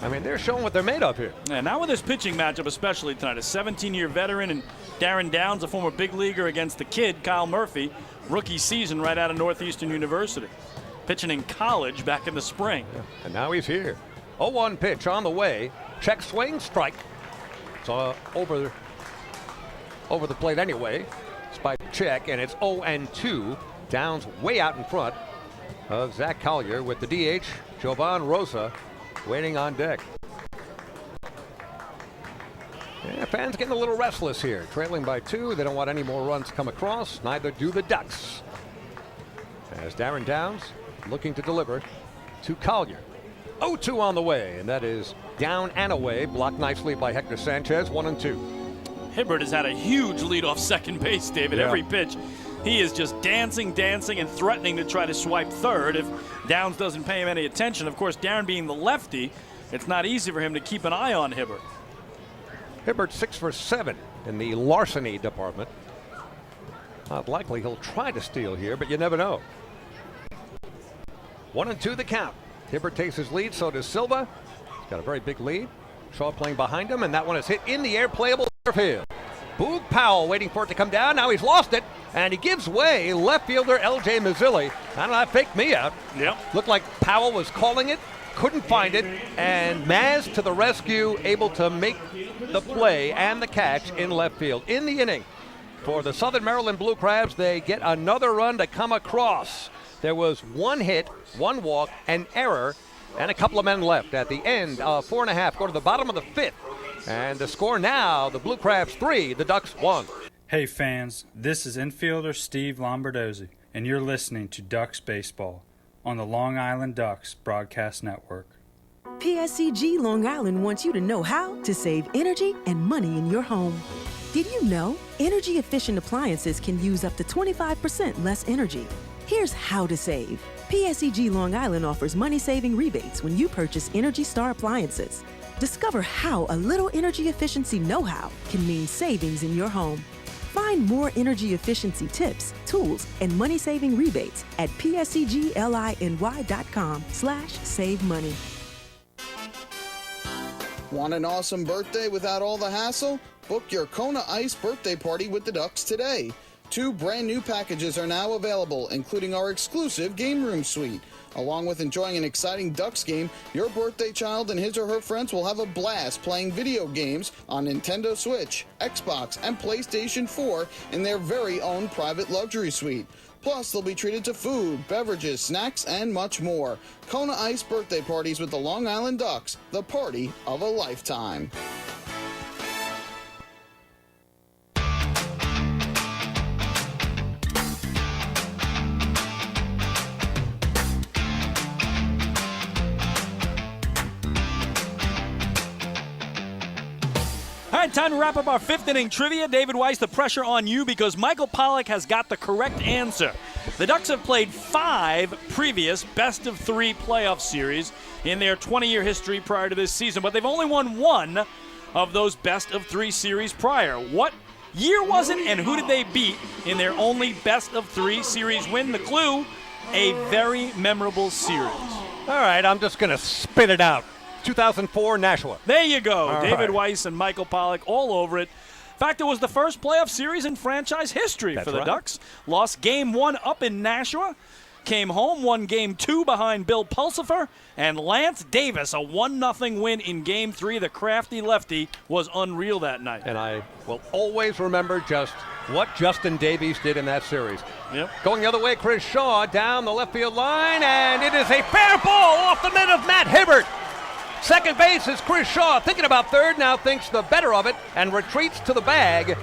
I mean, they're showing what they're made of here. Yeah, now with this pitching matchup, especially tonight, a 17-year veteran and Darren Downs, a former big leaguer, against the kid, Kyle Murphy, rookie season right out of Northeastern University. Pitching in college back in the spring. Yeah, and now he's here. 0-1 pitch on the way. Check swing, strike. So over the plate anyway. Spike check, and it's 0-2. Downs way out in front of Zach Collier with the DH, Jovan Rosa, waiting on deck. Yeah, fans getting a little restless here. Trailing by 2. They don't want any more runs come across. Neither do the Ducks. As Darren Downs looking to deliver to Collier. 0-2 on the way, and that is down and away. Blocked nicely by Hector Sanchez. 1-2. Hibbert has had a huge lead off second base, David. Yeah. Every pitch, he is just dancing, and threatening to try to swipe third if Downs doesn't pay him any attention. Of course, Darren being the lefty, it's not easy for him to keep an eye on Hibbert. Hibbert 6 for 7 in the larceny department. Not likely he'll try to steal here, but you never know. 1-2 the count. Hibbert takes his lead, so does Silva. He's got a very big lead. Shaw playing behind him, and that one is hit in the air, playable Fairfield. Boog Powell waiting for it to come down. Now he's lost it, and he gives way. Left fielder L.J. Mazzilli. I don't know, that faked me out. Yep. Looked like Powell was calling it, couldn't find it, and Maz to the rescue, able to make the play and the catch in left field. In the inning, for the Southern Maryland Blue Crabs, they get another run to come across. There was 1 hit, 1 walk, an error, and a couple of men left at the end. 4.5 go to the bottom of the 5th. And the score now, the Blue Crabs 3, the Ducks 1. Hey fans, this is infielder Steve Lombardozzi, and you're listening to Ducks Baseball on the Long Island Ducks Broadcast Network. PSCG Long Island wants you to know how to save energy and money in your home. Did you know energy-efficient appliances can use up to 25% less energy? Here's how to save. PSCG Long Island offers money-saving rebates when you purchase Energy Star appliances. Discover how a little energy efficiency know-how can mean savings in your home. Find more energy efficiency tips, tools, and money-saving rebates at pscgliny.com/save money. Want an awesome birthday without all the hassle? Book your Kona Ice birthday party with the Ducks today. 2 brand new packages are now available, including our exclusive game room suite. Along with enjoying an exciting Ducks game, your birthday child and his or her friends will have a blast playing video games on Nintendo Switch, Xbox, and PlayStation 4 in their very own private luxury suite. Plus, they'll be treated to food, beverages, snacks, and much more. Kona Ice birthday parties with the Long Island Ducks, the party of a lifetime. right, time to wrap up our fifth inning trivia. David Weiss, the pressure on you because Michael Pollock has got the correct answer. The Ducks have played 5 previous best-of-3 playoff series in their 20-year history prior to this season, but they've only won 1 of those best-of-3 series prior. What year was it, and who did they beat in their only best-of-3 series win? The clue, a very memorable series. All right, I'm just going to spit it out. 2004 Nashua. There you go. All David right. Weiss and Michael Pollock all over it. In fact, it was the first playoff series in franchise history for the right. Ducks. Lost Game 1 up in Nashua. Came home, won Game 2 behind Bill Pulsifer. And Lance Davis, a 1-0 win in Game 3. The crafty lefty was unreal that night. And I will always remember just what Justin Davies did in that series. Yep. Going the other way, Chris Shaw down the left field line, and it is a fair ball off the mitt of Matt Hibbert. Second base is Chris Shaw, thinking about third, now thinks the better of it, and retreats to the bag.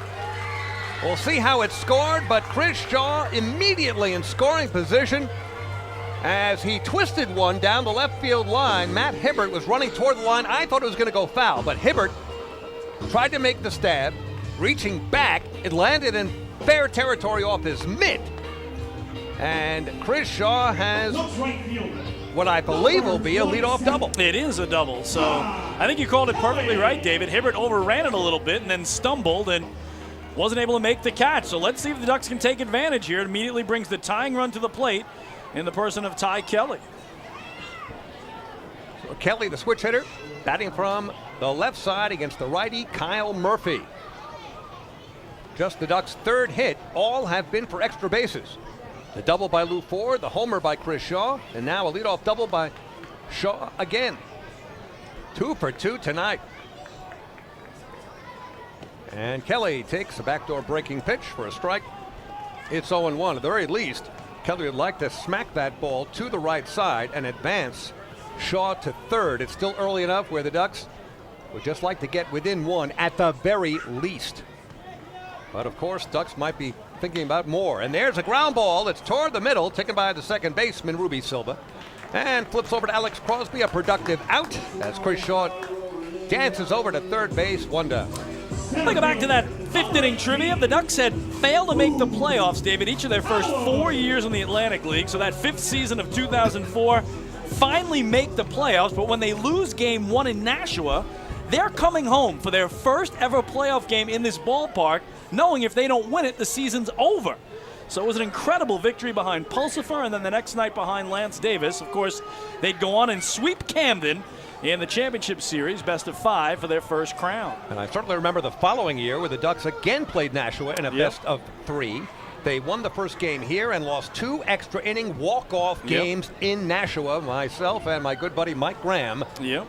We'll see how it's scored, but Chris Shaw immediately in scoring position as he twisted one down the left field line. Matt Hibbert was running toward the line. I thought it was going to go foul, but Hibbert tried to make the stab. Reaching back, it landed in fair territory off his mitt. And Chris Shaw has what I believe will be a leadoff double. It is a double, so I think you called it perfectly right, David. Hibbert overran it a little bit and then stumbled and wasn't able to make the catch. So let's see if the Ducks can take advantage here. It immediately brings the tying run to the plate in the person of Ty Kelly. So Kelly, the switch hitter, batting from the left side against the righty Kyle Murphy. Just the Ducks' third hit. All have been for extra bases. The double by Lou Ford, the homer by Chris Shaw, and now a leadoff double by Shaw again. 2 for 2 tonight. And Kelly takes a backdoor breaking pitch for a strike. It's 0-1. At the very least, Kelly would like to smack that ball to the right side and advance Shaw to third. It's still early enough where the Ducks would just like to get within 1 at the very least. But of course, Ducks might be thinking about more. And there's a ground ball that's toward the middle, taken by the second baseman, Ruby Silva. And flips over to Alex Crosby, a productive out as Chris Shaw dances over to third base, 1 down. Let's go back to that fifth inning trivia. The Ducks had failed to make the playoffs, David, each of their first 4 years in the Atlantic League. So that fifth season of 2004 finally make the playoffs. But when they lose Game 1 in Nashua, they're coming home for their first ever playoff game in this ballpark, knowing if they don't win it, the season's over. So it was an incredible victory behind Pulsifer, and then the next night behind Lance Davis. Of course, they'd go on and sweep Camden in the championship series, best of 5 for their first crown. And I certainly remember the following year where the Ducks again played Nashua in a best of 3. They won the first game here and lost 2 extra inning walk-off games in Nashua. Myself and my good buddy Mike Graham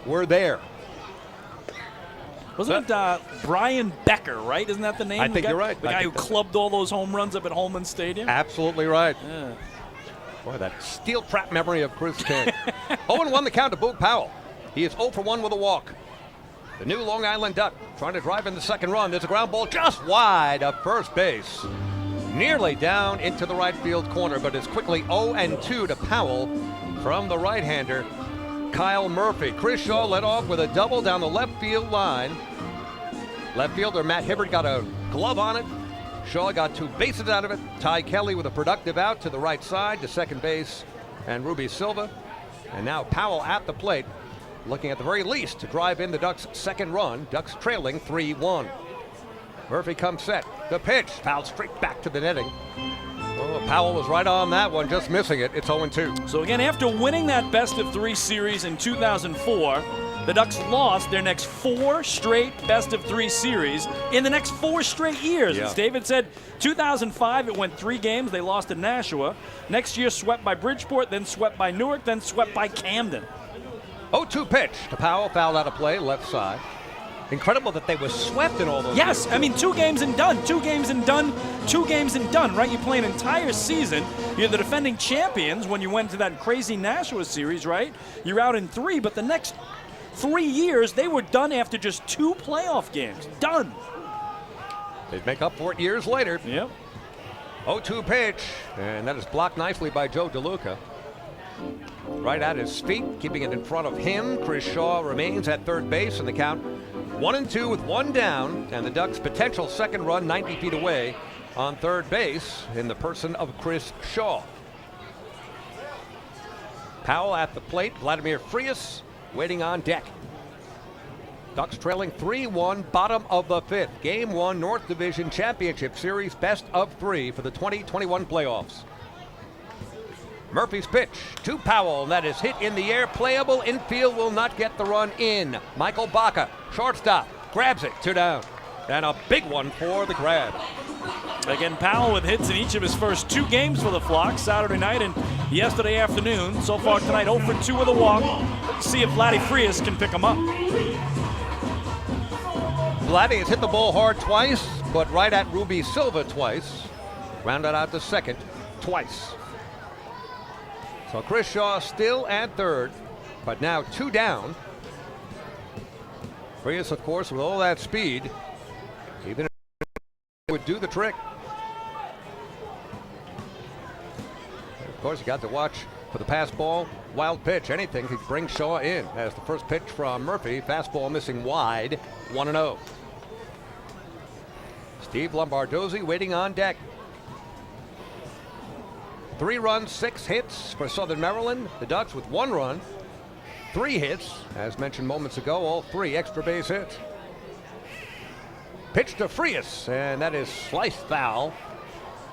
were there. Wasn't it Brian Becker, right? Isn't that the name? I think you're right. The guy who clubbed all those home runs up at Holman Stadium? Absolutely right. Yeah. Boy, that steel trap memory of Chris King. 0-1 the count to Boog Powell. He is 0 for 1 with a walk. The new Long Island Duck trying to drive in the second run. There's a ground ball just wide of first base. Nearly down into the right field corner, but it's quickly 0-2 to Powell from the right-hander, Kyle Murphy. Chris Shaw led off with a double down the left field line. Left fielder Matt Hibbert got a glove on it. Shaw got 2 bases out of it. Ty Kelly with a productive out to the right side to second base, and Ruby Silva. And now Powell at the plate, looking at the very least to drive in the Ducks' second run. Ducks trailing 3-1. Murphy comes set. The pitch fouled straight back to the netting. Oh, Powell was right on that one, just missing it. It's 0-2. So again, after winning that best of 3 series in 2004, the Ducks lost their next 4 straight best of 3 series in the next 4 straight years. As David said, 2005 it went 3 games. They lost to Nashua. Next year swept by Bridgeport, then swept by Newark, then swept by Camden. 0-2 pitch to Powell, fouled out of play, left side. Incredible that they were swept in all those Yes, years. I mean 2 games and done, 2 games and done, 2 games and done, right? You play an entire season. You're the defending champions when you went to that crazy Nashua series, right? You're out in 3, but the next 3 years, they were done after just 2 playoff games. Done. They'd make up for it years later. Yep. 0-2 pitch, and that is blocked nicely by Joe DeLuca. right at his feet, keeping it in front of him. Chris Shaw remains at third base, and the count 1-2 with one down, and the Ducks' potential second run 90 feet away on third base in the person of Chris Shaw. Powell at the plate, Vladimir Frias waiting on deck. Ducks trailing 3-1, bottom of the fifth. Game 1 North Division Championship Series, best of 3 for the 2021 playoffs. Murphy's pitch to Powell, and that is hit in the air, playable. Infield will not get the run in. Michael Baca, shortstop, grabs it, 2 down. And a big one for the grab. Again, Powell with hits in each of his first 2 games for the Flock, Saturday night and yesterday afternoon. So far tonight, 0 for 2 with a walk. Let's see if Vladdy Frias can pick him up. Vladdy has hit the ball hard twice, but right at Ruby Silva twice. Rounded out to second twice. So Chris Shaw still at third, but now 2 down. Frias, of course, with all that speed, even if it would do the trick. Of course, you got to watch for the pass ball, wild pitch. Anything could bring Shaw in. As the first pitch from Murphy, fastball missing wide, 1-0. Steve Lombardozzi waiting on deck. 3 runs, 6 hits for Southern Maryland. The Ducks with 1 run, 3 hits, as mentioned moments ago, all 3 extra base hits. Pitch to Frias, and that is sliced foul.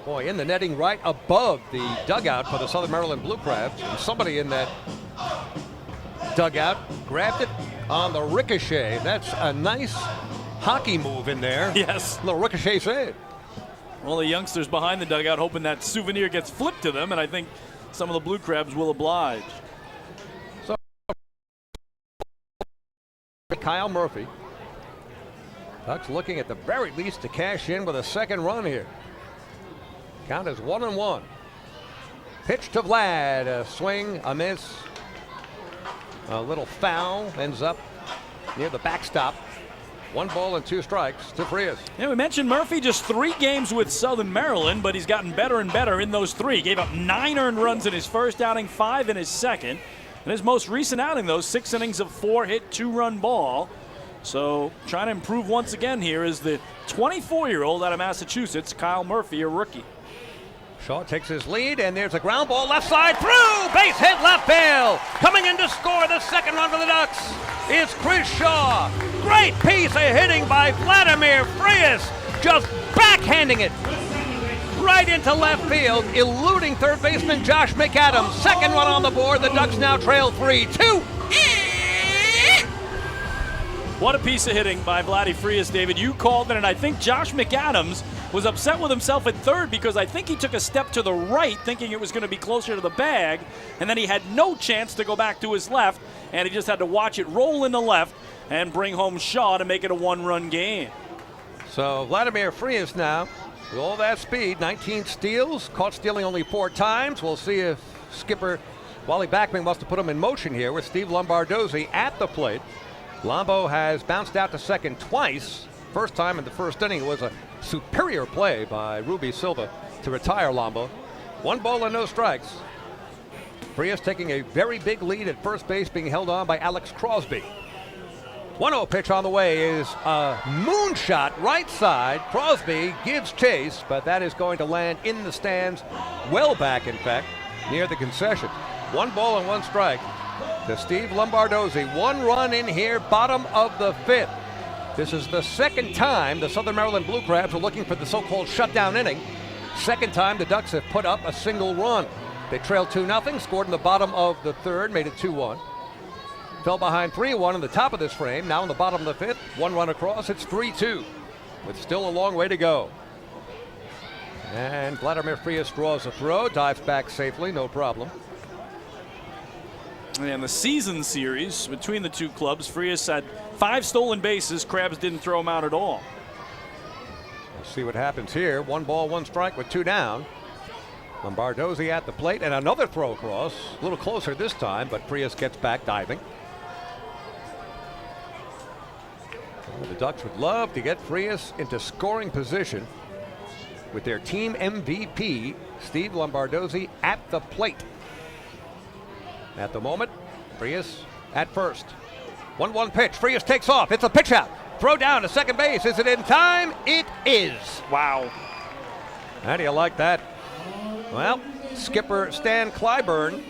Boy, in the netting right above the dugout for the Southern Maryland Blue Crabs. And somebody in that dugout grabbed it on the ricochet. That's a nice hockey move in there. Yes. A little ricochet save. Well, the youngsters behind the dugout hoping that souvenir gets flipped to them, and I think some of the Blue Crabs will oblige. So, Kyle Murphy. Ducks looking at the very least to cash in with a second run here. Count is 1-1. Pitch to Vlad, a swing, a miss. A little foul, ends up near the backstop. 1 ball and 2 strikes to Frias. Yeah, we mentioned Murphy, just 3 games with Southern Maryland, but he's gotten better and better in those 3. Gave up 9 earned runs in his first outing, 5 in his second. And his most recent outing, though, 6 innings of 4 hit, 2-run ball. So trying to improve once again here is the 24-year-old out of Massachusetts, Kyle Murphy, a rookie. Shaw takes his lead, and there's a ground ball left side through. Base hit left field. Coming in to score the second run for the Ducks is Chris Shaw. Great piece of hitting by Vladimir Frias. Just backhanding it right into left field, eluding third baseman Josh McAdams. Second run on the board. The Ducks now trail 3-2. What a piece of hitting by Vladdy Frias, David. You called it, and I think Josh McAdams was upset with himself at third because I think he took a step to the right thinking it was going to be closer to the bag, and then he had no chance to go back to his left, and he just had to watch it roll in the left and bring home Shaw to make it a 1-run game. So Vladimir Frias now, with all that speed, 19 steals, caught stealing only 4 times. We'll see if skipper Wally Backman wants to put him in motion here with Steve Lombardozzi at the plate. Lombo has bounced out to second twice. First time in the first inning, it was a superior play by Ruby Silva to retire Lombo. 1 ball and no strikes. Frias taking a very big lead at first base, being held on by Alex Crosby. 1-0 pitch on the way is a moonshot right side. Crosby gives chase, but that is going to land in the stands, well back in fact, near the concession. 1 ball and 1 strike to Steve Lombardozzi. 1 run in here, bottom of the 5th. This is the second time the Southern Maryland Blue Crabs are looking for the so-called shutdown inning. Second time the Ducks have put up a single run. They trailed 2-0, scored in the bottom of the 3rd, made it 2-1. Fell behind 3-1 in the top of this frame. Now in the bottom of the 5th, 1 run across, it's 3-2, with still a long way to go. And Vladimir Frias draws a throw, dives back safely, no problem. And the season series between the two clubs, Frias had 5 stolen bases. Crabs didn't throw him out at all. We'll see what happens here. 1 ball, 1 strike with 2 down. Lombardozzi at the plate and another throw across. A little closer this time, but Frias gets back diving. The Ducks would love to get Frias into scoring position with their team MVP, Steve Lombardozzi, at the plate. At the moment, Frias at first. 1-1 pitch. Frias takes off. It's a pitch out. Throw down to second base. Is it in time? It is. Wow. How do you like that? Well, skipper Stan Clyburn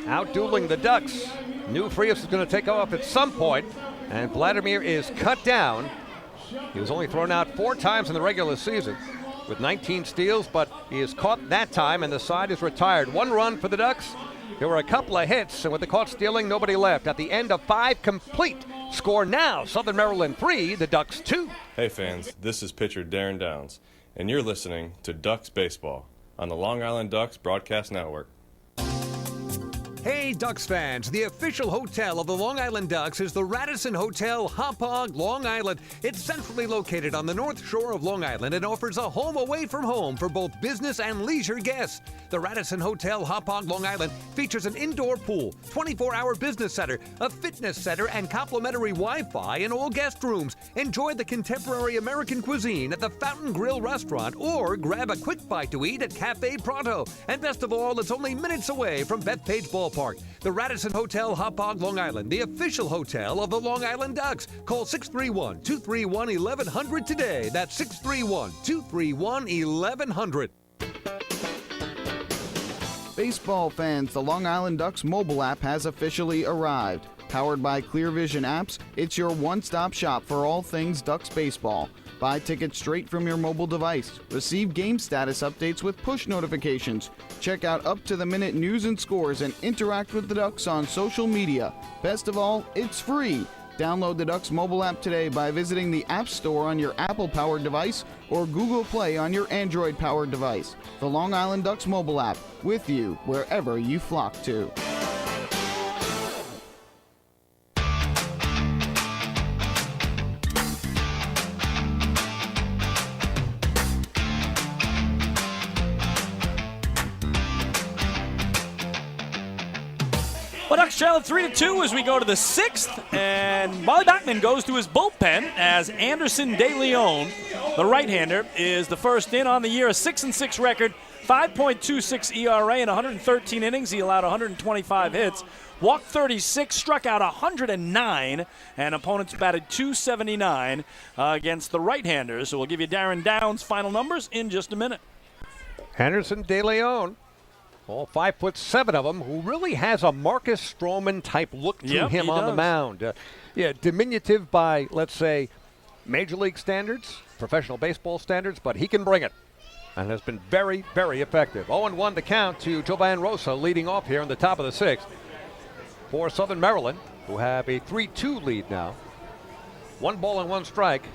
out dueling the Ducks. Knew Frias was going to take off at some point, and Vladimir is cut down. He was only thrown out 4 times in the regular season with 19 steals, but he is caught that time, and the side is retired. 1 run for the Ducks. There were a couple of hits, and with the caught stealing, nobody left. At the end of 5 complete. Score now, Southern Maryland 3, the Ducks 2. Hey fans, this is pitcher Darren Downs, and you're listening to Ducks Baseball on the Long Island Ducks Broadcast Network. Hey Ducks fans, the official hotel of the Long Island Ducks is the Radisson Hotel Hauppauge, Long Island. It's centrally located on the north shore of Long Island and offers a home away from home for both business and leisure guests. The Radisson Hotel Hauppauge, Long Island features an indoor pool, 24-hour business center, a fitness center, and complimentary Wi-Fi in all guest rooms. Enjoy the contemporary American cuisine at the Fountain Grill restaurant or grab a quick bite to eat at Cafe Pronto. And best of all, it's only minutes away from Bethpage Ballpark. The Radisson Hotel Hauppauge, Long Island, the official hotel of the Long Island Ducks. Call 631-231-1100 today. That's 631-231-1100. Baseball fans, the Long Island Ducks mobile app has officially arrived. Powered by Clear Vision Apps, it's your one-stop shop for all things Ducks baseball. Buy tickets straight from your mobile device. Receive game status updates with push notifications. Check out up-to-the-minute news and scores and interact with the Ducks on social media. Best of all, it's free. Download the Ducks mobile app today by visiting the App Store on your Apple-powered device or Google Play on your Android-powered device. The Long Island Ducks mobile app, with you wherever you flock to. Well, Ducks trail 3-2 as we go to the 6th, and Wally Backman goes to his bullpen as Anderson De Leon, the right-hander, is the first in on the year, a 6-6 record, 5.26 ERA in 113 innings. He allowed 125 hits, walked 36, struck out 109, and opponents batted .279 against the right-handers. So we'll give you Darren Downs' final numbers in just a minute. Anderson De Leon, all 5'7" of them, who really has a Marcus Stroman type look to him on the mound. Diminutive by, let's say, Major League standards, professional baseball standards, but he can bring it and has been very, very effective. 0-1 to count to Jovan Rosa leading off here in the top of the 6th for Southern Maryland, who have a 3-2 lead now. 1 ball and 1 strike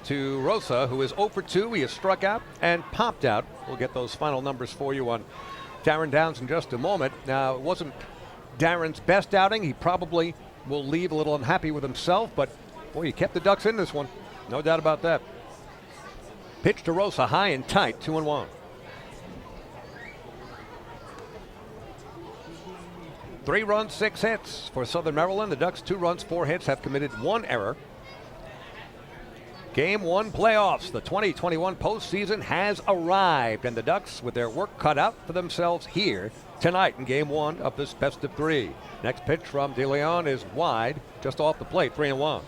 to Rosa, who is 0 for 2. He has struck out and popped out. We'll get those final numbers for you on Darren Downs in just a moment. Now, it wasn't Darren's best outing. He probably will leave a little unhappy with himself, but boy, he kept the Ducks in this one. No doubt about that. Pitch to Rosa, high and tight, 2-1. 3 runs, 6 hits for Southern Maryland. The Ducks, 2 runs, 4 hits, have committed 1 error. Game 1 playoffs. The 2021 postseason has arrived, and the Ducks with their work cut out for themselves here tonight in Game 1 of this best of 3. Next pitch from De Leon is wide, just off the plate, 3-1.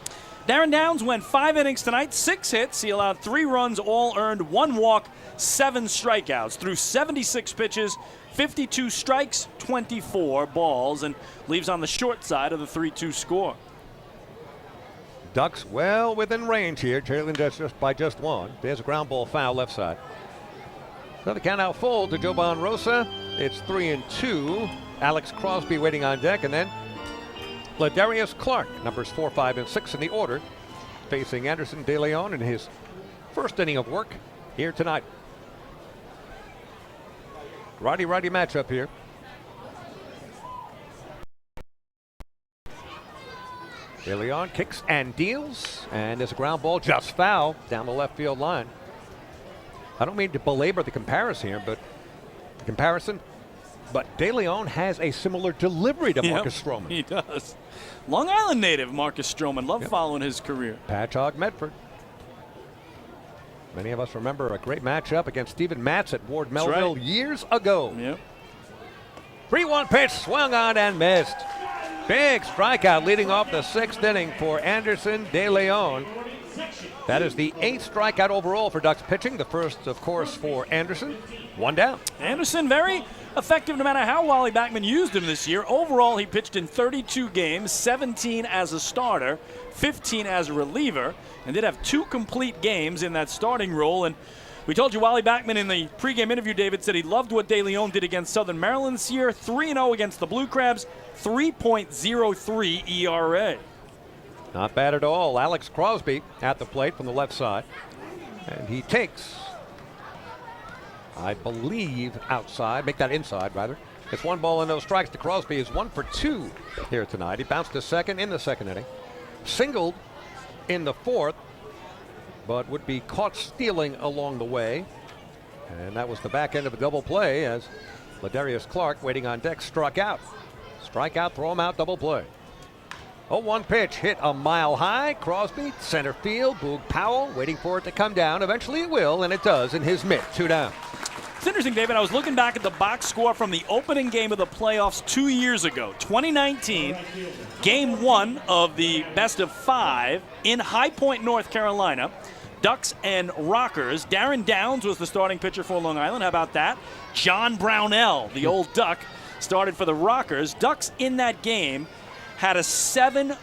Darren Downs went 5 innings tonight, 6 hits. He allowed 3 runs, all earned, 1 walk, 7 strikeouts. Threw 76 pitches, 52 strikes, 24 balls, and leaves on the short side of the 3-2 score. Ducks well within range here, trailing just by 1. There's a ground ball foul left side. Another count out full to Jovan Rosa. It's 3-2. Alex Crosby waiting on deck, and then Ladarius Clark, numbers 4, 5, and 6 in the order, facing Anderson De Leon in his first inning of work here tonight. Righty-righty matchup here. De Leon kicks and deals, and there's a ground ball just foul down the left field line. I don't mean to belabor the comparison here, but De Leon has a similar delivery to Marcus Stroman. He does. Long Island native Marcus Stroman. Love following his career. Patchogue Medford. Many of us remember a great matchup against Stephen Matz at Ward Melville years ago. Yep. 3-1 pitch, swung on and missed. Big strikeout leading off the 6th inning for Anderson De Leon. That is the 8th strikeout overall for Ducks pitching. The first, of course, for Anderson. 1 down. Anderson very effective no matter how Wally Backman used him this year. Overall, he pitched in 32 games, 17 as a starter, 15 as a reliever, and did have 2 complete games in that starting role. And we told you Wally Backman in the pregame interview, David, said he loved what De Leon did against Southern Maryland this year. 3-0 against the Blue Crabs, 3.03 ERA. Not bad at all. Alex Crosby at the plate from the left side. And he takes, I believe, outside. Make that inside, rather. It's 1 ball and no strikes to Crosby. Is 1 for 2 here tonight. He bounced to second in the 2nd inning. Singled in the 4th, but would be caught stealing along the way. And that was the back end of a double play as Ladarius Clark, waiting on deck, struck out. Strike out, throw him out, double play. 0-1 pitch hit a mile high. Crosby, center field. Boog Powell waiting for it to come down. Eventually it will, and it does in his mitt. 2 down. It's interesting, David. I was looking back at the box score from the opening game of the playoffs 2 years ago, 2019, Game 1 of the best of 5 in High Point, North Carolina. Ducks and Rockers. Darren Downs was the starting pitcher for Long Island. How about that? John Brownell, the old Duck, started for the Rockers. Ducks in that game had a 7-1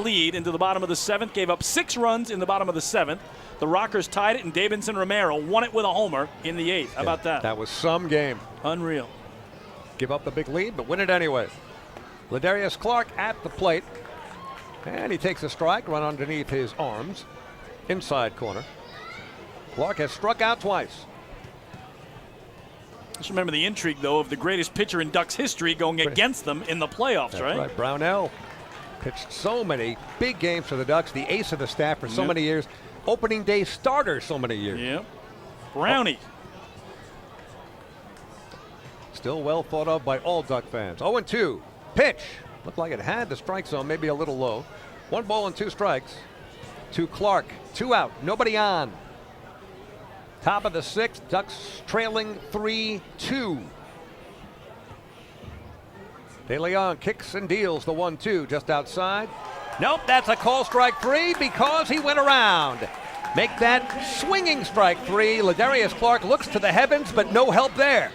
lead into the bottom of the 7th, gave up 6 runs in the bottom of the 7th. The Rockers tied it, and Davidson Romero won it with a homer in the 8th. How about that? That was some game. Unreal. Give up the big lead, but win it anyway. Ladarius Clark at the plate. And he takes a strike, run underneath his arms. Inside corner. Clark has struck out twice. Just remember the intrigue, though, of the greatest pitcher in Ducks history going against them in the playoffs, That's right? Brownell pitched so many big games for the Ducks, the ace of the staff for so many years. Opening day starter so many years. Yep. Brownie. Still well thought of by all Duck fans. 0-2. Pitch. Looked like it had the strike zone, maybe a little low. 1 ball and 2 strikes to Clark. 2 out. Nobody on. Top of the 6th. Ducks trailing 3-2. De Leon kicks and deals the 1-2 just outside. Nope, that's a call strike 3 because he went around. Make that swinging strike 3. Ladarius Clark looks to the heavens, but no help there.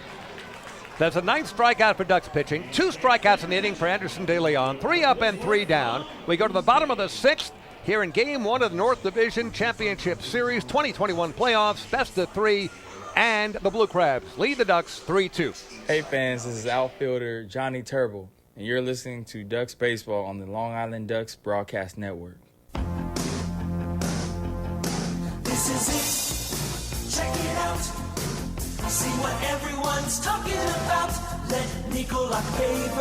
That's a 9th strikeout for Ducks pitching. 2 strikeouts in the inning for Anderson De Leon. 3 up and 3 down. We go to the bottom of the 6th here in Game 1 of the North Division Championship Series 2021 playoffs. Best of 3, and the Blue Crabs lead the Ducks 3-2. Hey fans, this is outfielder Johnny Turble, and you're listening to Ducks Baseball on the Long Island Ducks Broadcast Network. This is it. Check it out. See what everyone's talking about. Let Nicolak pave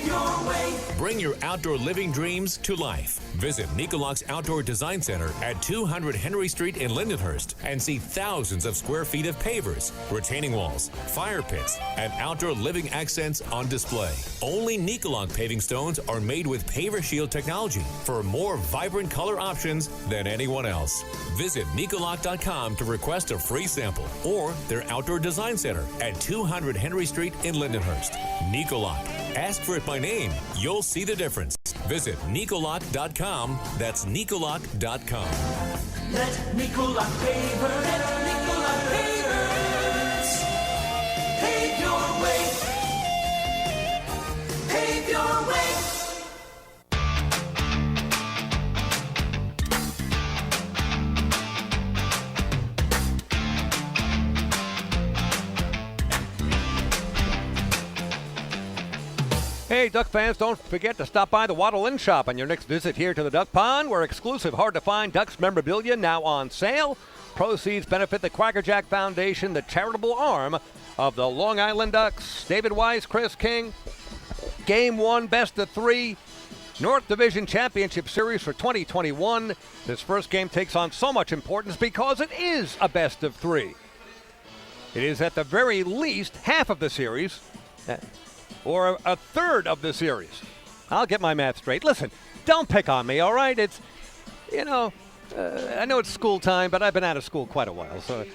your way. Bring your outdoor living dreams to life. Visit Nicolak's Outdoor Design Center at 200 Henry Street in Lindenhurst and see thousands of square feet of pavers, retaining walls, fire pits, and outdoor living accents on display. Only Nicolak paving stones are made with Paver Shield technology for more vibrant color options than anyone else. Visit Nicolak.com to request a free sample or their Outdoor Design Center at 200 Henry Street in Lindenhurst. Nicolak. Ask for it by name. You'll see the difference. Visit Nicolak.com. That's Nicolak.com. Let Nicolak paver, let Nicolak pavers pave your way. Pave your way. Hey, Duck fans, don't forget to stop by the Waddle Inn Shop on your next visit here to the Duck Pond, where exclusive, hard-to-find Ducks memorabilia now on sale. Proceeds benefit the Quackerjack Foundation, the charitable arm of the Long Island Ducks. David Weiss, Chris King, Game 1, best of 3, North Division Championship Series for 2021. This first game takes on so much importance because it is a best of 3. It is at the very least half of the series, or a third of the series. I'll get my math straight. Listen, don't pick on me, all right? It's, I know it's school time, but I've been out of school quite a while, so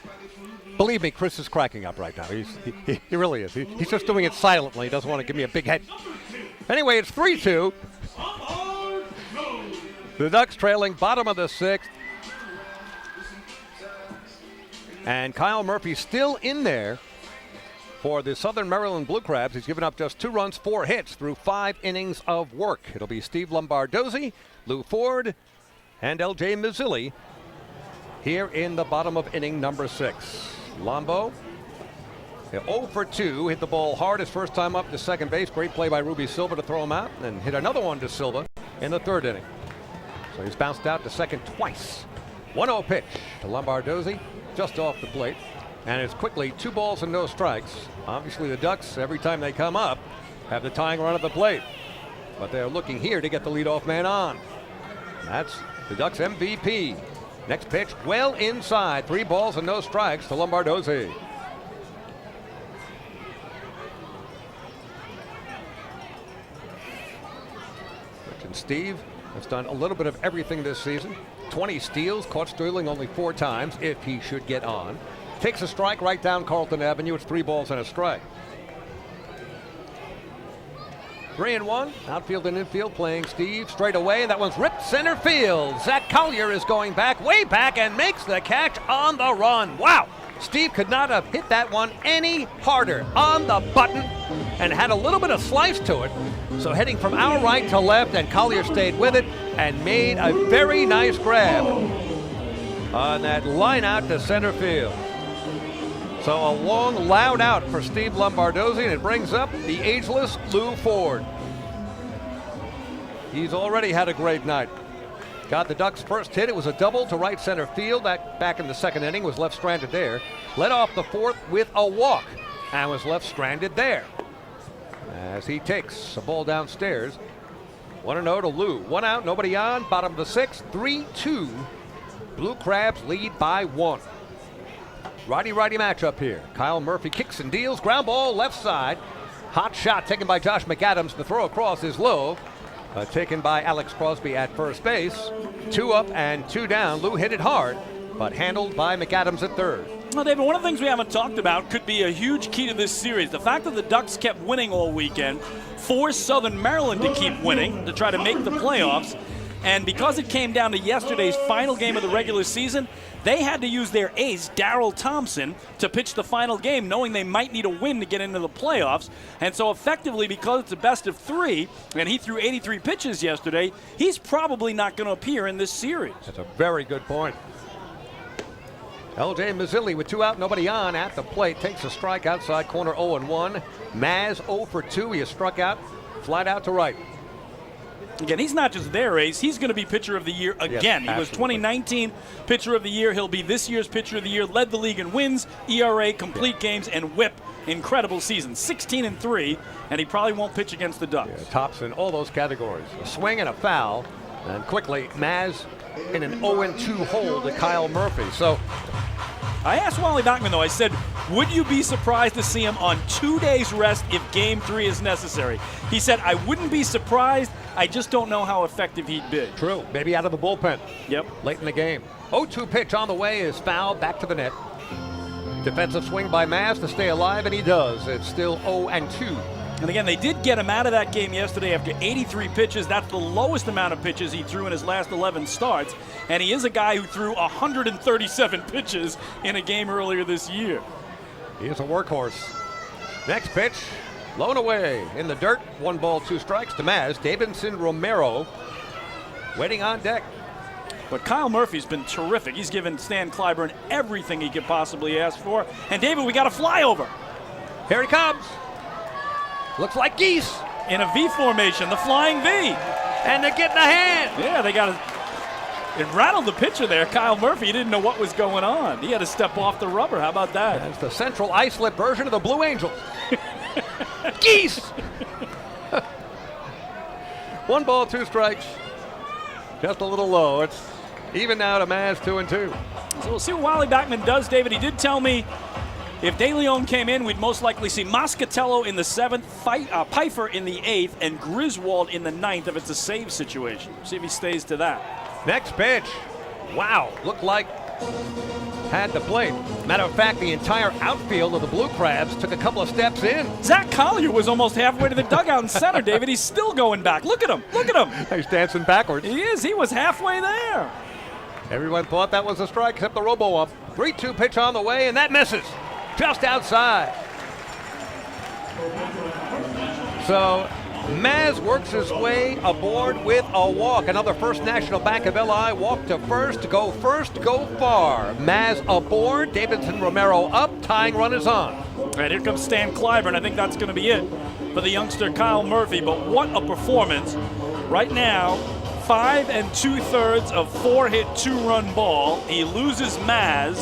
Believe me, Chris is cracking up right now. He really is. He's just doing it silently. He doesn't want to give me a big head. Anyway, it's 3-2. The Ducks trailing bottom of the 6th. And Kyle Murphy still in there for the Southern Maryland Blue Crabs. He's given up just 2 runs, 4 hits through 5 innings of work. It'll be Steve Lombardozzi, Lou Ford, and L.J. Mazzilli here in the bottom of inning number 6. Lombo, 0 for 2, hit the ball hard his first time up to second base. Great play by Ruby Silva to throw him out, and hit another one to Silva in the 3rd inning. So he's bounced out to second twice. 1-0 pitch to Lombardozzi, just off the plate. And it's quickly 2 balls and no strikes. Obviously the Ducks, every time they come up, have the tying run at the plate. But they're looking here to get the leadoff man on. That's the Ducks MVP. Next pitch, well inside. 3 balls and no strikes to Lombardozzi. Rich and Steve has done a little bit of everything this season. 20 steals, caught stealing only 4 times if he should get on. Takes a strike right down Carlton Avenue. It's 3 balls and a strike. 3-1. Outfield and infield playing Steve straight away. That one's ripped center field. Zach Collier is going back, way back, and makes the catch on the run. Wow. Steve could not have hit that one any harder. On the button, and had a little bit of slice to it. So heading from our right to left, and Collier stayed with it and made a very nice grab on that line out to center field. So a long, loud out for Steve Lombardozzi, and it brings up the ageless Lou Ford. He's already had a great night. Got the Ducks' first hit. It was a double to right center field. That back in the 2nd inning was left stranded there. Led off the 4th with a walk and was left stranded there. As he takes a ball downstairs. 1-0 to Lou. 1 out, nobody on. Bottom of the 6th, 3-2. Blue Crabs lead by 1. Righty-righty matchup here. Kyle Murphy kicks and deals. Ground ball left side. Hot shot taken by Josh McAdams. The throw across is low. Taken by Alex Crosby at first base. 2 up and 2 down. Lou hit it hard, but handled by McAdams at 3rd. Well, David, one of the things we haven't talked about could be a huge key to this series. The fact that the Ducks kept winning all weekend forced Southern Maryland to keep winning to try to make the playoffs. And because it came down to yesterday's final game of the regular season, they had to use their ace, Darryl Thompson, to pitch the final game, knowing they might need a win to get into the playoffs. And so effectively, because it's a best of 3, and he threw 83 pitches yesterday, he's probably not going to appear in this series. That's a very good point. L.J. Mazzilli with 2 out, nobody on at the plate. Takes a strike outside corner 0-1. Maz 0 for 2. He is struck out, flied out to right. Again, he's not just their ace. He's going to be Pitcher of the Year again. Yes, he was 2019 Pitcher of the Year. He'll be this year's Pitcher of the Year. Led the league in wins, ERA, complete games, and whip. Incredible season. 16-3, and he probably won't pitch against the Ducks. Yeah, tops in all those categories. A swing and a foul. And quickly, Maz in an 0-2 hole to Kyle Murphy. So I asked Wally Bachman, though, I said, would you be surprised to see him on 2 days rest if Game 3 is necessary? He said, I wouldn't be surprised. I just don't know how effective he'd be. True. Maybe out of the bullpen. Yep. Late in the game. 0-2 pitch on the way is foul. Back to the net. Defensive swing by Maz to stay alive, and he does. It's still 0-2. And again, they did get him out of that game yesterday after 83 pitches. That's the lowest amount of pitches he threw in his last 11 starts. And he is a guy who threw 137 pitches in a game earlier this year. He is a workhorse. Next pitch, low and away in the dirt. 1 ball, 2 strikes to Maz. Davidson Romero waiting on deck. But Kyle Murphy's been terrific. He's given Stan Clyburn everything he could possibly ask for. And David, we got a flyover. Here he comes. Looks like geese. In a V formation, the flying V. And they're getting a hand. Yeah, they got it rattled the pitcher there. Kyle Murphy, he didn't know what was going on. He had to step off the rubber. How about that? That's the Central Islip version of the Blue Angels. Geese. 1 ball, 2 strikes. Just a little low. It's even now to Maz 2-2. So we'll see what Wally Bachman does, David. He did tell me if De Leon came in, we'd most likely see Moscatello in the 7th, Pfeiffer in the 8th, and Griswold in the 9th if it's a save situation. See if he stays to that. Next pitch. Wow. Looked like had the plate. Matter of fact, the entire outfield of the Blue Crabs took a couple of steps in. Zach Collier was almost halfway to the dugout in center, David. He's still going back. Look at him. Look at him. He's dancing backwards. He is. He was halfway there. Everyone thought that was a strike except the robo-up. 3-2 pitch on the way, and that misses. Just outside. So Maz works his way aboard with a walk. Another First National Bank of LI walk to first, go far. Maz aboard, Davidson Romero up, tying run is on. And here comes Stan Clyburn. I think that's going to be it for the youngster Kyle Murphy. But what a performance. Right now, 5 2/3 of 4-hit 2-run ball. He loses Maz.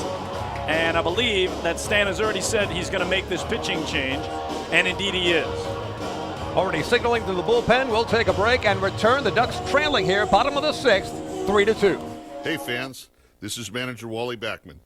And I believe that Stan has already said he's going to make this pitching change. And indeed he is. Already signaling to the bullpen. We'll take a break and return. The Ducks trailing here, bottom of the 6th, 3-2. Hey fans, this is manager Wally Backman,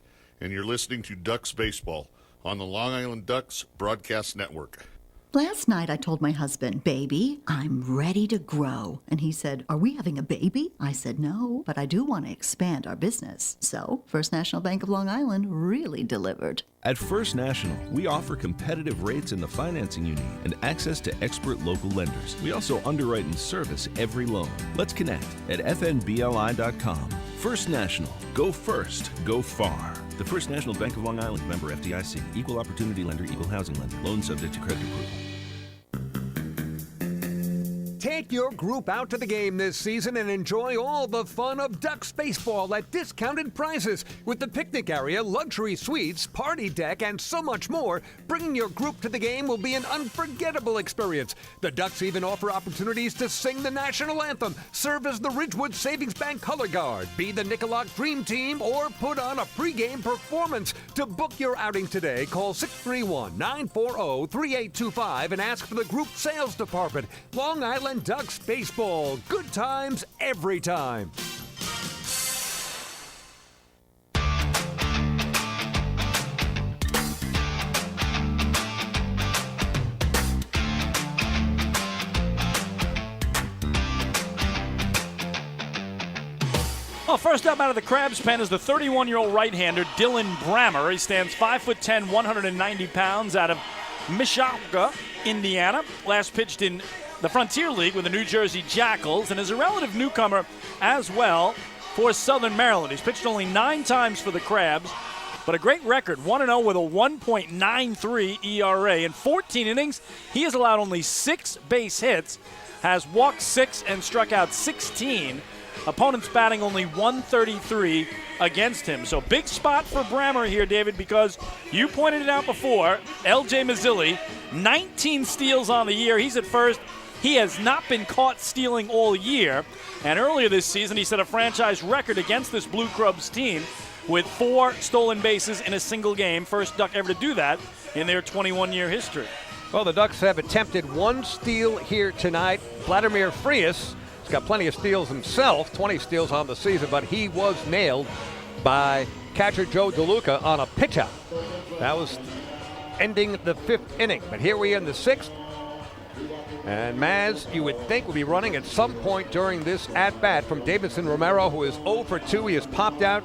and you're listening to Ducks Baseball on the Long Island Ducks Broadcast Network. Last night I told my husband, baby, I'm ready to grow. And he said, are we having a baby? I said, no, but I do want to expand our business. So First National Bank of Long Island really delivered. At First National, we offer competitive rates in the financing you need and access to expert local lenders. We also underwrite and service every loan. Let's connect at fnbli.com. First National. Go first. Go far. The First National Bank of Long Island, member FDIC, equal opportunity lender, equal housing lender, loan subject to credit approval. Take your group out to the game this season and enjoy all the fun of Ducks baseball at discounted prices with the picnic area, luxury suites, party deck, and so much more. Bringing your group to the game will be an unforgettable experience. The Ducks even offer opportunities to sing the national anthem, serve as the Ridgewood Savings Bank color guard, be the Nickolock Dream Team, or put on a pregame performance. To book your outing today, call 631-940-3825 and ask for the group sales department. Long Island Ducks baseball. Good times every time. Well, first up out of the Crabs pen is the 31-year-old right-hander Dylan Brammer. He stands 5'10", 190 pounds out of Mishawaka, Indiana. Last pitched in the Frontier League with the New Jersey Jackals and is a relative newcomer as well for Southern Maryland. He's pitched only 9 times for the Crabs, but a great record, 1-0 with a 1.93 ERA. In 14 innings, he has allowed only 6 base hits, has walked 6 and struck out 16. Opponents batting only 133 against him. So big spot for Brammer here, David, because you pointed it out before. L.J. Mazzilli, 19 steals on the year. He's at first. He has not been caught stealing all year. And earlier this season, he set a franchise record against this Blue Crabs team with 4 stolen bases in a single game. First Duck ever to do that in their 21-year history. Well, the Ducks have attempted 1 steal here tonight. Vladimir Frias has got plenty of steals himself, 20 steals on the season, but he was nailed by catcher Joe DeLuca on a pitch-out. That was ending the 5th inning. But here we are in the 6th. And Maz, you would think, would be running at some point during this at-bat from Davidson Romero, who is 0 for 2. He has popped out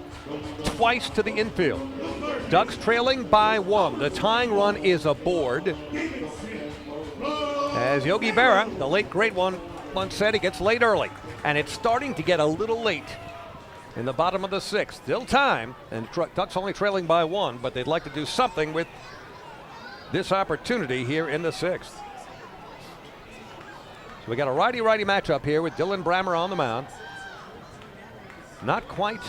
twice to the infield. Ducks trailing by 1. The tying run is aboard. As Yogi Berra, the late great one, once said, he gets late early. And it's starting to get a little late in the bottom of the 6th. Still time, and Ducks only trailing by 1, but they'd like to do something with this opportunity here in the 6th. So we got a righty-righty matchup here with Dylan Brammer on the mound. Not quite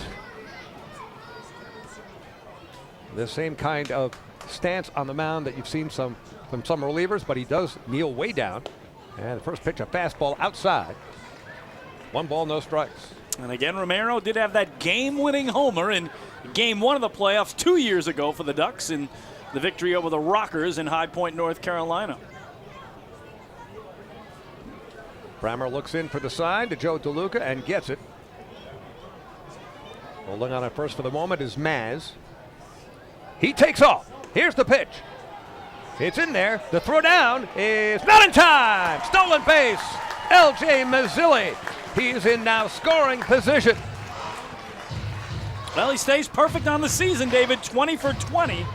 the same kind of stance on the mound that you've seen from some relievers, but he does kneel way down. And the first pitch, a fastball outside. 1 ball, no strikes. And again, Romero did have that game-winning homer in Game 1 of the playoffs 2 years ago for the Ducks in the victory over the Rockers in High Point, North Carolina. Brammer looks in for the side to Joe DeLuca and gets it. Holding on at first for the moment is Maz. He takes off. Here's the pitch. It's in there. The throw down is not in time. Stolen base. L.J. Mazzilli. He is in now scoring position. Well, he stays perfect on the season, David, 20 for 20.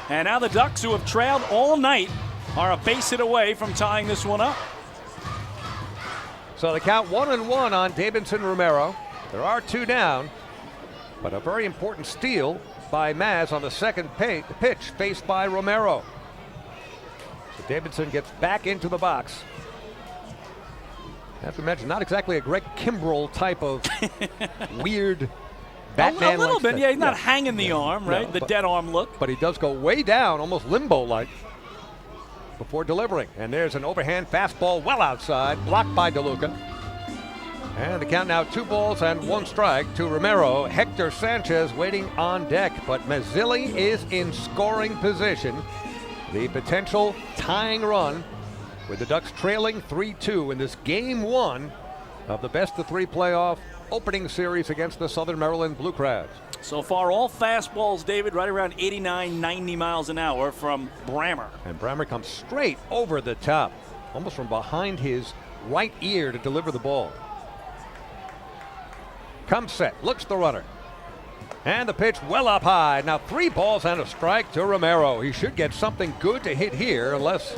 And now the Ducks, who have trailed all night, are a base hit away from tying this one up. So the count 1-1 on Davidson Romero. There are 2 down, but a very important steal by Maz on the second pitch faced by Romero. So Davidson gets back into the box. I have to mention, not exactly a Greg Kimbrell type of weird Batman. A little bit, yeah. He's not hanging the arm, right? No, the dead arm look. But he does go way down, almost limbo-like, before delivering. And there's an overhand fastball well outside, blocked by DeLuca. And the count now 2 balls and 1 strike to Romero. Hector Sanchez waiting on deck, but Mazzilli is in scoring position. The potential tying run with the Ducks trailing 3-2 in this game 1 of the best-of-3 playoff opening series against the Southern Maryland Blue Crabs. So far, all fastballs, David, right around 89, 90 miles an hour from Brammer. And Brammer comes straight over the top, almost from behind his right ear to deliver the ball. Comes set, looks the runner. And the pitch well up high. Now 3 balls and a strike to Romero. He should get something good to hit here, unless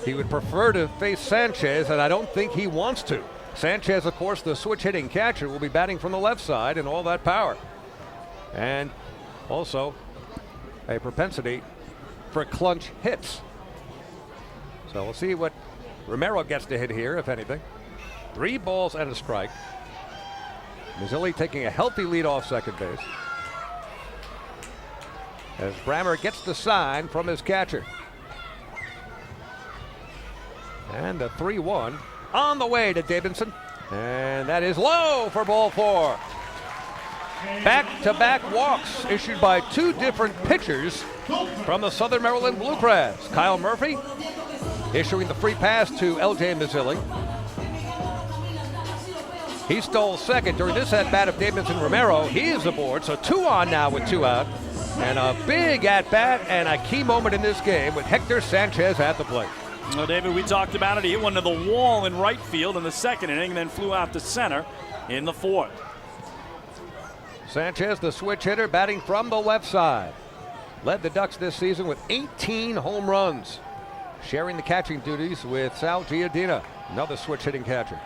he would prefer to face Sanchez, and I don't think he wants to. Sanchez, of course, the switch-hitting catcher, will be batting from the left side and all that power. And also a propensity for clunch hits. So we'll see what Romero gets to hit here, if anything. 3 balls and a strike. Mazzilli taking a healthy lead off second base, as Brammer gets the sign from his catcher. And a 3-1 on the way to Davidson. And that is low for ball 4. Back-to-back walks issued by 2 different pitchers from the Southern Maryland Blue Crabs. Kyle Murphy issuing the free pass to L.J. Mazzilli. He stole second during this at-bat of Davidson Romero. He is aboard, so 2 on now with 2 out. And a big at-bat and a key moment in this game with Hector Sanchez at the plate. Well, David, we talked about it. He hit one to the wall in right field in the second inning and then flew out to center in the 4th. Sanchez, the switch hitter, batting from the left side. Led the Ducks this season with 18 home runs. Sharing the catching duties with Sal Giardina, another switch-hitting catcher.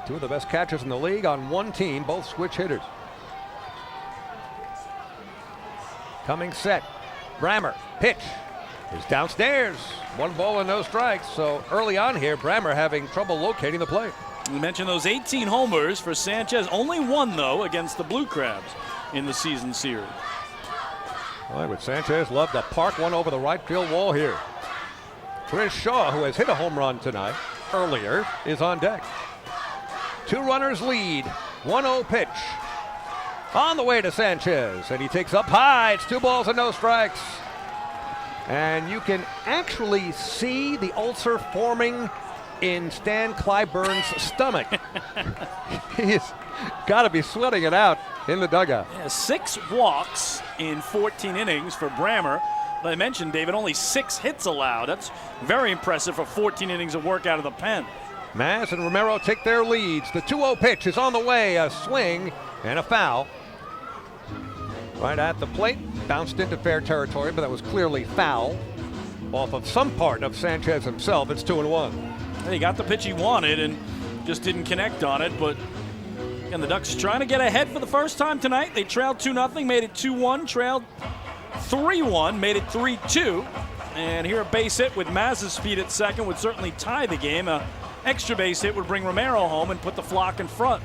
2 of the best catchers in the league on one team, both switch hitters. Coming set. Brammer, pitch is downstairs. 1 ball and no strikes. So early on here, Brammer having trouble locating the plate. We mentioned those 18 homers for Sanchez. Only 1, though, against the Blue Crabs in the season series. All right, with Sanchez, love to park one over the right field wall here. Chris Shaw, who has hit a home run tonight, earlier, is on deck. 2 runners lead. 1-0 pitch. On the way to Sanchez, and he takes up high. It's 2 balls and no strikes. And you can actually see the ulcer forming in Stan Clyburn's stomach. He's got to be sweating it out in the dugout. Yeah, 6 walks in 14 innings for Brammer. I mentioned, David, only 6 hits allowed. That's very impressive for 14 innings of work out of the pen. Maz and Romero take their leads. The 2-0 pitch is on the way. A swing and a foul. Right at the plate. Bounced into fair territory, but that was clearly foul. Off of some part of Sanchez himself. It's 2-1. And he got the pitch he wanted and just didn't connect on it. But again, the Ducks trying to get ahead for the first time tonight. They trailed 2-0, made it 2-1, trailed 3-1, made it 3-2. And here a base hit with Maz's speed at second would certainly tie the game. A extra base hit would bring Romero home and put the flock in front.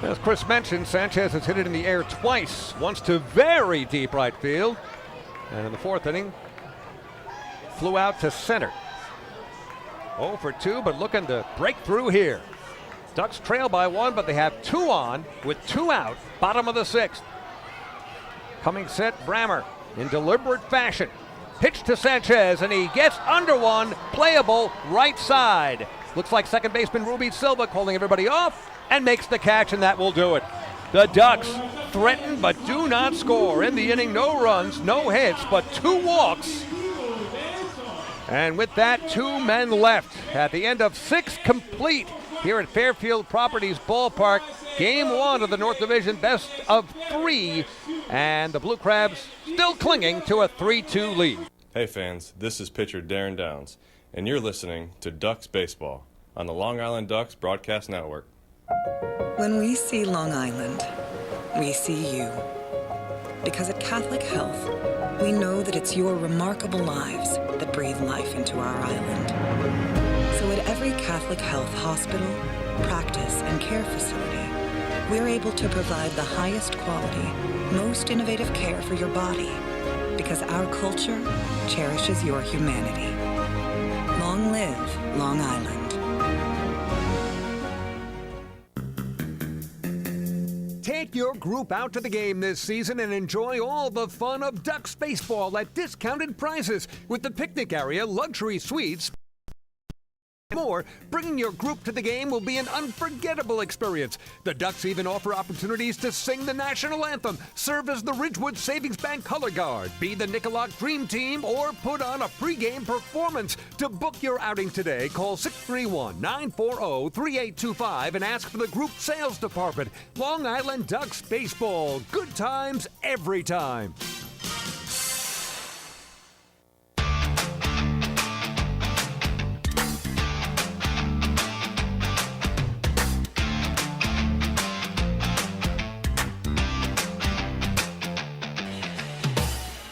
As Chris mentioned, Sanchez has hit it in the air twice, once to very deep right field. And in the 4th inning, flew out to center. 0 for 2, but looking to break through here. Ducks trail by 1, but they have 2 on with 2 out, bottom of the 6th. Coming set, Brammer in deliberate fashion. Pitch to Sanchez, and he gets under one, playable right side. Looks like second baseman Ruby Silva calling everybody off and makes the catch, and that will do it. The Ducks threaten but do not score. In the inning, no runs, no hits, but 2 walks. And with that, 2 men left at the end of 6 complete here at Fairfield Properties Ballpark. Game 1 of the North Division best of 3, and the Blue Crabs still clinging to a 3-2 lead. Hey fans, this is pitcher Darren Downs, and you're listening to Ducks Baseball on the Long Island Ducks Broadcast Network. When we see Long Island, we see you. Because at Catholic Health, we know that it's your remarkable lives that breathe life into our island. So at every Catholic Health hospital, practice, and care facility, we're able to provide the highest quality, most innovative care for your body, because our culture cherishes your humanity. Long live Long Island. Take your group out to the game this season and enjoy all the fun of Ducks baseball at discounted prices with the picnic area, luxury suites, more. Bringing your group to the game will be an unforgettable experience. The Ducks even offer opportunities to sing the national anthem, serve as the Ridgewood Savings Bank color guard, be the Nickolock Dream Team, or put on a pregame performance. To book your outing today, call 631-940-3825 and ask for the group sales department. Long Island Ducks baseball. Good times every time.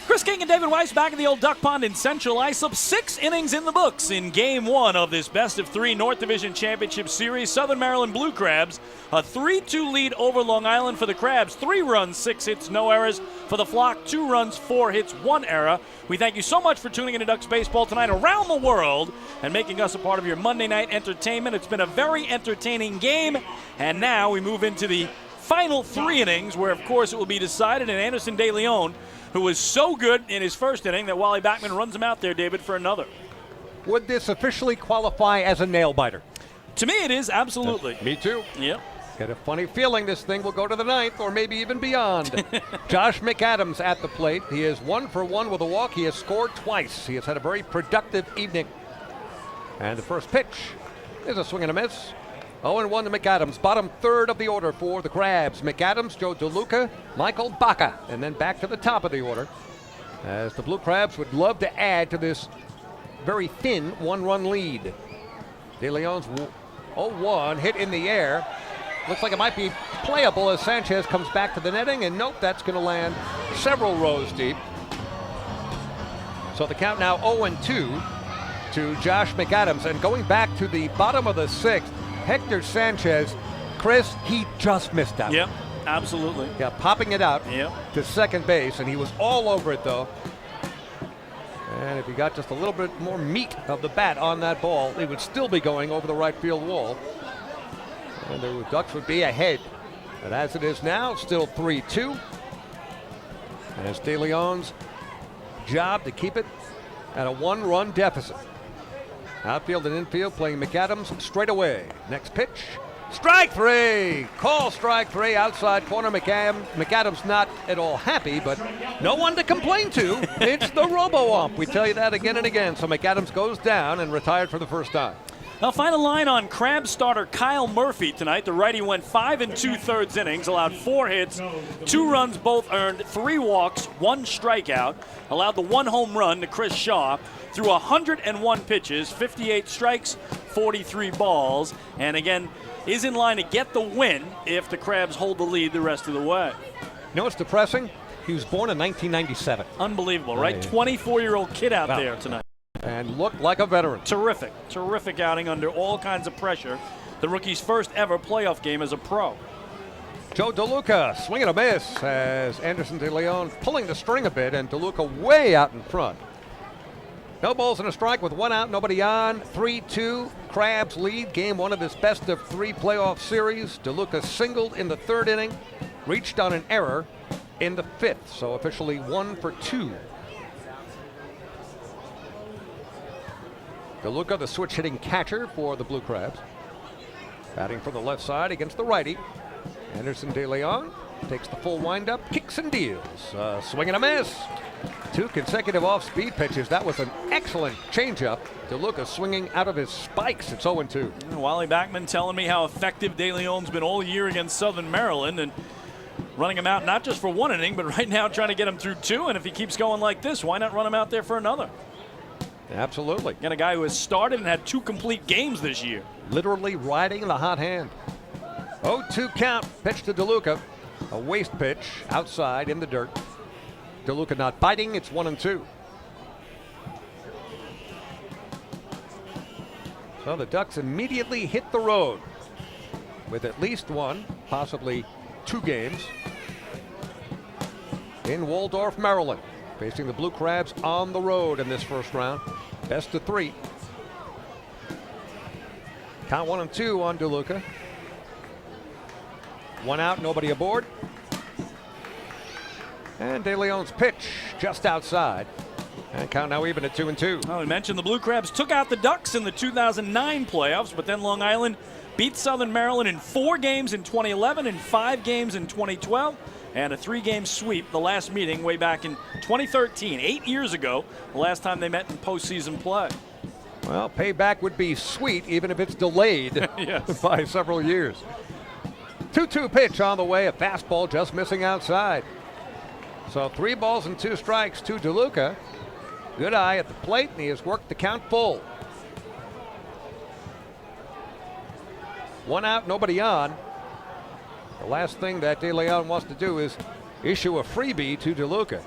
Chris King and David Weiss back in the old duck pond in Central Islip. 6 innings in the books in Game 1 of this best-of-3 North Division Championship Series. Southern Maryland Blue Crabs, a 3-2 lead over Long Island for the Crabs. 3 runs, 6 hits, no errors. For the Flock, 2 runs, 4 hits, 1 error. We thank you so much for tuning in to Ducks Baseball tonight around the world and making us a part of your Monday night entertainment. It's been a very entertaining game, and now we move into the final 3 innings, where, of course, it will be decided, and Anderson De Leon, who was so good in his first inning that Wally Backman runs him out there, David, for another. Would this officially qualify as a nail-biter? To me, it is, absolutely. Me too. Yep. Got a funny feeling this thing will go to the 9th or maybe even beyond. Josh McAdams at the plate. He is 1 for 1 with a walk. He has scored twice. He has had a very productive evening. And the first pitch is a swing and a miss. 0-1 to McAdams, bottom third of the order for the Crabs. McAdams, Joe DeLuca, Michael Baca, and then back to the top of the order, as the Blue Crabs would love to add to this very thin 1-run lead. De Leon's 0-1 hit in the air. Looks like it might be playable as Sanchez comes back to the netting, and nope, that's going to land several rows deep. So the count now 0-2 to Josh McAdams, and going back to the bottom of the 6th, Hector Sanchez, Chris, he just missed out. Yep, absolutely. Yeah, popping it out to second base, and he was all over it, though. And if he got just a little bit more meat of the bat on that ball, it would still be going over the right field wall. And the Ducks would be ahead. But as it is now, still 3-2. And it's De Leon's job to keep it at a 1-run deficit. Outfield and infield playing McAdams straight away. Next pitch, strike 3. Call strike 3, outside corner. McAdams not at all happy, but no one to complain to. It's the robo-ump. We tell you that again and again. So McAdams goes down and retired for the first time. Now, final line on Crabs starter Kyle Murphy tonight. The righty went 5 2/3 innings, allowed 4 hits, 2 runs, both earned, 3 walks, 1 strikeout, allowed the 1 home run to Chris Shaw, threw 101 pitches, 58 strikes, 43 balls, and again, is in line to get the win if the Crabs hold the lead the rest of the way. You know what's depressing? He was born in 1997. Unbelievable, right? 24-year-old kid out there tonight. And looked like a veteran. Terrific outing under all kinds of pressure. The rookie's first ever playoff game as a pro. Joe DeLuca swinging a miss as Anderson De Leon pulling the string a bit, and DeLuca way out in front. No balls and a strike with 1 out, nobody on. 3-2, Crabs lead Game 1 of this best-of-3 playoff series. DeLuca singled in the 3rd inning, reached on an error in the 5th, so officially 1 for 2. DeLuca, the switch-hitting catcher for the Blue Crabs. Batting from the left side against the righty. Anderson De Leon takes the full windup, kicks and deals. Swing and a miss. 2 consecutive off-speed pitches. That was an excellent changeup. DeLuca swinging out of his spikes. It's 0-2. Wally Backman telling me how effective De Leon's been all year against Southern Maryland and running him out not just for 1 inning, but right now trying to get him through 2. And if he keeps going like this, why not run him out there for another? Absolutely. Got a guy who has started and had 2 complete games this year. Literally riding the hot hand. 0-2 count. Pitch to DeLuca. A waste pitch outside in the dirt. DeLuca not biting. It's 1-2. So the Ducks immediately hit the road with at least 1, possibly 2 games in Waldorf, Maryland, facing the Blue Crabs on the road in this first round. Best of 3. Count 1-2 on DeLuca. 1 out, nobody aboard. And De Leon's pitch just outside. And count now even at 2-2. Well, we mentioned the Blue Crabs took out the Ducks in the 2009 playoffs, but then Long Island beat Southern Maryland in 4 games in 2011 and 5 games in 2012, and a 3-game sweep the last meeting way back in 2013, 8 years ago, the last time they met in postseason play. Well, payback would be sweet even if it's delayed by several years. 2-2 pitch on the way, a fastball just missing outside. So 3 balls and 2 strikes to DeLuca. Good eye at the plate, and he has worked the count full. 1 out, nobody on. The last thing that De Leon wants to do is issue a freebie to DeLuca.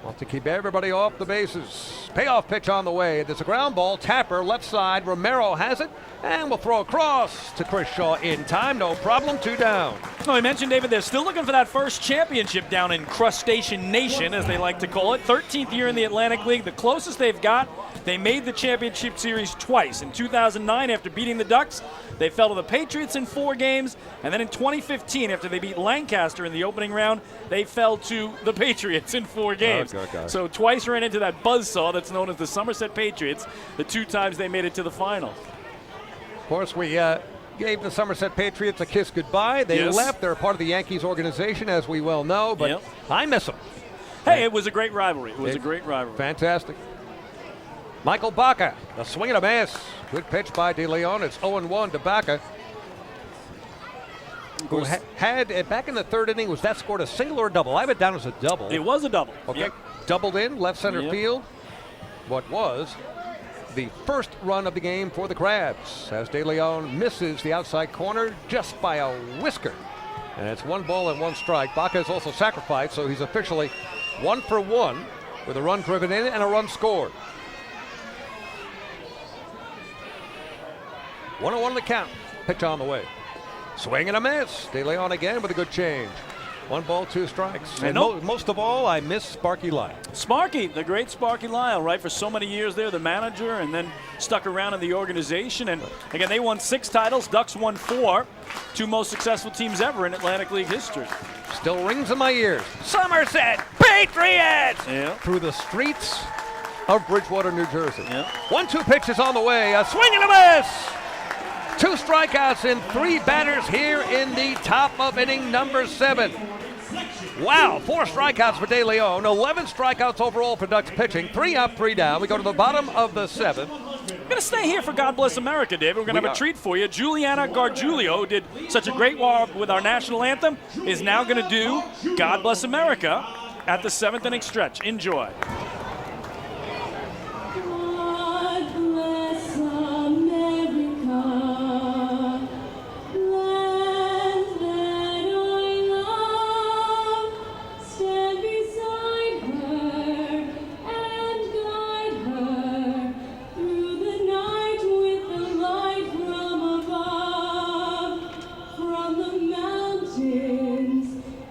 Wants to keep everybody off the bases. Payoff pitch on the way. There's a ground ball. Tapper, left side. Romero has it. And we'll throw across to Chris Shaw in time. No problem. 2 down. Well, I mentioned, David, they're still looking for that first championship down in Crustacean Nation, as they like to call it. 13th year in the Atlantic League. The closest they've got, they made the championship series twice. In 2009, after beating the Ducks, they fell to the Patriots in 4 games. And then in 2015, after they beat Lancaster in the opening round, they fell to the Patriots in 4 games. So twice ran into that buzzsaw that's known as the Somerset Patriots, the 2 times they made it to the final. Of course, we gave the Somerset Patriots a kiss goodbye. They left. They're a part of the Yankees organization, as we well know, but I miss them. Hey, it was a great rivalry. It was a great rivalry. Fantastic. Michael Baca, a swing and a miss. Good pitch by De Leon. It's 0-1 to Baca, who had, back in the 3rd inning, was that scored a single or a double? I have it down as a double. It was a double. Okay. Doubled in, left center field. What was the first run of the game for the Crabs, as De Leon misses the outside corner just by a whisker. And it's 1 ball and 1 strike. Baca is also sacrificed, so he's officially 1 for 1 with a run driven in and a run scored. 1-1 the count. Pitch on the way. Swing and a miss. De Leon again with a good change. 1 ball, 2 strikes. And most of all, I miss Sparky Lyle. Sparky, the great Sparky Lyle, right? For so many years there, the manager, and then stuck around in the organization. And again, they won 6 titles. Ducks won 4. 2 most successful teams ever in Atlantic League history. Still rings in my ears. Somerset Patriots! Through the streets of Bridgewater, New Jersey. 1-2 pitches on the way. A swing and a miss! 2 strikeouts and 3 batters here in the top of inning number 7. Wow, 4 strikeouts for De Leon, 11 strikeouts overall for Ducks pitching, 3 up, 3 down. We go to the bottom of the 7th. We're going to stay here for God Bless America, David. We're going to have a treat for you. Juliana Gargiulio, who did such a great job with our national anthem, is now going to do God Bless America at the 7th inning stretch. Enjoy.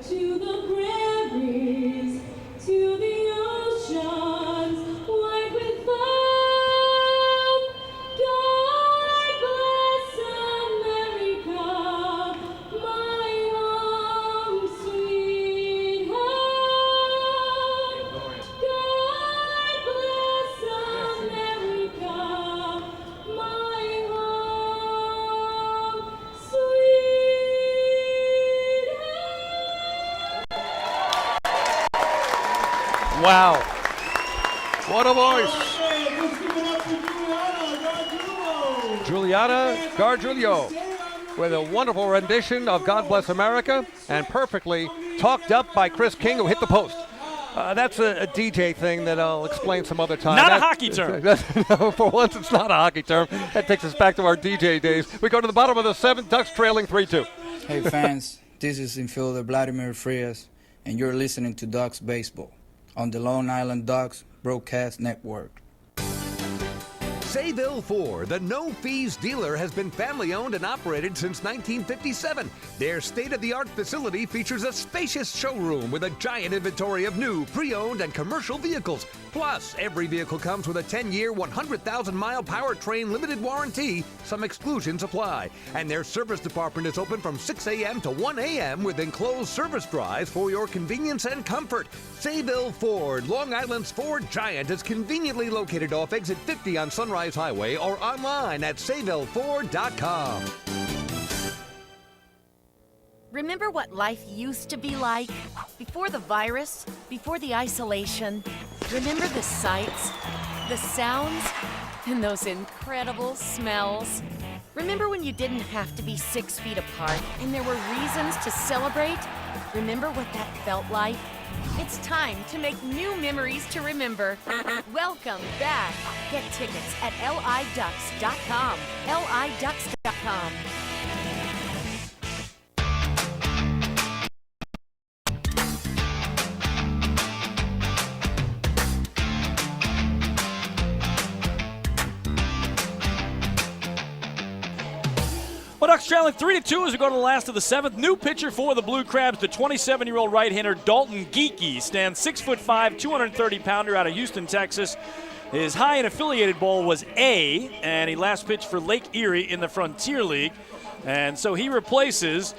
To the prairies, to the ocean. Wow. What a voice. Juliana Gargiulo with a wonderful rendition of God Bless America and perfectly talked up by Chris King, who hit the post. That's a DJ thing that I'll explain some other time. Not a hockey term. No, for once it's not a hockey term. That takes us back to our DJ days. We go to the bottom of the seventh, Ducks trailing 3-2. Hey fans, this is infielder Vladimir Frias, and you're listening to Ducks Baseball on the Long Island Ducks Broadcast Network. Sayville Ford, the no-fees dealer, has been family-owned and operated since 1957. Their state-of-the-art facility features a spacious showroom with a giant inventory of new, pre-owned, and commercial vehicles. Plus, every vehicle comes with a 10-year, 100,000-mile powertrain limited warranty. Some exclusions apply. And their service department is open from 6 a.m. to 1 a.m. with enclosed service drives for your convenience and comfort. Sayville Ford, Long Island's Ford giant, is conveniently located off exit 50 on Sunrise Highway or online at SayvilleFord.com. Remember what life used to be like? Before the virus, before the isolation. Remember the sights, the sounds, and those incredible smells? Remember when you didn't have to be 6 feet apart and there were reasons to celebrate? Remember what that felt like? It's time to make new memories to remember. Welcome back. Get tickets at liducks.com. liducks.com. Well, Ducks trailing 3-2 as we go to the last of the seventh. New pitcher for the Blue Crabs, the 27-year-old right-hander Dalton Geeky. Stands 6'5", 230-pounder out of Houston, Texas. His high and affiliated ball was A, and he last pitched for Lake Erie in the Frontier League. And so he replaces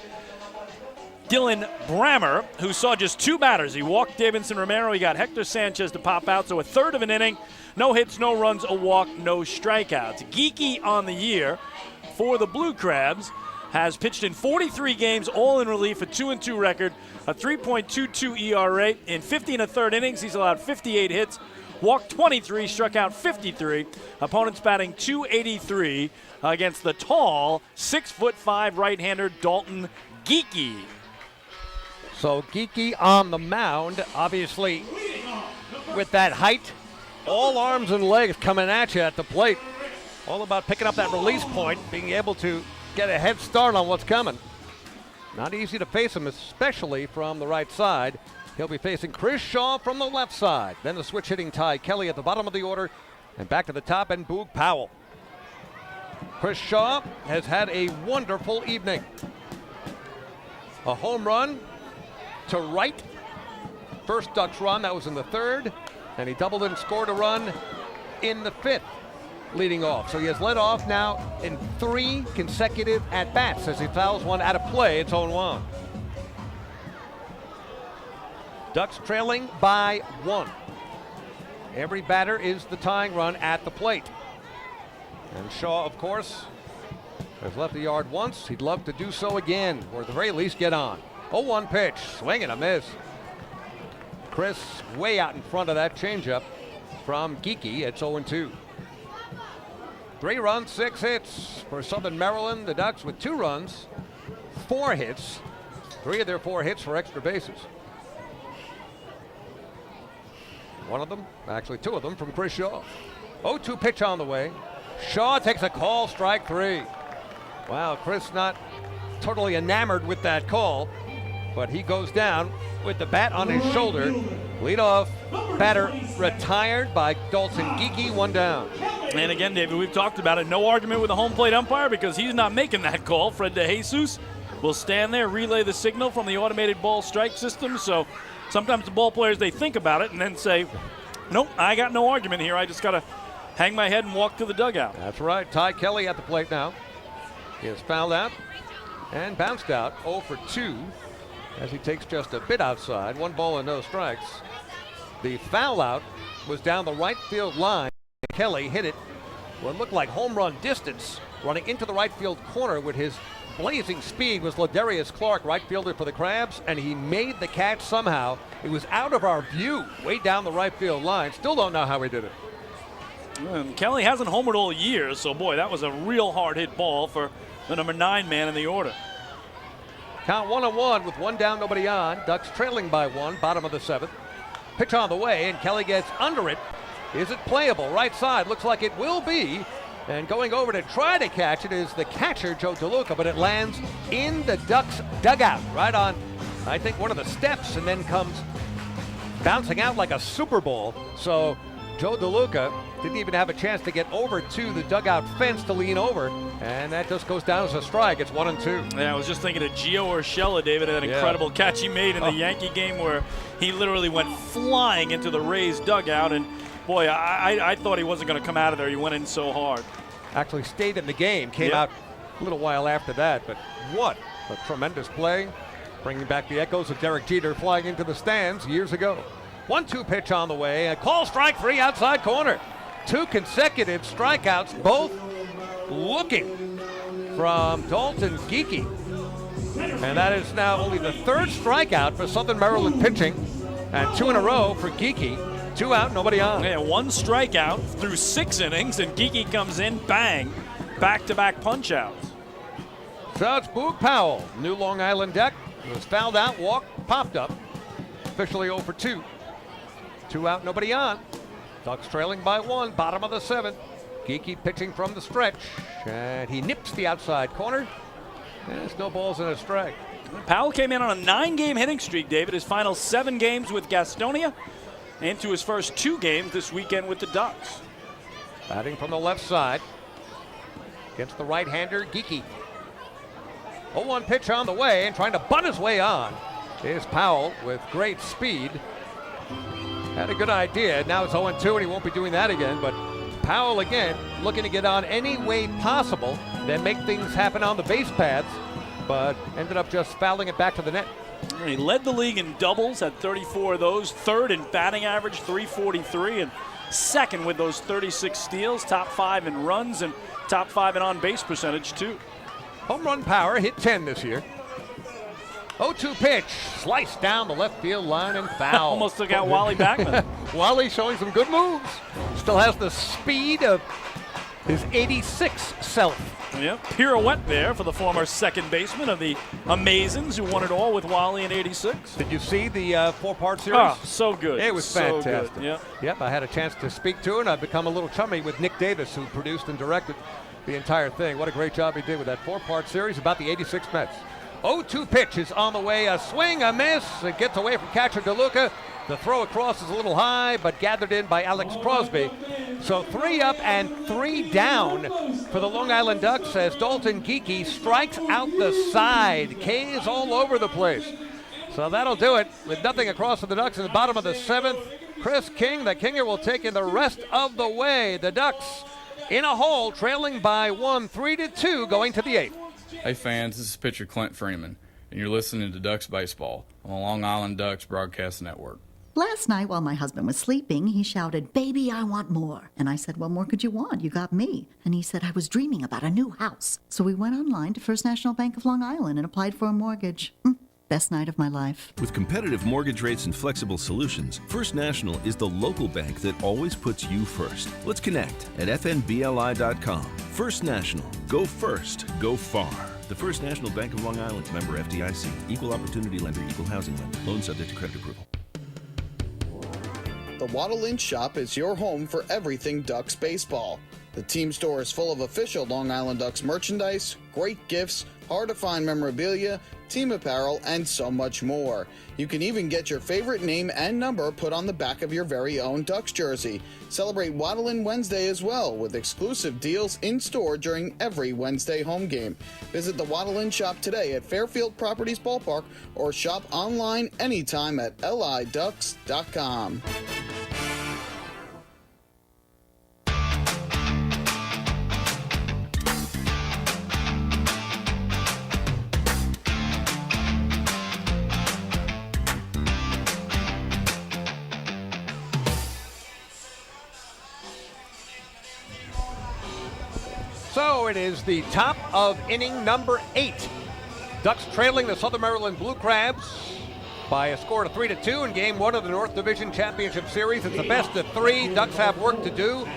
Dylan Brammer, who saw just 2 batters. He walked Davidson Romero. He got Hector Sanchez to pop out. So a third of an inning, no hits, no runs, a walk, no strikeouts. Geeky on the year for the Blue Crabs has pitched in 43 games, all in relief, a 2-2 record, a 3.22 ERA. In 50 1/3 innings, he's allowed 58 hits, walked 23, struck out 53. Opponents batting .283 against the tall 6'5" right-hander Dalton Geeky. So Geeky on the mound, obviously with that height, all arms and legs coming at you at the plate. All about picking up that release point, being able to get a head start on what's coming. Not easy to face him, especially from the right side. He'll be facing Chris Shaw from the left side. Then the switch hitting Ty Kelly at the bottom of the order. And back to the top and Boog Powell. Chris Shaw has had a wonderful evening. A home run to right. First Ducks run, that was in the third. And he doubled and scored a run in the fifth, leading off. So he has led off now in 3 consecutive at-bats as he fouls one out of play. It's 0-1. Ducks trailing by 1. Every batter is the tying run at the plate. And Shaw, of course, has left the yard once. He'd love to do so again, or at the very least get on. 0-1 pitch, swing and a miss. Chris way out in front of that changeup from Geeky. It's 0-2. 3 runs, 6 hits for Southern Maryland. The Ducks with 2 runs, 4 hits. 3 of their 4 hits for extra bases. One of them, actually 2 of them, from Chris Shaw. 0-2 pitch on the way. Shaw takes a call, strike 3. Wow, Chris not totally enamored with that call, but he goes down with the bat on his shoulder. Leadoff batter retired by Dalton Geeky, 1 down. And again, David, we've talked about it. No argument with the home plate umpire because he's not making that call. Fred DeJesus will stand there, relay the signal from the automated ball strike system. So sometimes the ball players, they think about it and then say, nope, I got no argument here. I just got to hang my head and walk to the dugout. That's right. Ty Kelly at the plate now. He has fouled out and bounced out 0 for 2 as he takes just a bit outside. 1 ball and no strikes. The foul out was down the right field line. Kelly hit it what looked like home run distance Running into the right field corner with his blazing speed was Ladarius Clark, right fielder for the Crabs, and he made the catch somehow. It was out of our view, way down the right field line. Still don't know how he did it. Kelly hasn't homered all year, so boy, that was a real hard hit ball for the number 9 man in the order. Count 1-1 with 1 down, nobody on. Ducks trailing by 1, bottom of the 7th. Pitch on the way, and Kelly gets under it. Is it playable? Right side, looks like it will be. And going over to try to catch it is the catcher, Joe DeLuca, but it lands in the Ducks dugout, right on, I think, one of the steps, and then comes bouncing out like a Super Bowl. So Joe DeLuca didn't even have a chance to get over to the dugout fence to lean over, and that just goes down as a strike. It's 1-2. Yeah, I was just thinking of Gio Urshela, David, that incredible catch he made in the Yankee game where he literally went flying into the Rays dugout, and boy, I thought he wasn't going to come out of there. He went in so hard. Actually stayed in the game, came out a little while after that, but what a tremendous play, bringing back the echoes of Derek Jeter flying into the stands years ago. 1-2 pitch on the way, a call strike 3 outside corner. 2 consecutive strikeouts, both looking from Dalton Geekie. And that is now only the 3rd strikeout for Southern Maryland pitching, and 2 in a row for Geekie. 2 out, nobody on. Yeah, 1 strikeout through 6 innings, and Geekie comes in, bang, back-to-back punch-outs. So it's Boog Powell, new Long Island deck. Was fouled out, walked, popped up. Officially 0 for 2. 2 out, nobody on. Ducks trailing by 1, bottom of the 7th. Geekie pitching from the stretch, and he nips the outside corner. There's no balls and a strike. Powell came in on a 9-game hitting streak, David. His final 7 games with Gastonia, into his first 2 games this weekend with the Ducks. Batting from the left side against the right-hander, Geekie. 0-1 pitch on the way, and trying to bunt his way on is Powell with great speed. Had a good idea. Now it's 0-2, and he won't be doing that again, but Powell again looking to get on any way possible, then make things happen on the base paths, but ended up just fouling it back to the net. He led the league in doubles, had 34 of those, 3rd in batting average, 343, and 2nd with those 36 steals, top 5 in runs, and top 5 in on-base percentage, too. Home run power, hit 10 this year. 0-2 pitch, sliced down the left field line and foul. Almost took out Wally Backman. Wally showing some good moves. Still has the speed of his 86 self. Yep, pirouette there for the former second baseman of the Amazons, who won it all with Wally in 86. Did you see the 4-part series? Oh, so good. It was so fantastic. Good. Yep, I had a chance to speak to it, and I've become a little chummy with Nick Davis, who produced and directed the entire thing. What a great job he did with that 4-part series about the 86 Mets. 0-2 pitch is on the way. A swing, a miss. It gets away from catcher DeLuca. The throw across is a little high, but gathered in by Alex Crosby. So 3 up and 3 down for the Long Island Ducks as Dalton Geekie strikes out the side. K's all over the place. So that'll do it with nothing across to the Ducks in the bottom of the 7th. Chris King, the Kinger, will take in the rest of the way. The Ducks in a hole, trailing by 1, 3-2, going to the 8th. Hey fans, this is pitcher Clint Freeman, and you're listening to Ducks Baseball on the Long Island Ducks Broadcast Network. Last night while my husband was sleeping, he shouted, "Baby, I want more." And I said, "What more could you want? You got me." And he said, "I was dreaming about a new house." So we went online to First National Bank of Long Island and applied for a mortgage. Best night of my life. With competitive mortgage rates and flexible solutions, First National is the local bank that always puts you first. Let's connect at fnbli.com. First National. Go first. Go far. The First National Bank of Long Island. Member FDIC. Equal opportunity lender. Equal housing lender. Loan subject to credit approval. The Waddle Inn Shop is your home for everything Ducks baseball. The team store is full of official Long Island Ducks merchandise, great gifts, hard-to-find memorabilia, team apparel, and so much more. You can even get your favorite name and number put on the back of your very own Ducks jersey. Celebrate Waddle Inn Wednesday as well, with exclusive deals in store during every Wednesday home game. Visit the Waddle Inn Shop today at Fairfield Properties Ballpark or shop online anytime at liducks.com. So it is the top of inning number 8. Ducks trailing the Southern Maryland Blue Crabs by a score of 3-2 in Game 1 of the North Division Championship Series. It's the best of 3. Ducks have work to do.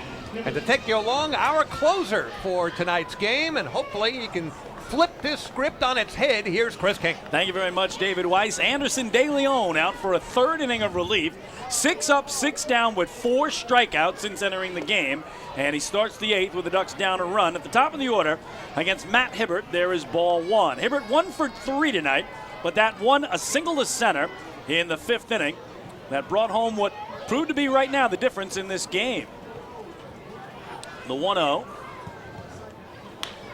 And to take you along, our closer for tonight's game, and hopefully he can flip this script on its head. Here's Chris King. Thank you very much, David Weiss. Anderson De Leon out for a third inning of relief. 6 up, 6 down with 4 strikeouts since entering the game. And he starts the 8th with the Ducks down a run. At the top of the order against Matt Hibbert, there is ball 1. Hibbert 1 for 3 tonight, but that one a single to center in the 5th inning. That brought home what proved to be right now the difference in this game. The 1-0.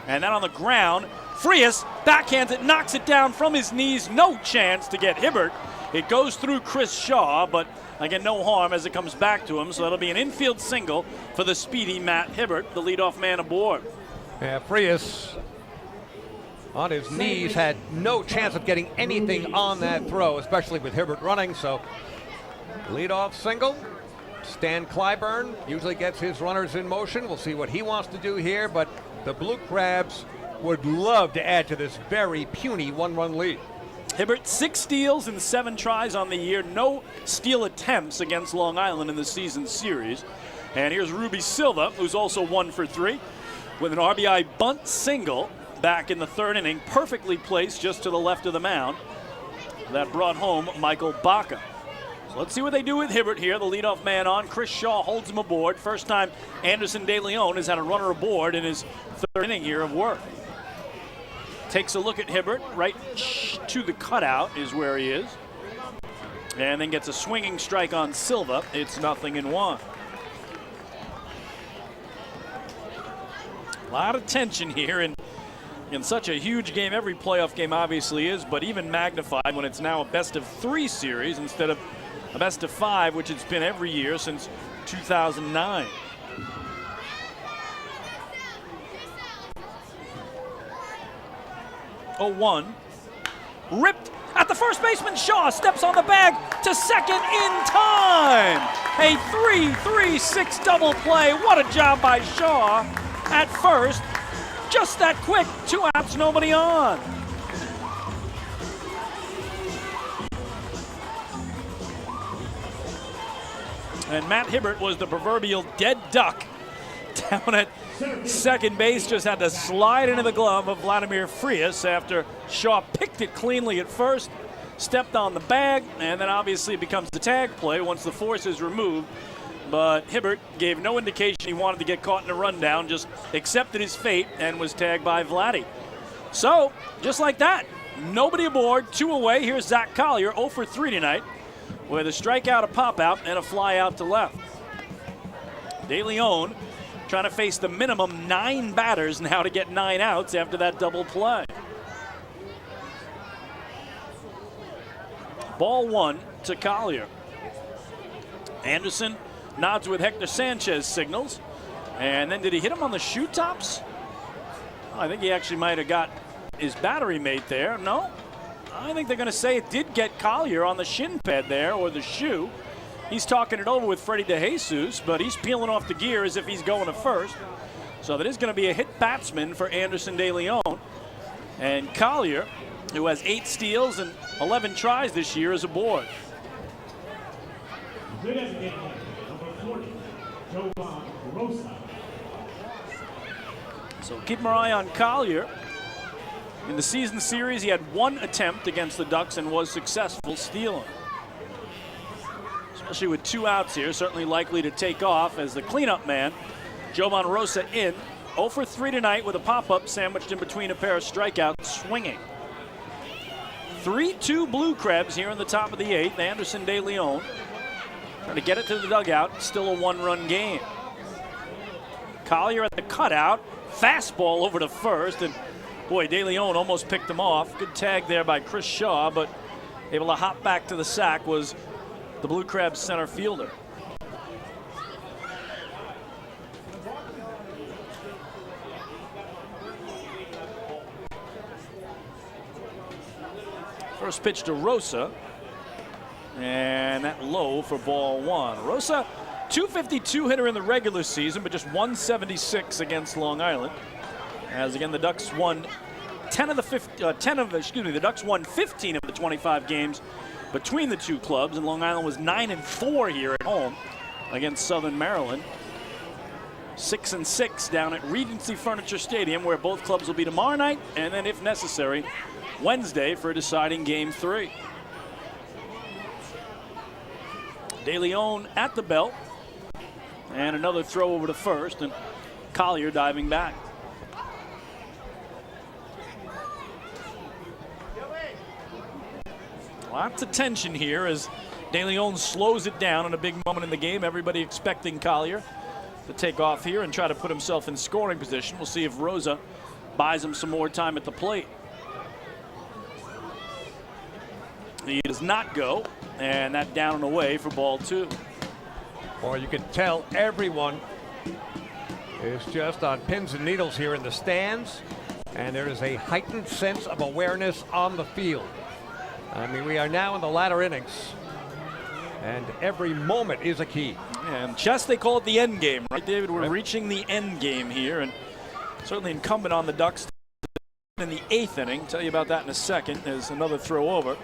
And then on the ground, Frias backhands it, knocks it down from his knees. No chance to get Hibbert. It goes through Chris Shaw, but again, no harm as it comes back to him. So that'll be an infield single for the speedy Matt Hibbert, the leadoff man aboard. Yeah, Frias on his knees had no chance of getting anything on that throw, especially with Hibbert running. So leadoff single. Stan Clyburn usually gets his runners in motion. We'll see what he wants to do here, but the Blue Crabs would love to add to this very puny 1-run lead. Hibbert 6 steals and 7 tries on the year. No steal attempts against Long Island in the season series. And here's Ruby Silva, who's also 1 for 3, with an RBI bunt single back in the 3rd inning, perfectly placed just to the left of the mound. That brought home Michael Baca. So let's see what they do with Hibbert here, the leadoff man on. Chris Shaw holds him aboard. First time Anderson De Leon has had a runner aboard in his 3rd inning here of work. Takes a look at Hibbert, right to the cutout is where he is. And then gets a swinging strike on Silva. It's 0-1. A lot of tension here in such a huge game. Every playoff game obviously is, but even magnified when it's now a best-of-3 series instead of a best-of-5, which it's been every year since 2009. Oh, 1. Ripped at the first baseman. Shaw steps on the bag to second in time. A 3-3-6 double play. What a job by Shaw at first. Just that quick. 2 outs, nobody on. And Matt Hibbert was the proverbial dead duck down at second base. Just had to slide into the glove of Vladimir Frias after Shaw picked it cleanly at first, stepped on the bag, and then obviously it becomes the tag play once the force is removed. But Hibbert gave no indication he wanted to get caught in a rundown, just accepted his fate and was tagged by Vladdy. So, just like that, nobody aboard, 2 away. Here's Zach Collier, 0 for 3 tonight, with a strikeout, a pop-out, and a fly out to left. De Leon trying to face the minimum 9 batters now to get 9 outs after that double play. Ball 1 to Collier. Anderson nods with Hector Sanchez signals. And then did he hit him on the shoe tops? I think he actually might have got his battery mate there. No? I think they're going to say it did get Collier on the shin pad there, or the shoe. He's talking it over with Freddie DeJesus, but he's peeling off the gear as if he's going to first. So that is going to be a hit batsman for Anderson De Leon. And Collier, who has 8 steals and 11 tries this year, is aboard. So keep our eye on Collier. In the season series, he had 1 attempt against the Ducks and was successful stealing. Especially with 2 outs here, certainly likely to take off as the cleanup man. Jovan Rosa in, 0 for 3 tonight with a pop-up sandwiched in between a pair of strikeouts, swinging. 3-2 Blue Crabs here in the top of the 8th. Anderson De Leon trying to get it to the dugout. Still a 1-run game. Collier at the cutout. Fastball over to first, and boy, De Leon almost picked him off. Good tag there by Chris Shaw, but able to hop back to the sack was the Blue Crabs center fielder. First pitch to Rosa, and that low for ball 1. Rosa, .252 hitter in the regular season, but just .176 against Long Island. As again, the Ducks won 15 of the 25 games between the two clubs, and Long Island was 9-4 here at home against Southern Maryland. 6-6 down at Regency Furniture Stadium, where both clubs will be tomorrow night, and then, if necessary, Wednesday for a deciding Game 3. De Leon at the belt, and another throw over to first, and Collier diving back. Lots of tension here as De Leon slows it down in a big moment in the game. Everybody expecting Collier to take off here and try to put himself in scoring position. We'll see if Rosa buys him some more time at the plate. He does not go, and that down and away for ball 2. Or you can tell everyone is just on pins and needles here in the stands, and there is a heightened sense of awareness on the field. I mean, we are now in the latter innings, and every moment is a key. And chess, they call it the end game, right, David? We're reaching the end game here, and certainly incumbent on the Ducks in the 8th inning. Tell you about that in a second. There's another throw over,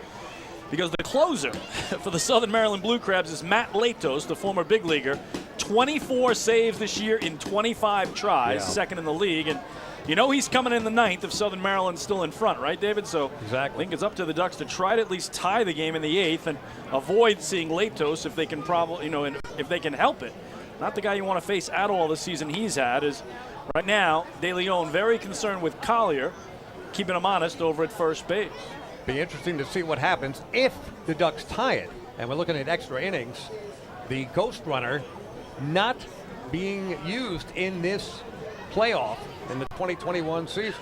because the closer for the Southern Maryland Blue Crabs is Matt Latos, the former big leaguer. 24 saves this year in 25 tries, second in the league. And you know he's coming in the 9th if Southern Maryland's still in front, right, David? So I think it's up to the Ducks to try to at least tie the game in the 8th and avoid seeing Latos if they can if they can help it. Not the guy you want to face at all this season he's had. Is right now De Leon very concerned with Collier, keeping him honest over at first base. Be interesting to see what happens if the Ducks tie it. And we're looking at extra innings. The ghost runner not being used in this playoff in the 2021 season.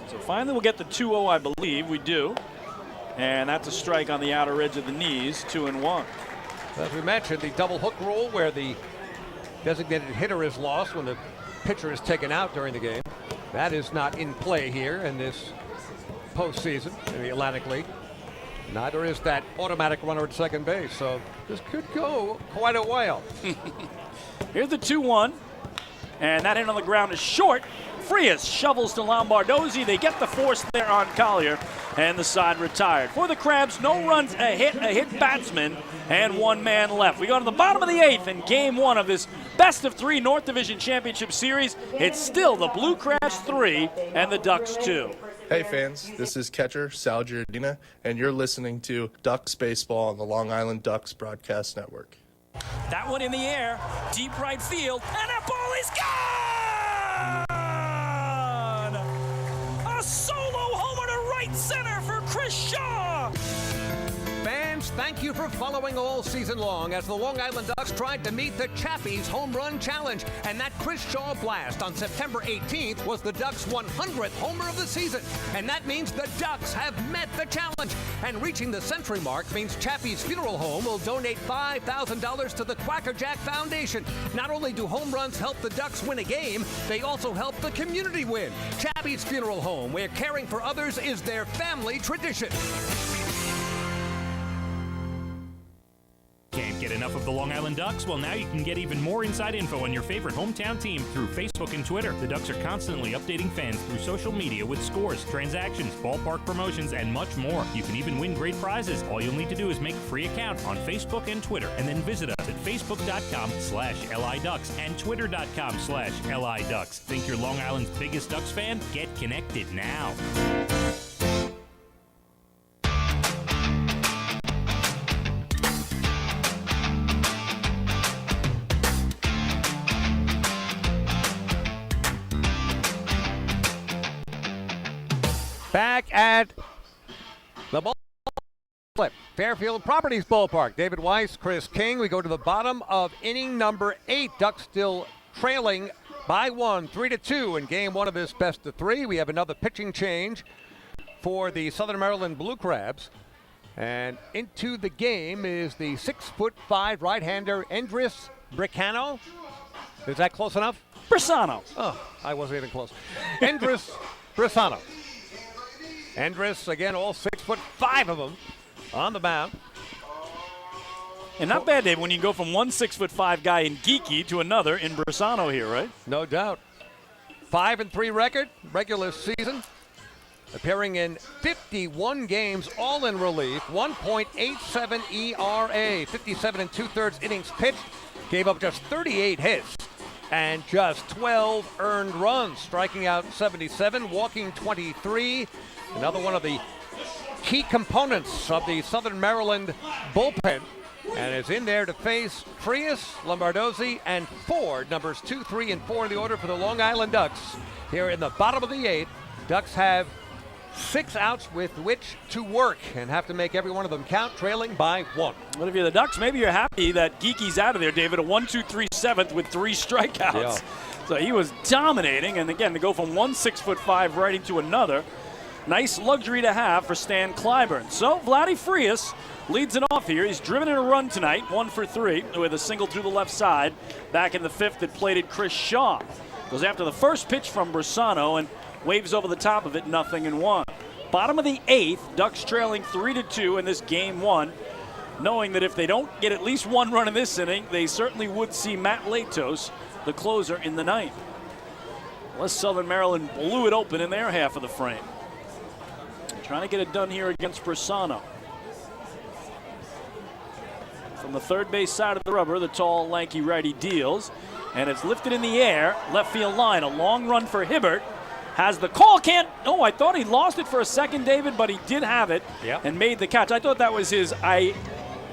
So finally we'll get the 2-0, I believe. We do. And that's a strike on the outer edge of the knees, 2-1. As we mentioned, the double hook rule where the designated hitter is lost when the pitcher is taken out during the game. That is not in play here in this postseason in the Atlantic League. Neither is that automatic runner at second base. So this could go quite a while. Here's the 2-1. And that hit on the ground is short. Frias shovels to Lombardozzi. They get the force there on Collier, and the side retired. For the Crabs, no runs, a hit batsman, and one man left. We go to the bottom of the 8th in Game 1 of this best-of-3 North Division Championship Series. It's still the Blue Crabs 3 and the Ducks 2. Hey fans, this is catcher Sal Giardina, and you're listening to Ducks Baseball on the Long Island Ducks Broadcast Network. That one in the air, deep right field, and that ball is gone! A solo homer to right center for Chris Shaw! Fans, thank you for following all season long as the Long Island Ducks tried to meet the Chappies Home Run Challenge. And that Chris Shaw blast on September 18th was the Ducks' 100th homer of the season. And that means the Ducks have met the challenge. And reaching the century mark means Chappies Funeral Home will donate $5,000 to the Quackerjack Foundation. Not only do home runs help the Ducks win a game, they also help the community win. Chappies Funeral Home, where caring for others is their family tradition. Can't get enough of the Long Island Ducks? Well, now you can get even more inside info on your favorite hometown team through Facebook and Twitter. The Ducks are constantly updating fans through social media with scores, transactions, ballpark promotions, and much more. You can even win great prizes. All you'll need to do is make a free account on Facebook and Twitter, and then visit us at facebook.com/LIDucks and twitter.com/LIDucks. Think you're Long Island's biggest Ducks fan? Get connected now. Back at the Islip, Fairfield Properties Ballpark. David Weiss, Chris King. We go to the bottom of inning number 8. Ducks still trailing by 1, 3-2 in Game 1 of this best-of-3. We have another pitching change for the Southern Maryland Blue Crabs. And into the game is the 6'5" right-hander Endris Bricano. Is that close enough? Brisano. Oh, I wasn't even close. Endris Brisano. Endris, again, all 6'5" of them on the mound. And not bad, Dave, when you go from one 6'5" guy in Geeky to another in Brisano here, right? No doubt. 5-3 record, regular season. Appearing in 51 games, all in relief. 1.87 ERA. 57 2/3 innings pitched. Gave up just 38 hits and just 12 earned runs. Striking out 77, walking 23. Another one of the key components of the Southern Maryland bullpen. And is in there to face Frias, Lombardozzi, and Ford, numbers 2, 3, and 4 in the order for the Long Island Ducks. Here in the bottom of the 8th, Ducks have 6 outs with which to work and have to make every one of them count, trailing by 1. Well, if you're the Ducks, maybe you're happy that Geeky's out of there, David. A 1-2-3 7th with 3 strikeouts. Yeah. So he was dominating, and again, to go from one 6'5" right into another, nice luxury to have for Stan Clyburn. So Vladdy Frias leads it off here. He's driven in a run tonight, 1 for 3, with a single through the left side. Back in the 5th, it plated Chris Shaw. Goes after the first pitch from Brasano and waves over the top of it, 0-1. Bottom of the 8th, Ducks trailing 3-2 in this game 1, knowing that if they don't get at least 1 run in this inning, they certainly would see Matt Latos, the closer, in the 9th. Unless Southern Maryland blew it open in their half of the frame. Trying to get it done here against Brasano. From the third base side of the rubber, the tall, lanky righty deals. And it's lifted in the air, left field line. A long run for Hibbert. Has the call, can't. Oh, I thought he lost it for a second, David, but he did have it and made the catch. I thought that was his I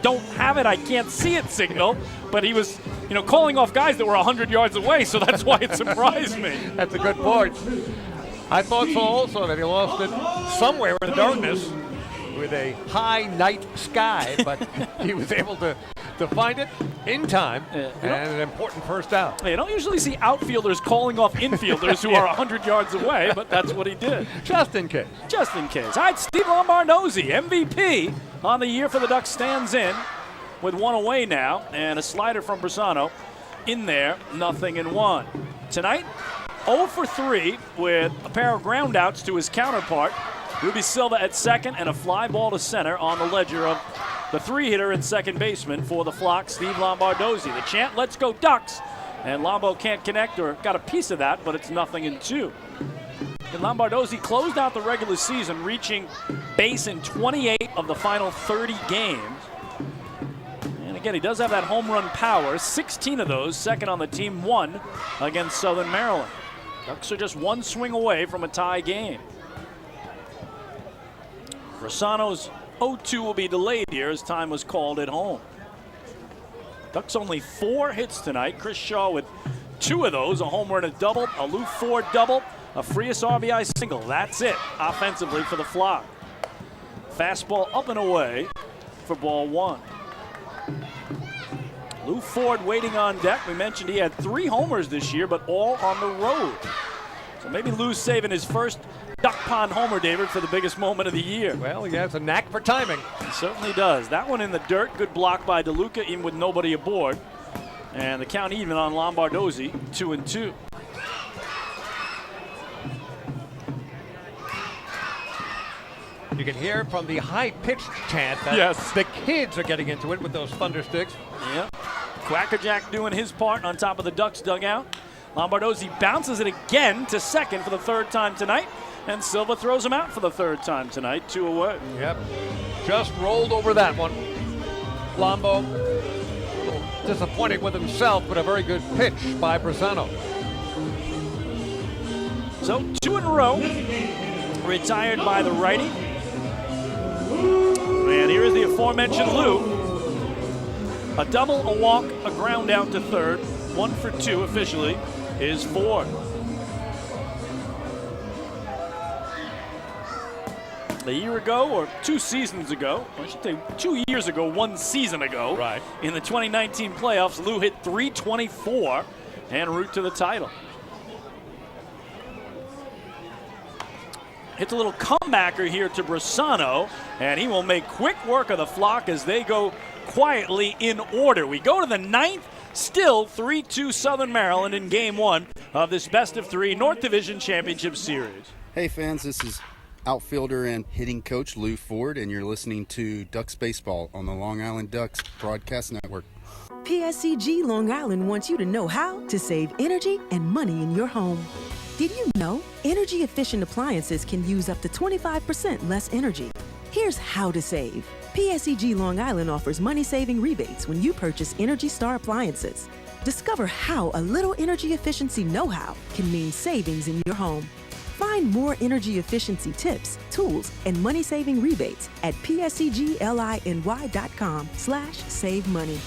don't have it, I can't see it signal. But he was, calling off guys that were 100 yards away, so that's why it surprised me. That's a good point. I thought so also, that he lost it somewhere in the darkness with a high night sky, but he was able to find it in time and an important first out. You don't usually see outfielders calling off infielders who are 100 yards away, but that's what he did. Just in case. Just in case. All right, Steve Lombardozzi, MVP on the year for the Ducks, stands in with 1 away now, and a slider from Brasano in there, 0-1. Tonight, 0 for 3 with a pair of groundouts to his counterpart, Ruby Silva at second, and a fly ball to center on the ledger of the 3-hitter and second baseman for the Flock, Steve Lombardozzi. The chant, "Let's go Ducks," and Lombo can't connect, or got a piece of that, but it's 0-2. And Lombardozzi closed out the regular season, reaching base in 28 of the final 30 games. And again, he does have that home run power, 16 of those, second on the team, 1 against Southern Maryland. Ducks are just 1 swing away from a tie game. Brasano's 0-2 will be delayed here as time was called at home. Ducks only 4 hits tonight. Chris Shaw with 2 of those, a homer and a double, a Lou Ford double, a Frias RBI single. That's it offensively for the Flock. Fastball up and away for ball 1. Lou Ford waiting on deck. We mentioned he had 3 homers this year, but all on the road. So maybe Lou's saving his first Duck Pond homer, David, for the biggest moment of the year. Well, he has a knack for timing. He certainly does. That one in the dirt, good block by DeLuca, even with nobody aboard. And the count even on Lombardozzi, 2-2. You can hear from the high-pitched chant that the kids are getting into it with those thunder sticks. Yeah. Quackerjack doing his part on top of the Ducks dugout. Lombardozzi bounces it again to second for the 3rd time tonight. And Silva throws him out for the 3rd time tonight, 2 away. Yep. Just rolled over that one. Lombo, a little disappointed with himself, but a very good pitch by Brasano. So 2 in a row, retired by the righty. And here is the aforementioned Lou. A double, a walk, a ground out to 3rd. 1 for 2 officially is Ford. A year ago, or 2 seasons ago, I should say 2 years ago, 1 season ago, in the 2019 playoffs, Lou hit .324 en route to the title. Hits a little comebacker here to Brasano, and he will make quick work of the Flock as they go quietly in order. We go to the 9th, still 3-2 Southern Maryland in Game 1 of this best-of-3 North Division Championship Series. Hey fans, this is outfielder and hitting coach Lou Ford, and you're listening to Ducks Baseball on the Long Island Ducks Broadcast Network. PSCG Long Island wants you to know how to save energy and money in your home. Did you know energy-efficient appliances can use up to 25% less energy? Here's how to save. PSEG Long Island offers money-saving rebates when you purchase Energy Star appliances. Discover how a little energy efficiency know-how can mean savings in your home. Find more energy efficiency tips, tools, and money-saving rebates at pseglyny.com/save money.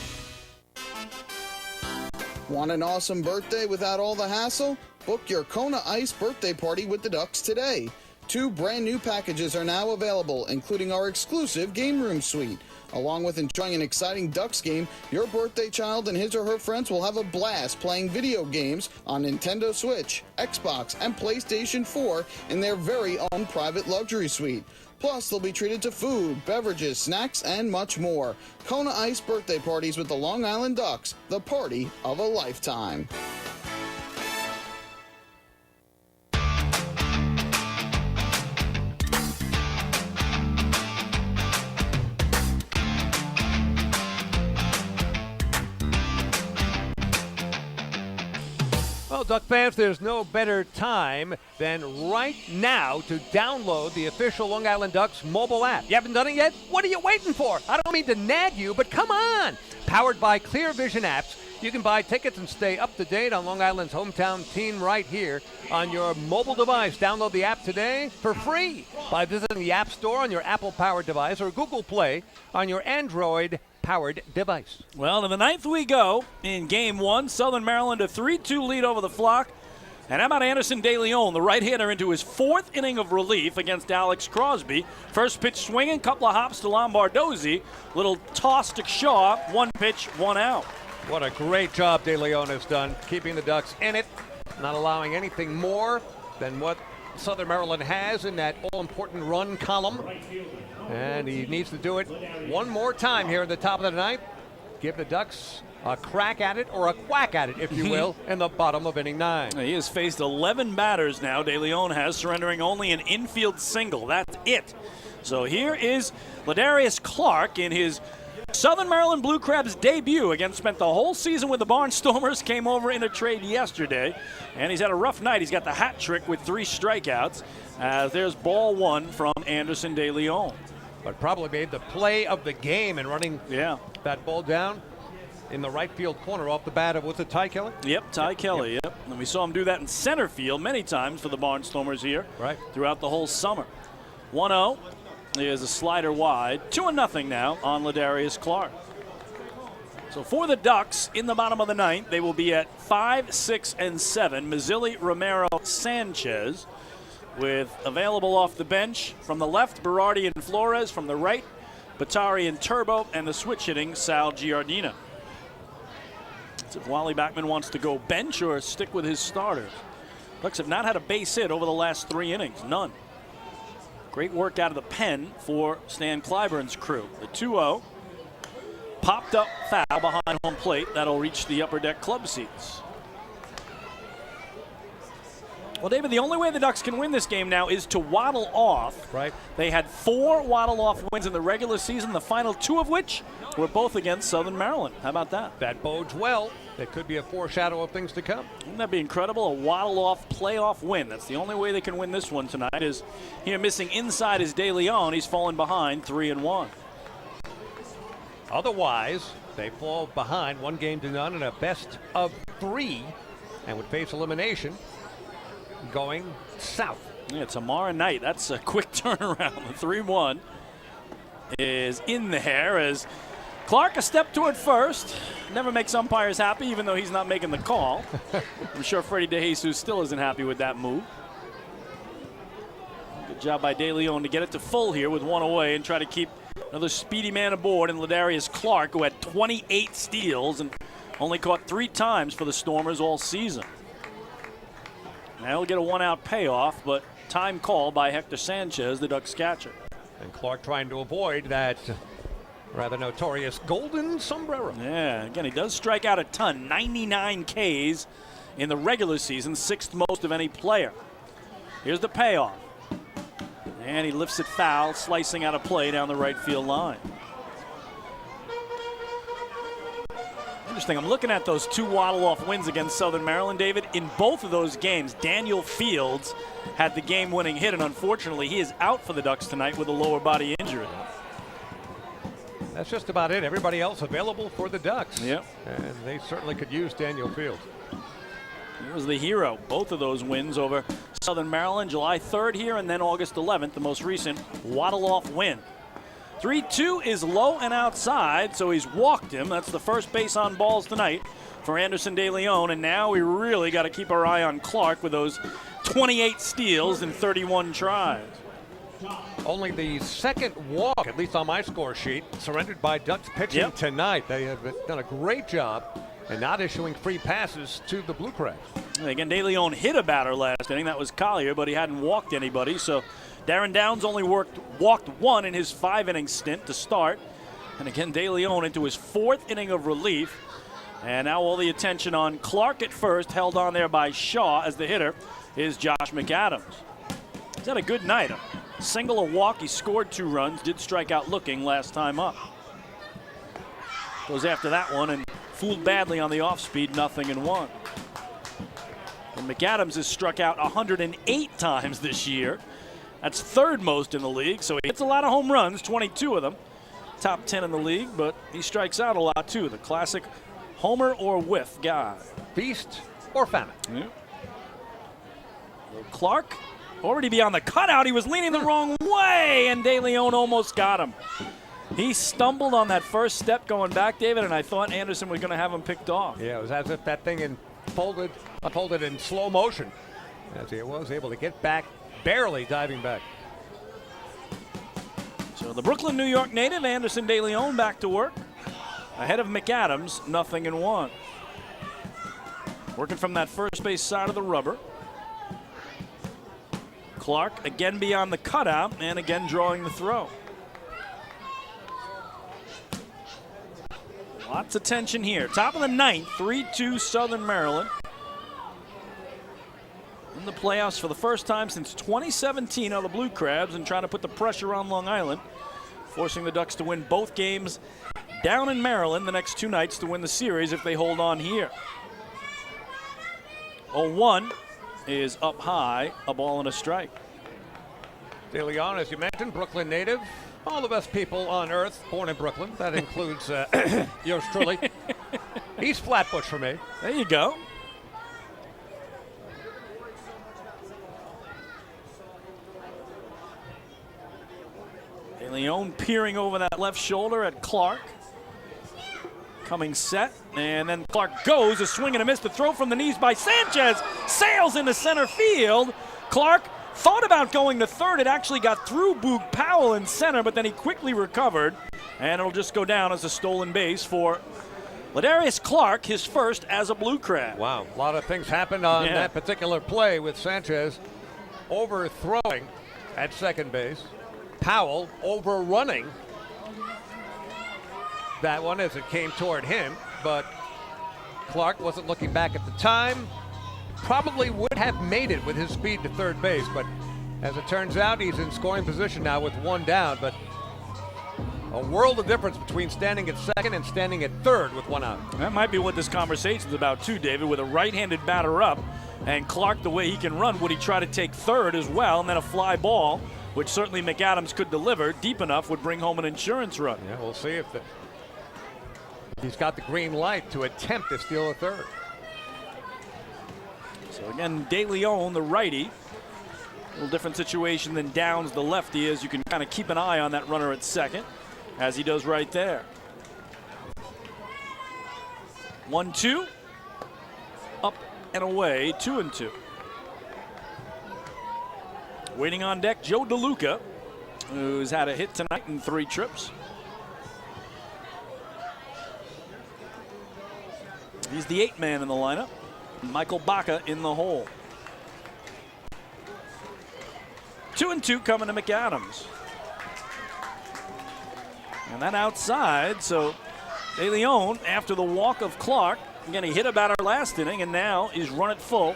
Want an awesome birthday without all the hassle? Book your Kona Ice birthday party with the Ducks today. 2 brand new packages are now available, including our exclusive game room suite. Along with enjoying an exciting Ducks game, your birthday child and his or her friends will have a blast playing video games on Nintendo Switch, Xbox, and PlayStation 4 in their very own private luxury suite. Plus, they'll be treated to food, beverages, snacks, and much more. Kona Ice birthday parties with the Long Island Ducks, the party of a lifetime. Well, Duck fans, there's no better time than right now to download the official Long Island Ducks mobile app. You haven't done it yet? What are you waiting for? I don't mean to nag you, but come on! Powered by Clear Vision Apps, you can buy tickets and stay up to date on Long Island's hometown team right here on your mobile device. Download the app today for free by visiting the App Store on your Apple-powered device or Google Play on your Android-powered device. Well, to the 9th we go in Game 1. Southern Maryland a 3-2 lead over the Flock. And how about Anderson De Leon, the right-hander, into his 4th inning of relief against Alex Crosby. First pitch swinging, couple of hops to Lombardozzi. Little toss to Shaw, 1 pitch, 1 out. What a great job De Leon has done, keeping the Ducks in it, not allowing anything more than what Southern Maryland has in that all-important run column. And he needs to do it one more time here in the top of the ninth. Give the Ducks a crack at it, or a quack at it, if you will, in the bottom of inning 9. He has faced 11 batters now. De Leon has, surrendering only an infield single. That's it. So here is Ladarius Clark in his Southern Maryland Blue Crabs debut. Again, spent the whole season with the Barnstormers, came over in a trade yesterday, and he's had a rough night. He's got the hat trick with 3 strikeouts. There's ball 1 from Anderson De Leon. But probably made the play of the game in running that ball down in the right field corner off the bat of, was it Ty Kelly? Yep, Ty Kelly, yep. And we saw him do that in center field many times for the Barnstormers here throughout the whole summer. 1-0 is a slider wide. 2-0 now on Ladarius Clark. So for the Ducks in the bottom of the 9th, they will be at 5, 6, and 7. Mazzilli, Romero, Sanchez, with available off the bench from the left, Berardi and Flores. From the right, Batari and Turbo, and the switch hitting Sal Giardina. So if Wally Backman wants to go bench or stick with his starters. Ducks have not had a base hit over the last 3 innings, none. Great work out of the pen for Stan Clyburn's crew. The 2-0 popped up foul behind home plate. That'll reach the upper deck club seats. Well, David, the only way the Ducks can win this game now is to waddle off. Right. They had 4 waddle-off wins in the regular season, the final 2 of which were both against Southern Maryland. How about that? That bodes well. It could be a foreshadow of things to come. Wouldn't that be incredible? A waddle-off playoff win. That's the only way they can win this one tonight. Is here missing inside is De Leon. He's fallen behind 3-1. Otherwise, they fall behind 1-0 in a best of 3 and would face elimination going south. Yeah, tomorrow night. That's a quick turnaround. The 3-1 is in there as Clark a step toward first. Never makes umpires happy, even though he's not making the call. I'm sure Freddie DeJesus still isn't happy with that move. Good job by De Leon to get it to full here with 1 away and try to keep another speedy man aboard in Ladarius Clark, who had 28 steals and only caught 3 times for the Stormers all season. Now he'll get a 1-out payoff, but time call by Hector Sanchez, the Ducks catcher. And Clark trying to avoid that rather notorious golden sombrero. Yeah, again, he does strike out a ton. 99 Ks in the regular season, 6th most of any player. Here's the payoff. And he lifts it foul, slicing out a play down the right field line. Interesting. I'm looking at those 2 waddle-off wins against Southern Maryland, David. In both of those games, Daniel Fields had the game-winning hit, and unfortunately, he is out for the Ducks tonight with a lower body injury. That's just about it. Everybody else available for the Ducks. Yep. And they certainly could use Daniel Fields. He was the hero. Both of those wins over Southern Maryland, July 3rd here, and then August 11th, the most recent waddle-off win. 3-2 is low and outside, so he's walked him. That's the first base on balls tonight for Anderson De Leon, and now we really got to keep our eye on Clark with those 28 steals and 31 tries. Only the second walk, at least on my score sheet, surrendered by Ducks pitching tonight. They have done a great job and not issuing free passes to the Blue Crabs. And again, De Leon hit a batter last inning. That was Collier, but he hadn't walked anybody, so Darren Downs only walked 1 in his 5-inning stint to start. And again, De Leon into his 4th inning of relief. And now all the attention on Clark at first, held on there by Shaw, as the hitter is Josh McAdams. He's had a good night. A single, a walk. He scored 2 runs, did strike out looking last time up. Goes after that one and fooled badly on the off-speed, 0-1. And McAdams has struck out 108 times this year. That's 3rd most in the league, so he hits a lot of home runs, 22 of them. Top 10 in the league, but he strikes out a lot too. The classic homer or whiff guy. Feast or famine. Yeah. Clark already beyond the cutout. He was leaning the wrong way, and De Leon almost got him. He stumbled on that first step going back, David, and I thought Anderson was going to have him picked off. Yeah, it was as if that thing unfolded in slow motion, as he was able to get back, barely diving back. So the Brooklyn, New York native, Anderson De Leon, back to work. Ahead of McAdams, 0-1. Working from that first base side of the rubber. Clark again beyond the cutout and again drawing the throw. Lots of tension here. Top of the 9th, 3-2 Southern Maryland. In the playoffs for the first time since 2017 are the Blue Crabs, and trying to put the pressure on Long Island, forcing the Ducks to win both games down in Maryland the next 2 nights to win the series if they hold on here. 0-1 is up high, a ball and a strike. De Leon, as you mentioned, Brooklyn native. All the best people on earth born in Brooklyn. That includes yours truly. East Flatbush for me. There you go. De Leon peering over that left shoulder at Clark. Coming set, and then Clark goes, a swing and a miss. The throw from the knees by Sanchez sails into center field. Clark thought about going to third. It actually got through Boog Powell in center, but then he quickly recovered, and it'll just go down as a stolen base for Ladarius Clark, his first as a Blue Crab. Wow, a lot of things happened on that particular play with Sanchez overthrowing at second base. Powell overrunning that one as it came toward him, but Clark wasn't looking back at the time. Probably would have made it with his speed to third base, but as it turns out, he's in scoring position now with 1 down, but a world of difference between standing at second and standing at third with 1 out. That might be what this conversation's about too, David, with a right-handed batter up, and Clark, the way he can run, would he try to take third as well, and then a fly ball, which certainly McAdams could deliver, deep enough would bring home an insurance run. Yeah, we'll see if he's got the green light to attempt to steal a third. So again, De Leon, the righty, a little different situation than Downs, the lefty, is you can kind of keep an eye on that runner at second, as he does right there. 1-2, up and away, 2-2. Waiting on deck, Joe DeLuca, who's had a hit tonight in 3 trips. He's the 8th man in the lineup. Michael Baca in the hole. 2-2 coming to McAdams. And that outside, so De Leon, after the walk of Clark, again, he hit a batter last inning, and now is run it full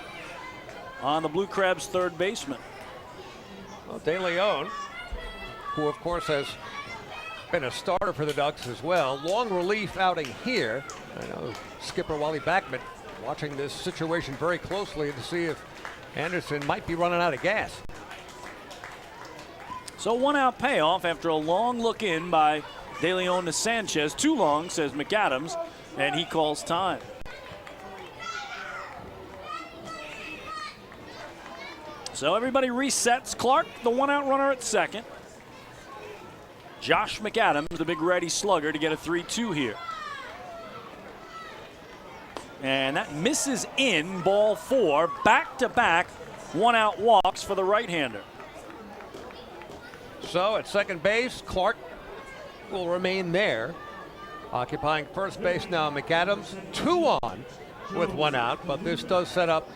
on the Blue Crabs' third baseman. Well, De Leon, who of course has been a starter for the Ducks as well. Long relief outing here. I know skipper Wally Backman watching this situation very closely to see if Anderson might be running out of gas. So 1-out payoff after a long look in by De Leon to Sanchez. Too long, says McAdams, and he calls time. So everybody resets. Clark, the 1-out runner at second. Josh McAdams, the big ready slugger, to get a 3-2 here. And that misses in, ball 4. Back-to-back 1-out walks for the right-hander. So at second base, Clark will remain there. Occupying first base now, McAdams, 2 on with 1 out, but this does set up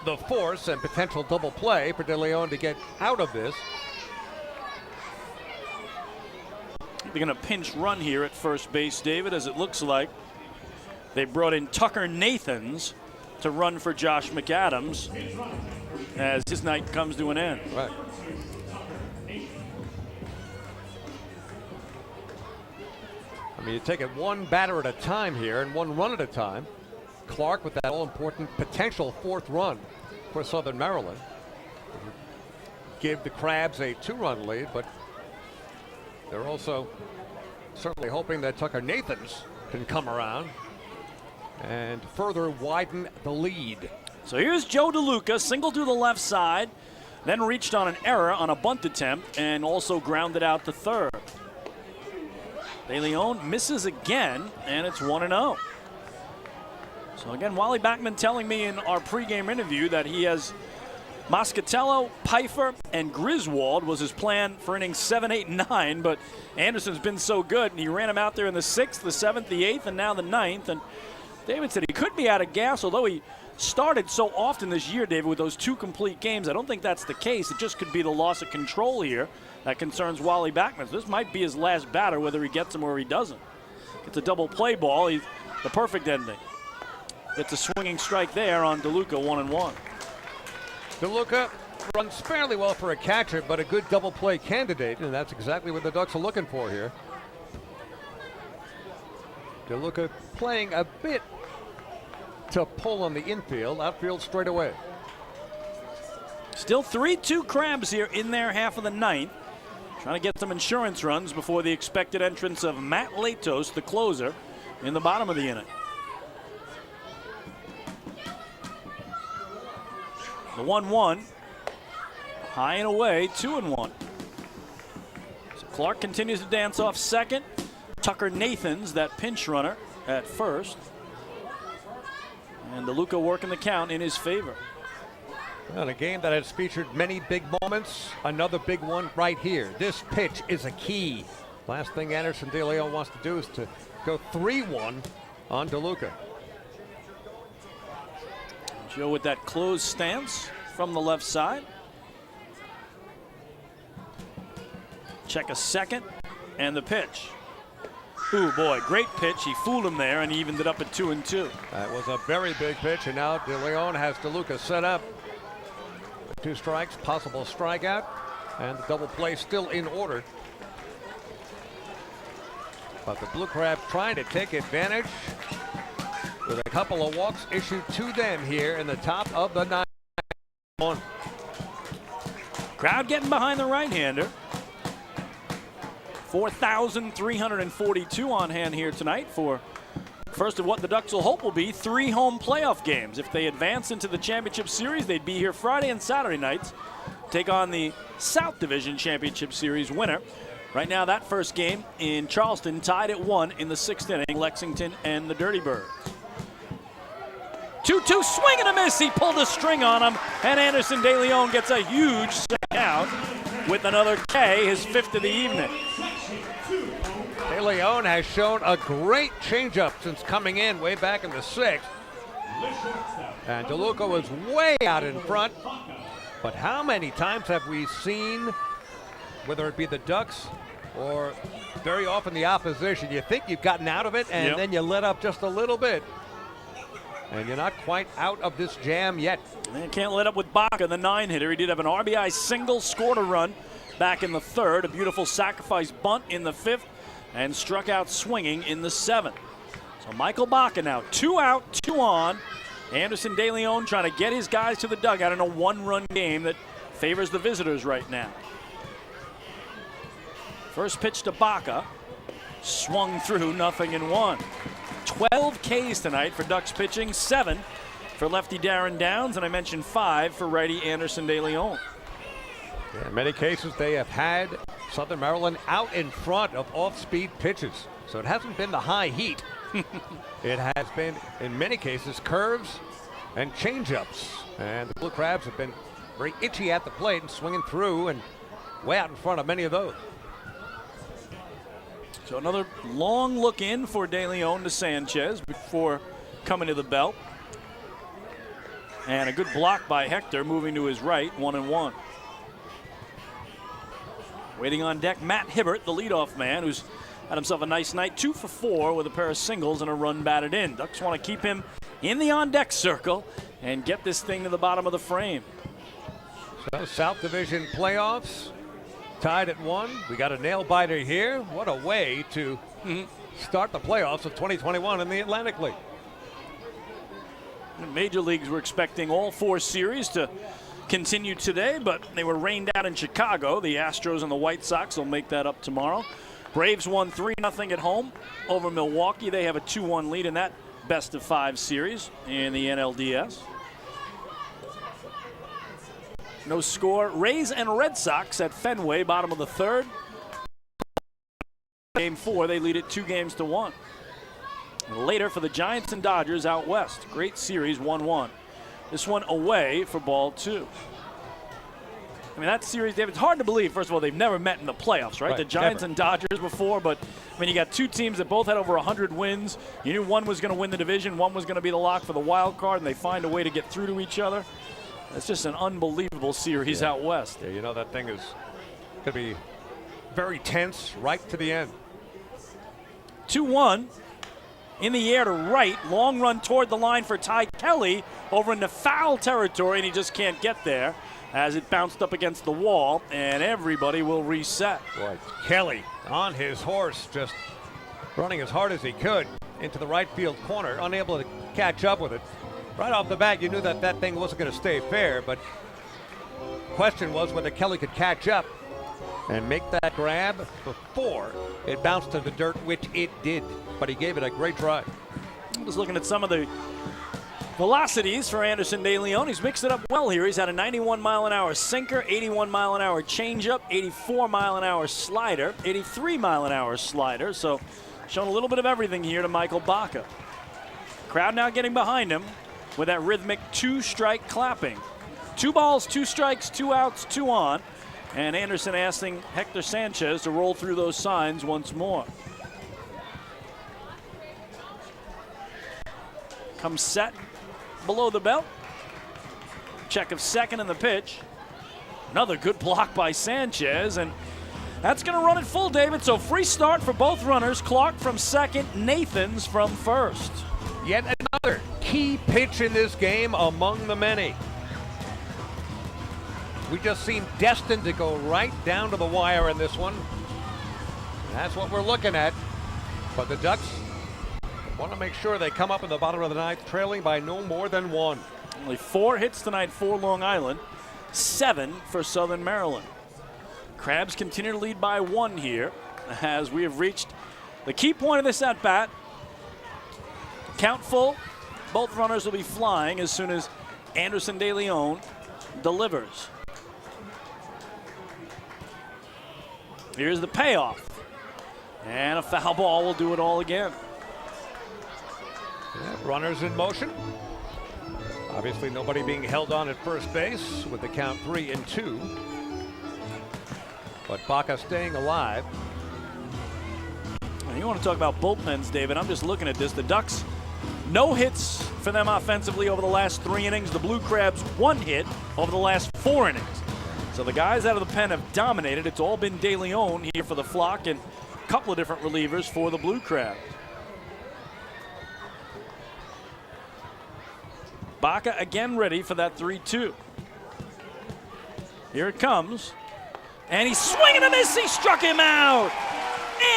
the force and potential double play for De Leon to get out of this. They're going to pinch run here at first base, David, as it looks like they brought in Tucker Nathans to run for Josh McAdams as his night comes to an end. Right. I mean, you take it one batter at a time here and one run at a time. Clark with that all-important potential 4th run for Southern Maryland. Give the Crabs a 2-run lead, but they're also certainly hoping that Tucker Nathans can come around and further widen the lead. So here's Joe DeLuca, single to the left side, then reached on an error on a bunt attempt and also grounded out to third. De Leon misses again, and it's 1-0. So again, Wally Backman telling me in our pregame interview that he has Moscatello, Pfeiffer, and Griswold was his plan for innings 7, 8, and 9, but Anderson's been so good, and he ran him out there in the 6th, the 7th, the 8th, and now the 9th. And David said he could be out of gas, although he started so often this year, David, with those 2 complete games. I don't think that's the case. It just could be the loss of control here that concerns Wally Backman. So this might be his last batter, whether he gets him or he doesn't. It's a double play ball. He's the perfect ending. Gets a swinging strike there on DeLuca, 1-1. DeLuca runs fairly well for a catcher, but a good double play candidate, and that's exactly what the Ducks are looking for here. DeLuca playing a bit to pull on the infield, outfield straight away. Still 3-2 Crabs here in their half of the 9th. Trying to get some insurance runs before the expected entrance of Matt Latos, the closer, in the bottom of the inning. The 1-1, high and away, 2-1. So Clark continues to dance off second. Tucker Nathans, that pinch runner, at first. And DeLuca working the count in his favor. Well, a game that has featured many big moments, another big one right here. This pitch is a key. Last thing Anderson De Leon wants to do is to go 3-1 on DeLuca. Joe with that closed stance from the left side. Check a second, and the pitch. Ooh, boy, great pitch. He fooled him there, and he evened it up at 2-2. That was a very big pitch, and now De Leon has DeLuca set up. 2 strikes, possible strikeout, and the double play still in order. But the Blue Crabs trying to take advantage with a couple of walks issued to them here in the top of the 9th. Crowd getting behind the right-hander. 4,342 on hand here tonight for first of what the Ducks will hope will be 3 home playoff games. If they advance into the championship series, they'd be here Friday and Saturday nights. Take on the South Division Championship Series winner. Right now, that first game in Charleston tied at 1 in the 6th inning, Lexington and the Dirty Birds. 2-2 swing and a miss. He pulled a string on him, and Anderson De Leon gets a huge second out with another K, his 5th of the evening. De Leon has shown a great changeup since coming in way back in the 6th. And DeLuca was way out in front. But how many times have we seen, whether it be the Ducks or very often the opposition, you think you've gotten out of it, and then you let up just a little bit. And you're not quite out of this jam yet. And can't let up with Baca, the 9-hitter. He did have an RBI single, scored a run back in the 3rd. A beautiful sacrifice bunt in the 5th and struck out swinging in the 7th. So Michael Baca now 2 out, 2 on. Anderson De Leon trying to get his guys to the dugout in a 1-run game that favors the visitors right now. First pitch to Baca. Swung through, 0-1. 12 Ks tonight for Ducks pitching, 7 for lefty Darren Downs, and I mentioned 5 for righty Anderson De Leon. Yeah, in many cases, they have had Southern Maryland out in front of off-speed pitches. So it hasn't been the high heat. It has been, in many cases, curves and changeups. And the Blue Crabs have been very itchy at the plate and swinging through and way out in front of many of those. So another long look in for De Leon to Sanchez before coming to the belt. And a good block by Hector, moving to his right, 1-1. Waiting on deck, Matt Hibbert, the leadoff man, who's had himself a nice night, 2 for 4 with a pair of singles and a run batted in. Ducks want to keep him in the on-deck circle and get this thing to the bottom of the frame. So South Division playoffs tied at 1. We got a nail-biter here. What a way to start the playoffs of 2021 in the Atlantic League. The major leagues were expecting all 4 series to continue today, but they were rained out in Chicago. The Astros and the White Sox will make that up tomorrow. Braves won 3-0 at home over Milwaukee. They have a 2-1 lead in that best-of-5 series in the NLDS. No score. Rays and Red Sox at Fenway, bottom of the 3rd. Game 4, they lead it 2-1. And later for the Giants and Dodgers out west. Great series, 1-1. This one away for ball 2. I mean, that series, David, it's hard to believe, first of all, they've never met in the playoffs, right? The Giants and Dodgers before, but, I mean, you got 2 teams that both had over 100 wins. You knew one was going to win the division, one was going to be the lock for the wild card, and they find a way to get through to each other. It's just an unbelievable series out west. Yeah, you know, that thing is going to be very tense right to the end. 2-1. In the air to right, long run toward the line for Ty Kelly over into foul territory, and he just can't get there as it bounced up against the wall, and everybody will reset. Boy, Kelly on his horse, just running as hard as he could into the right field corner, unable to catch up with it. Right off the bat, you knew that that thing wasn't going to stay fair, but the question was whether Kelly could catch up and make that grab before it bounced to the dirt, which it did. But he gave it a great try. I'm just looking at some of the velocities for Anderson De Leon. He's mixed it up well here. He's had a 91-mile-an-hour sinker, 81-mile-an-hour changeup, 84-mile-an-hour slider, 83-mile-an-hour slider. So showing a little bit of everything here to Michael Baca. Crowd now getting behind him with that rhythmic 2-strike clapping. 2 balls, 2 strikes, 2 outs, 2 on. And Anderson asking Hector Sanchez to roll through those signs once more. Comes set below the belt. Check of second in the pitch. Another good block by Sanchez, and that's going to run it full, David. So free start for both runners. Clark from second, Nathans from first. Yet another key pitch in this game among the many. We just seem destined to go right down to the wire in this one. That's what we're looking at. But the Ducks want to make sure they come up in the bottom of the 9th, trailing by no more than 1. Only 4 hits tonight for Long Island, 7 for Southern Maryland. Crabs continue to lead by 1 here as we have reached the key point of this at-bat. Count full. Both runners will be flying as soon as Anderson De Leon delivers. Here's the payoff. And a foul ball will do it all again. Yeah, runners in motion. Obviously nobody being held on at first base with the count 3-2. But Baca staying alive. And you want to talk about bullpens, David. I'm just looking at this. The Ducks, no hits for them offensively over the last 3 innings. The Blue Crabs, 1 hit over the last 4 innings. So the guys out of the pen have dominated. It's all been De Leon here for the Flock and a couple of different relievers for the Blue Crabs. Baca again ready for that 3-2. Here it comes. And he's swinging a miss. He struck him out.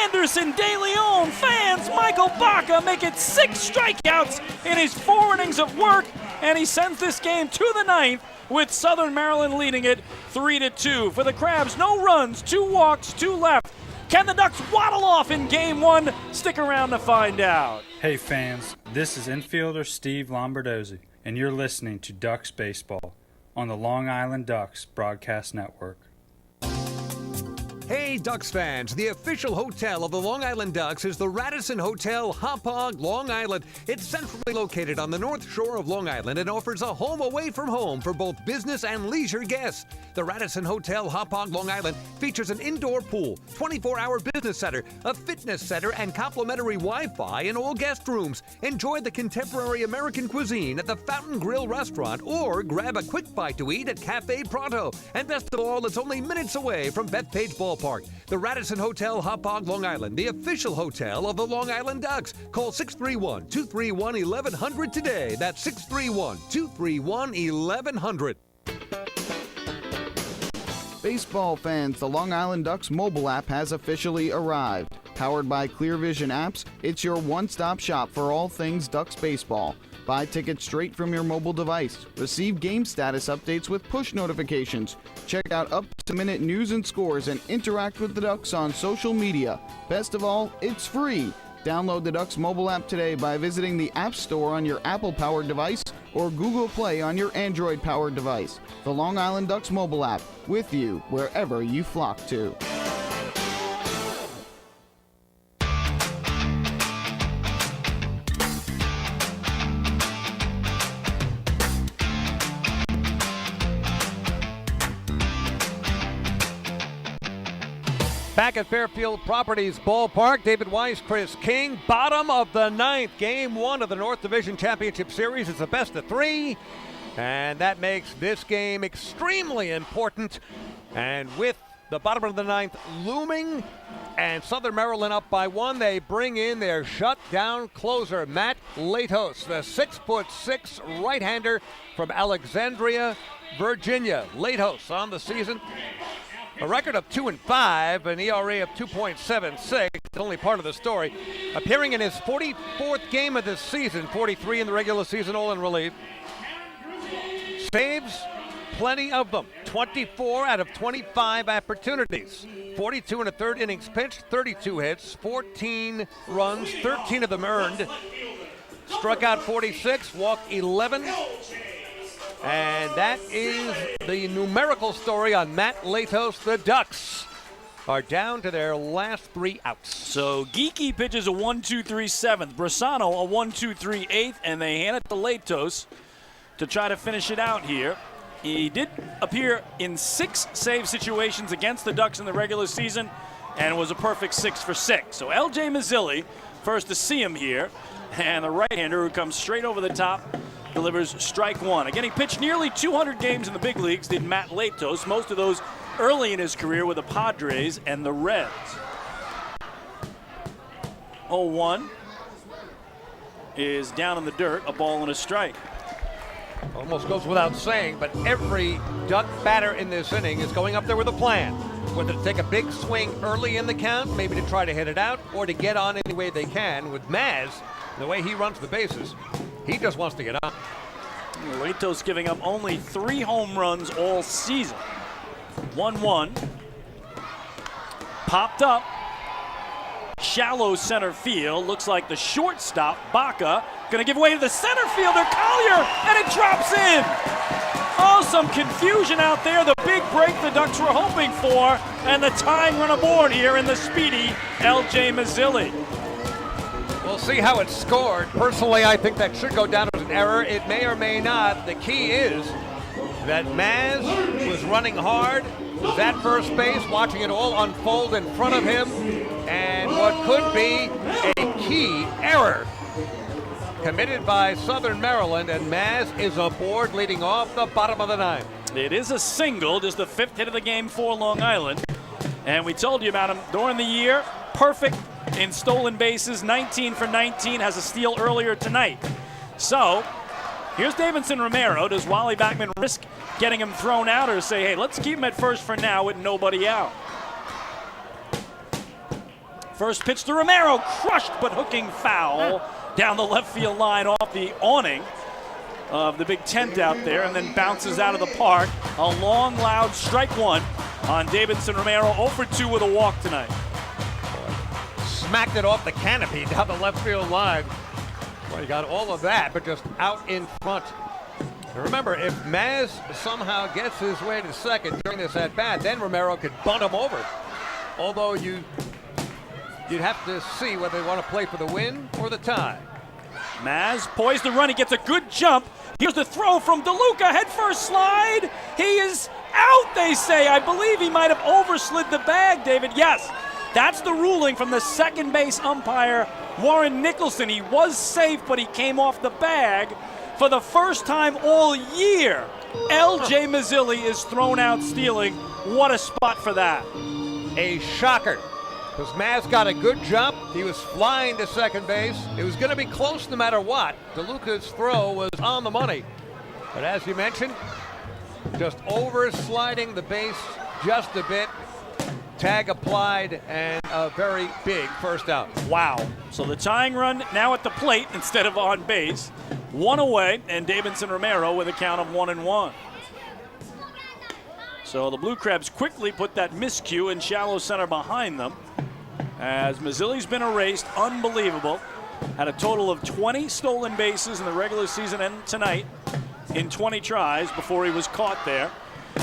Anderson De Leon. Fans, Michael Baca make it 6 strikeouts in his 4 innings of work, and he sends this game to the 9th with Southern Maryland leading it 3-2. For the Crabs, no runs, 2 walks, 2 left. Can the Ducks waddle off in Game 1? Stick around to find out. Hey fans, this is infielder Steve Lombardozzi, and you're listening to Ducks Baseball on the Long Island Ducks Broadcast Network. Hey, Ducks fans, the official hotel of the Long Island Ducks is the Radisson Hotel, Hauppauge, Long Island. It's centrally located on the North Shore of Long Island and offers a home away from home for both business and leisure guests. The Radisson Hotel, Hauppauge, Long Island features an indoor pool, 24-hour business center, a fitness center, and complimentary Wi-Fi in all guest rooms. Enjoy the contemporary American cuisine at the Fountain Grill restaurant or grab a quick bite to eat at Cafe Pronto. And best of all, it's only minutes away from Bethpage Ballpark. The Radisson Hotel, Hauppauge, Long Island, the official hotel of the Long Island Ducks. Call 631-231-1100 today. That's 631-231-1100. Baseball fans, the Long Island Ducks mobile app has officially arrived. Powered by Clear Vision Apps, it's your one-stop shop for all things Ducks baseball. Buy tickets straight from your mobile device. Receive game status updates with push notifications. Check out up-to-minute news and scores and interact with the Ducks on social media. Best of all, it's free. Download the Ducks mobile app today by visiting the App Store on your Apple-powered device or Google Play on your Android-powered device. The Long Island Ducks mobile app, with you wherever you flock to. Back at Fairfield Properties Ballpark, David Weiss, Chris King, bottom of the 9th, Game 1 of the North Division Championship Series. It's a best of 3, and that makes this game extremely important. And with the bottom of the 9th looming and Southern Maryland up by 1, they bring in their shutdown closer, Matt Latos, the 6'6" right-hander from Alexandria, Virginia. Latos on the season, a record of 2-5, an ERA of 2.76, only part of the story. Appearing in his 44th game of this season, 43 in the regular season, all in relief. Saves, plenty of them. 24 out of 25 opportunities. 42 in the 3rd innings pitched, 32 hits, 14 runs, 13 of them earned. Struck out 46, walked 11. And that is the numerical story on Matt Latos. The Ducks are down to their last 3 outs. So Geeky pitches a 1-2-3 7th, Brasano a 1-2-3 8th, and they hand it to Latos to try to finish it out here. He did appear in 6 save situations against the Ducks in the regular season, and it was a perfect 6 for 6. So L.J. Mazzilli, first to see him here, and the right-hander who comes straight over the top, delivers strike 1. Again, he pitched nearly 200 games in the big leagues, did Matt Latos, most of those early in his career with the Padres and the Reds. 0-1 is down in the dirt, a ball and a strike. Almost goes without saying, but every Duck batter in this inning is going up there with a plan. Whether to take a big swing early in the count, maybe to try to hit it out, or to get on any way they can. With Maz, the way he runs the bases, he just wants to get on. Latos giving up only 3 home runs all season. 1-1. Popped up. Shallow center field. Looks like the shortstop, Baca, going to give way to the center fielder, Collier, and it drops in. Oh, some confusion out there. The big break the Ducks were hoping for, and the tying run aboard here in the speedy L.J. Mazzilli. We'll see how it's scored. Personally, I think that should go down as an error. It may or may not. The key is that Maz was running hard, was at first base, watching it all unfold in front of him, and what could be a key error committed by Southern Maryland, and Maz is aboard leading off the bottom of the 9th. It is a single, just the 5th hit of the game for Long Island. And we told you about him during the year. Perfect in stolen bases, 19 for 19, has a steal earlier tonight. So, here's Davidson Romero. Does Wally Backman risk getting him thrown out, or say, hey, let's keep him at first for now with nobody out? First pitch to Romero, crushed but hooking foul down the left field line off the awning of the big tent out there, and then bounces out of the park. A long, loud strike one on Davidson Romero, 0 for 2 with a walk tonight. Smacked it off the canopy down the left field line. Well, he got all of that, but just out in front. And remember, if Maz somehow gets his way to second during this at-bat, then Romero could bunt him over. Although you'd have to see whether they want to play for the win or the tie. Maz poised to run. He gets a good jump. Here's the throw from DeLuca. Head first slide. He is out, they say. I believe he might have overslid the bag, David. Yes, that's the ruling from the second base umpire, Warren Nicholson. He was safe, but he came off the bag. For the first time all year, L.J. Mazzilli is thrown out stealing. What a spot for that. A shocker. Because Maz got a good jump. He was flying to second base. It was going to be close no matter what. DeLuca's throw was on the money. But as you mentioned, just oversliding the base just a bit. Tag applied, and a very big first out. Wow. So the tying run now at the plate instead of on base. One away, and Davidson Romero with a count of 1-1. So the Blue Crabs quickly put that miscue in shallow center behind them, as Mazzilli's been erased. Unbelievable. Had a total of 20 stolen bases in the regular season and tonight in 20 tries before he was caught there.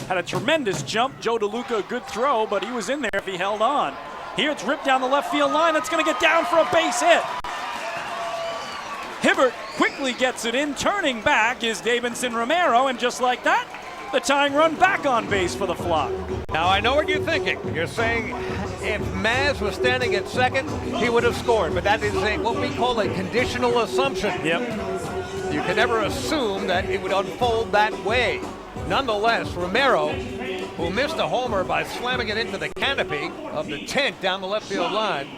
Had a tremendous jump. Joe DeLuca, a good throw, but he was in there if he held on. Here it's ripped down the left field line. It's going to get down for a base hit. Hibbert quickly gets it in. Turning back is Davidson Romero, and just like that, the tying run back on base for the Flock. Now I know what you're thinking. You're saying if Maz was standing at second, he would have scored. But that is what we call a conditional assumption. Yep. You can never assume that it would unfold that way. Nonetheless, Romero, who missed a homer by slamming it into the canopy of the tent down the left field line,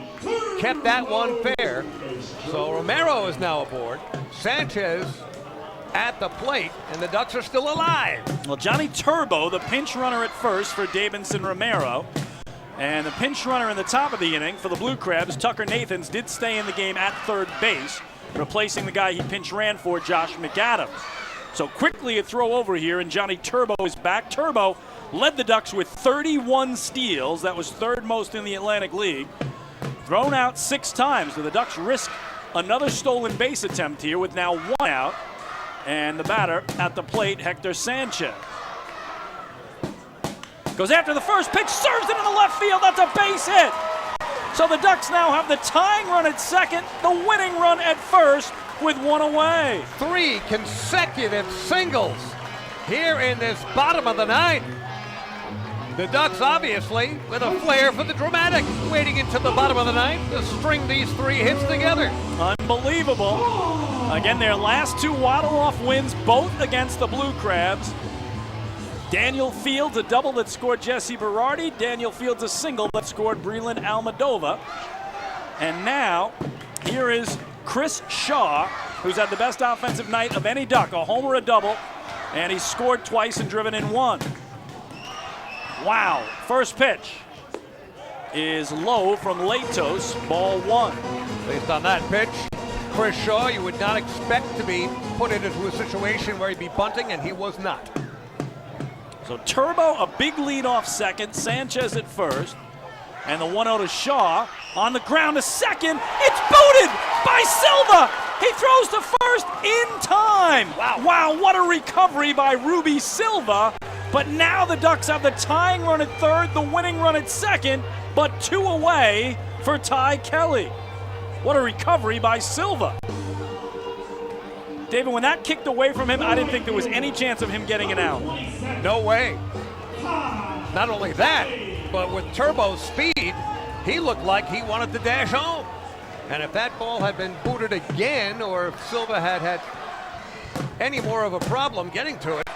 kept that one fair. So Romero is now aboard. Sanchez at the plate, and the Ducks are still alive. Well, Johnny Turbo, the pinch runner at first for Davidson Romero, and the pinch runner in the top of the inning for the Blue Crabs, Tucker Nathans, did stay in the game at third base, replacing the guy he pinch ran for, Josh McAdams. So quickly a throw over here, and Johnny Turbo is back. Turbo led the Ducks with 31 steals. That was third most in the Atlantic League. Thrown out 6 times. So the Ducks risk another stolen base attempt here with now 1 out. And the batter at the plate, Hector Sanchez. Goes after the first pitch, serves it in the left field. That's a base hit. So the Ducks now have the tying run at second, the winning run at first, with 1 away. 3 consecutive singles here in this bottom of the 9th. The Ducks obviously with a flair for the dramatic, waiting into the bottom of the 9th to string these 3 hits together. Unbelievable. Again, their last 2 waddle-off wins, both against the Blue Crabs. Daniel Fields, a double that scored Jesse Berardi. Daniel Fields, a single that scored Breland Almodovar. And now, here is Chris Shaw, who's had the best offensive night of any Duck, a homer, a double, and he's scored twice and driven in 1. Wow, first pitch is low from Latos, ball 1. Based on that pitch, Chris Shaw, you would not expect to be put into a situation where he'd be bunting, and he was not. So Turbo, a big lead off second, Sanchez at first, and the 1-0 to Shaw. On the ground to second, it's booted by Silva. He throws to first in time. Wow, what a recovery by Ruby Silva. But now the Ducks have the tying run at third, the winning run at second, but 2 away for Ty Kelly. What a recovery by Silva. David, when that kicked away from him, I didn't think there was any chance of him getting it out. No way. Not only that, but with Turbo's speed, he looked like he wanted to dash home. And if that ball had been booted again, or if Silva had any more of a problem getting to it,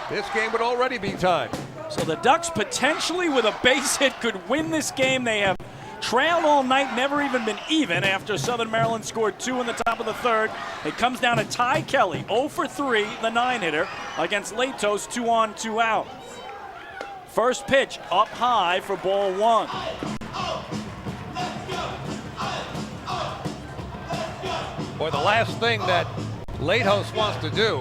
this game would already be tied. So the Ducks potentially with a base hit could win this game. They have trailed all night, never even been even after Southern Maryland scored 2 in the top of the 3rd. It comes down to Ty Kelly, 0 for 3, the 9-hitter, against Latos, 2 on, 2 out. First pitch up high for ball 1. Boy, the last thing that late host wants to do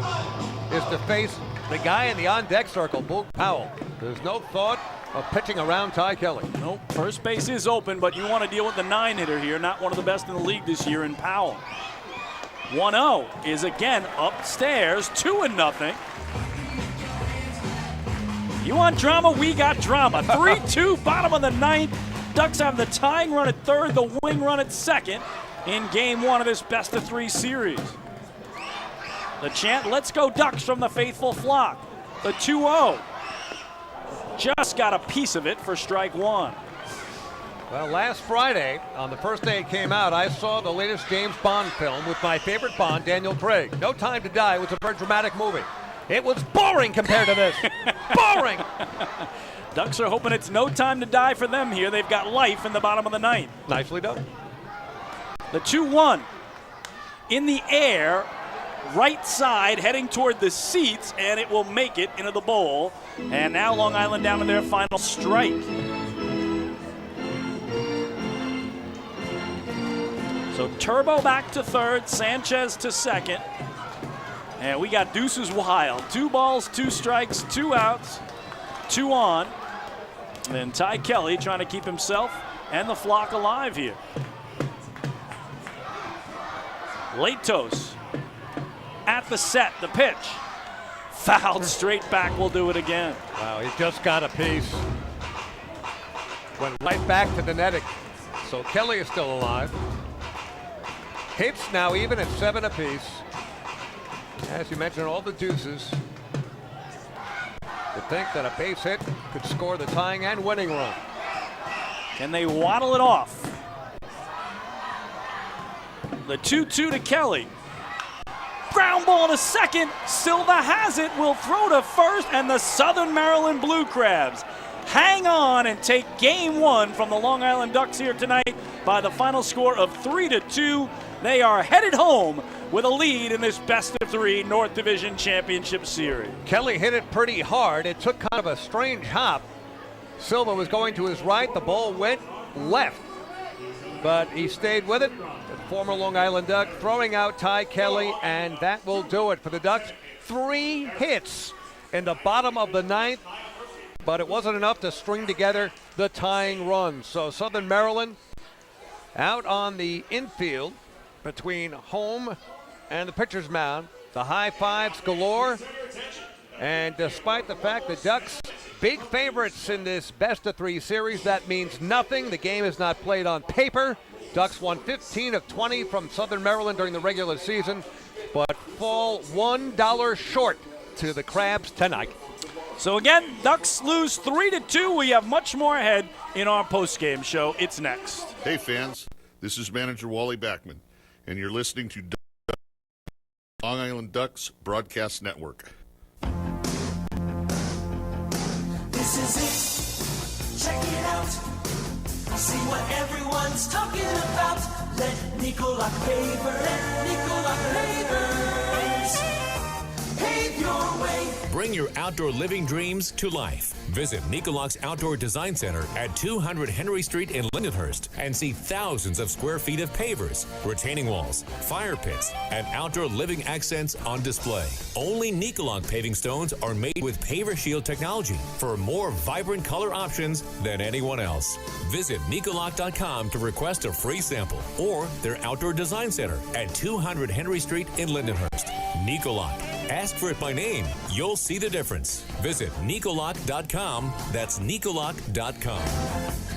is to face the guy in the on-deck circle, Boog Powell. There's no thought of pitching around Ty Kelly. Nope, first base is open, but you want to deal with the 9-hitter here, not one of the best in the league this year in Powell. 1-0 is again upstairs, 2-0. You want drama? We got drama. 3-2, bottom of the 9th. Ducks have the tying run at third, the winning run at second in game 1 of this best-of-3 series. The chant, let's go Ducks, from the faithful flock. The 2-0. Just got a piece of it for strike 1. Well, last Friday, on the first day it came out, I saw the latest James Bond film with my favorite Bond, Daniel Craig. No Time to Die was a very dramatic movie. It was boring compared to this. Boring! Ducks are hoping it's no time to die for them here. They've got life in the bottom of the 9th. Nicely done. The 2-1 in the air, right side, heading toward the seats, and it will make it into the bowl. And now Long Island down to their final strike. So Turbo back to third, Sanchez to second. And we got deuces wild. 2 balls, 2 strikes, 2 outs, 2 on. And then Ty Kelly trying to keep himself and the flock alive here. Latos at the set, the pitch. Fouled straight back, will do it again. Wow, he just got a piece. Went right back to the netting. So Kelly is still alive. Hits now even at 7 apiece. As you mentioned, all the deuces. To think that a base hit could score the tying and winning run. Can they waddle it off? The 2-2 to Kelly. Ground ball to second. Silva has it, will throw to first, and the Southern Maryland Blue Crabs hang on and take game 1 from the Long Island Ducks here tonight by the final score of 3-2. They are headed home with a lead in this best-of-3 North Division Championship Series. Kelly hit it pretty hard. It took kind of a strange hop. Silva was going to his right. The ball went left, but he stayed with it. The former Long Island Duck throwing out Ty Kelly, and that will do it for the Ducks. 3 hits in the bottom of the 9th, but it wasn't enough to string together the tying run. So Southern Maryland out on the infield between home and the pitcher's mound. The high fives galore. And despite the fact the Ducks big favorites in this best-of-3 series, that means nothing. The game is not played on paper. Ducks won 15 of 20 from Southern Maryland during the regular season, but fall $1 short to the Crabs tonight. So again, Ducks lose 3-2. We have much more ahead in our post-game show. It's next. Hey fans, this is manager Wally Backman, and you're listening to Long Island Ducks Broadcast Network. This is it. Check it out. See what everyone's talking about. Let Nicolak paver, let Nicolak pavers pave your way. Bring your outdoor living dreams to life. Visit Nicolak's Outdoor Design Center at 200 Henry Street in Lindenhurst and see thousands of square feet of pavers, retaining walls, fire pits, and outdoor living accents on display. Only Nicolak paving stones are made with Paver Shield technology for more vibrant color options than anyone else. Visit Nicolak.com to request a free sample or their Outdoor Design Center at 200 Henry Street in Lindenhurst. Nicolak. Ask for it by name. You'll see the difference. Visit Nicolak.com. That's Nicolak.com.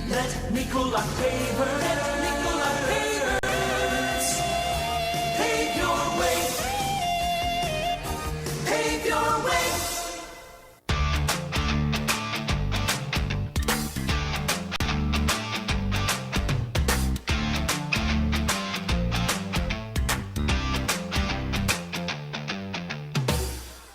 Let Nicolak paver, let Nicolak pavers pave your way. Pave your way.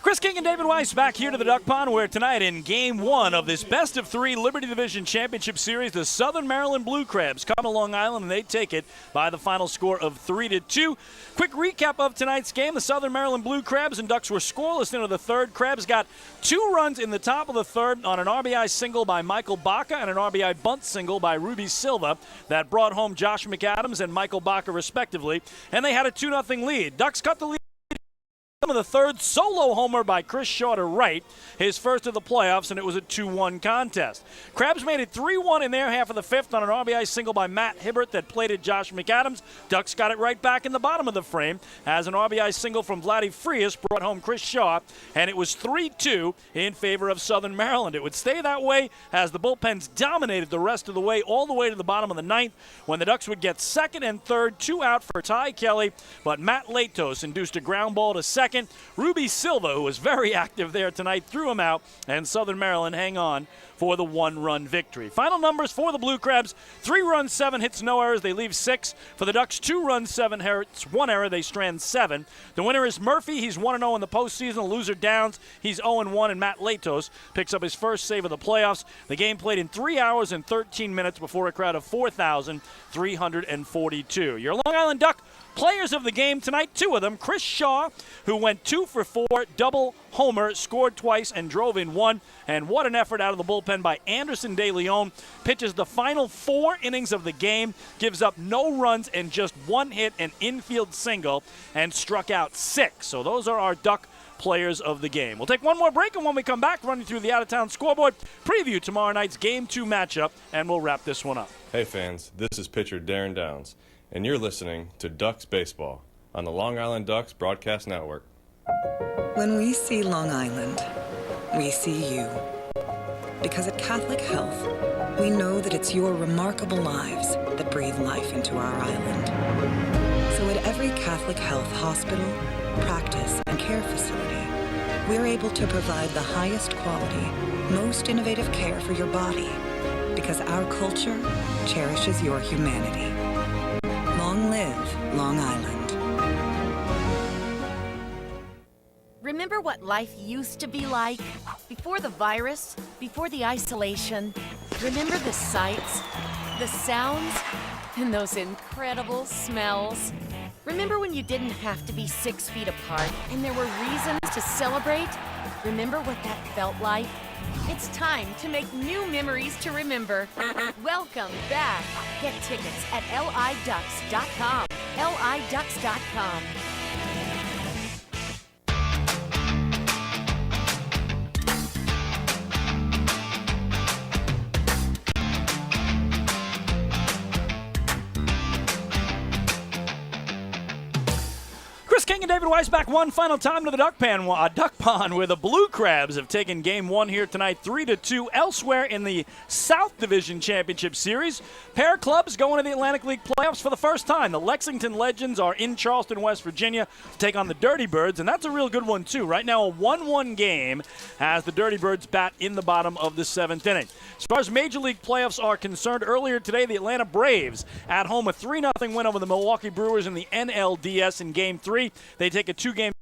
Chris King and David Weiss back here to the Duck Pond, where tonight in Game 1 of this best-of-3 Liberty Division Championship Series, the Southern Maryland Blue Crabs come to Long Island, and they take it by the final score of 3-2. Quick recap of tonight's game. The Southern Maryland Blue Crabs and Ducks were scoreless into the third. Crabs got 2 runs in the top of the third on an RBI single by Michael Baca and an RBI bunt single by Ruby Silva that brought home Josh McAdams and Michael Baca respectively, and they had a 2-0 lead. Ducks cut the lead of the third, solo homer by Chris Shaw to right, his first of the playoffs, and it was a 2-1 contest. Crabs made it 3-1 in their half of the fifth on an RBI single by Matt Hibbert that plated Josh McAdams. Ducks got it right back in the bottom of the frame as an RBI single from Vladdy Frias brought home Chris Shaw, and it was 3-2 in favor of Southern Maryland. It would stay that way as the bullpens dominated the rest of the way, all the way to the bottom of the ninth, when the Ducks would get second and third, 2 out for Ty Kelly, but Matt Latos induced a ground ball to second. Ruby Silva, who was very active there tonight, threw him out, and Southern Maryland hang on for the 1-run victory. Final numbers for the Blue Crabs: 3 runs, 7 hits, no errors. They leave 6. For the Ducks, 2 runs, 7 hits, 1 error. They strand 7. The winner is Murphy. He's 1-0 in the postseason. The loser, Downs. He's 0-1, and Matt Latos picks up his first save of the playoffs. The game played in 3 hours and 13 minutes before a crowd of 4,342. Your Long Island Duck players of the game tonight, 2 of them. Chris Shaw, who went 2 for 4, double homer, scored twice, and drove in 1. And what an effort out of the bullpen by Anderson De Leon. Pitches the final 4 innings of the game, gives up no runs and just 1 hit, an infield single, and struck out 6. So those are our Duck players of the game. We'll take one more break, and when we come back, running through the out-of-town scoreboard, preview tomorrow night's Game 2 matchup, and we'll wrap this one up. Hey fans, this is pitcher Darren Downs, and you're listening to Ducks Baseball on the Long Island Ducks Broadcast Network. When we see Long Island, we see you. Because at Catholic Health, we know that it's your remarkable lives that breathe life into our island. So at every Catholic Health hospital, practice, and care facility, we're able to provide the highest quality, most innovative care for your body, because our culture cherishes your humanity. Long live Long Island. Remember what life used to be like? Before the virus, before the isolation. Remember the sights, the sounds, and those incredible smells? Remember when you didn't have to be 6 feet apart and there were reasons to celebrate? Remember what that felt like? It's time to make new memories to remember. Welcome back. Get tickets at liducks.com. liducks.com. King and David Weiss back one final time to the Duck Pond, where the Blue Crabs have taken Game 1 here tonight, 3-2. Elsewhere in the South Division Championship Series, pair clubs going to the Atlantic League playoffs for the first time. The Lexington Legends are in Charleston, West Virginia, to take on the Dirty Birds, and that's a real good one, too. Right now, a 1-1 game as the Dirty Birds bat in the bottom of the 7th inning. As far as Major League playoffs are concerned, earlier today, the Atlanta Braves at home, a 3-0 win over the Milwaukee Brewers in the NLDS in Game 3. They take a 2-game.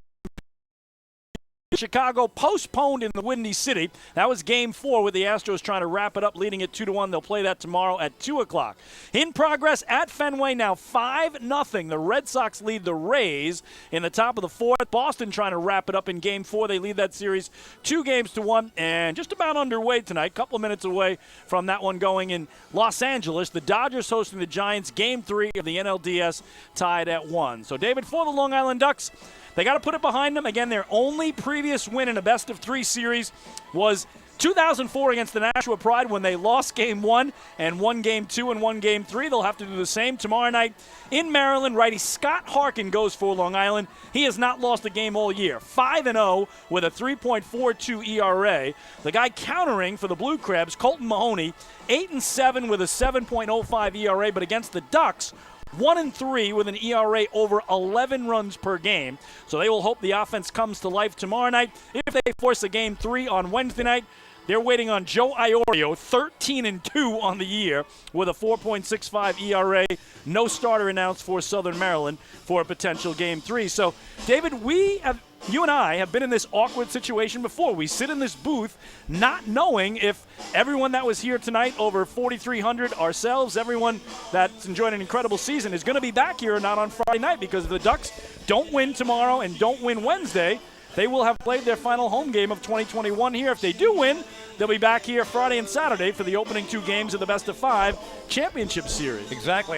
Chicago postponed in the Windy City. That was Game 4 with the Astros trying to wrap it up, leading it 2-1. They'll play that tomorrow at 2 o'clock. In progress at Fenway now 5-0. The Red Sox lead the Rays in the top of the 4th. Boston trying to wrap it up in Game 4. They lead that series 2-1 and just about underway tonight. Couple of minutes away from that one going in Los Angeles. The Dodgers hosting the Giants. Game 3 of the NLDS tied at 1. So, David, for the Long Island Ducks, they got to put it behind them. Again, their only previous win in a best-of-3 series was 2004 against the Nashua Pride when they lost Game 1 and won Game 2 and won Game 3. They'll have to do the same tomorrow night in Maryland. Righty Scott Harkin goes for Long Island. He has not lost a game all year. 5-0 with a 3.42 ERA. The guy countering for the Blue Crabs, Colton Mahoney, 8-7 with a 7.05 ERA, but against the Ducks, 1-3 with an ERA over 11 runs per game. So they will hope the offense comes to life tomorrow night. If they force a Game 3 on Wednesday night, they're waiting on Joe Iorio, 13-2 on the year with a 4.65 ERA. No starter announced for Southern Maryland for a potential Game 3. So, David, we have you and I have been in this awkward situation before. We sit in this booth not knowing if everyone that was here tonight, over 4,300, ourselves, everyone that's enjoyed an incredible season, is going to be back here or not on Friday night, because if the Ducks don't win tomorrow and don't win Wednesday, they will have played their final home game of 2021 here. If they do win, they'll be back here Friday and Saturday for the opening 2 games of the best-of-5 championship series. Exactly.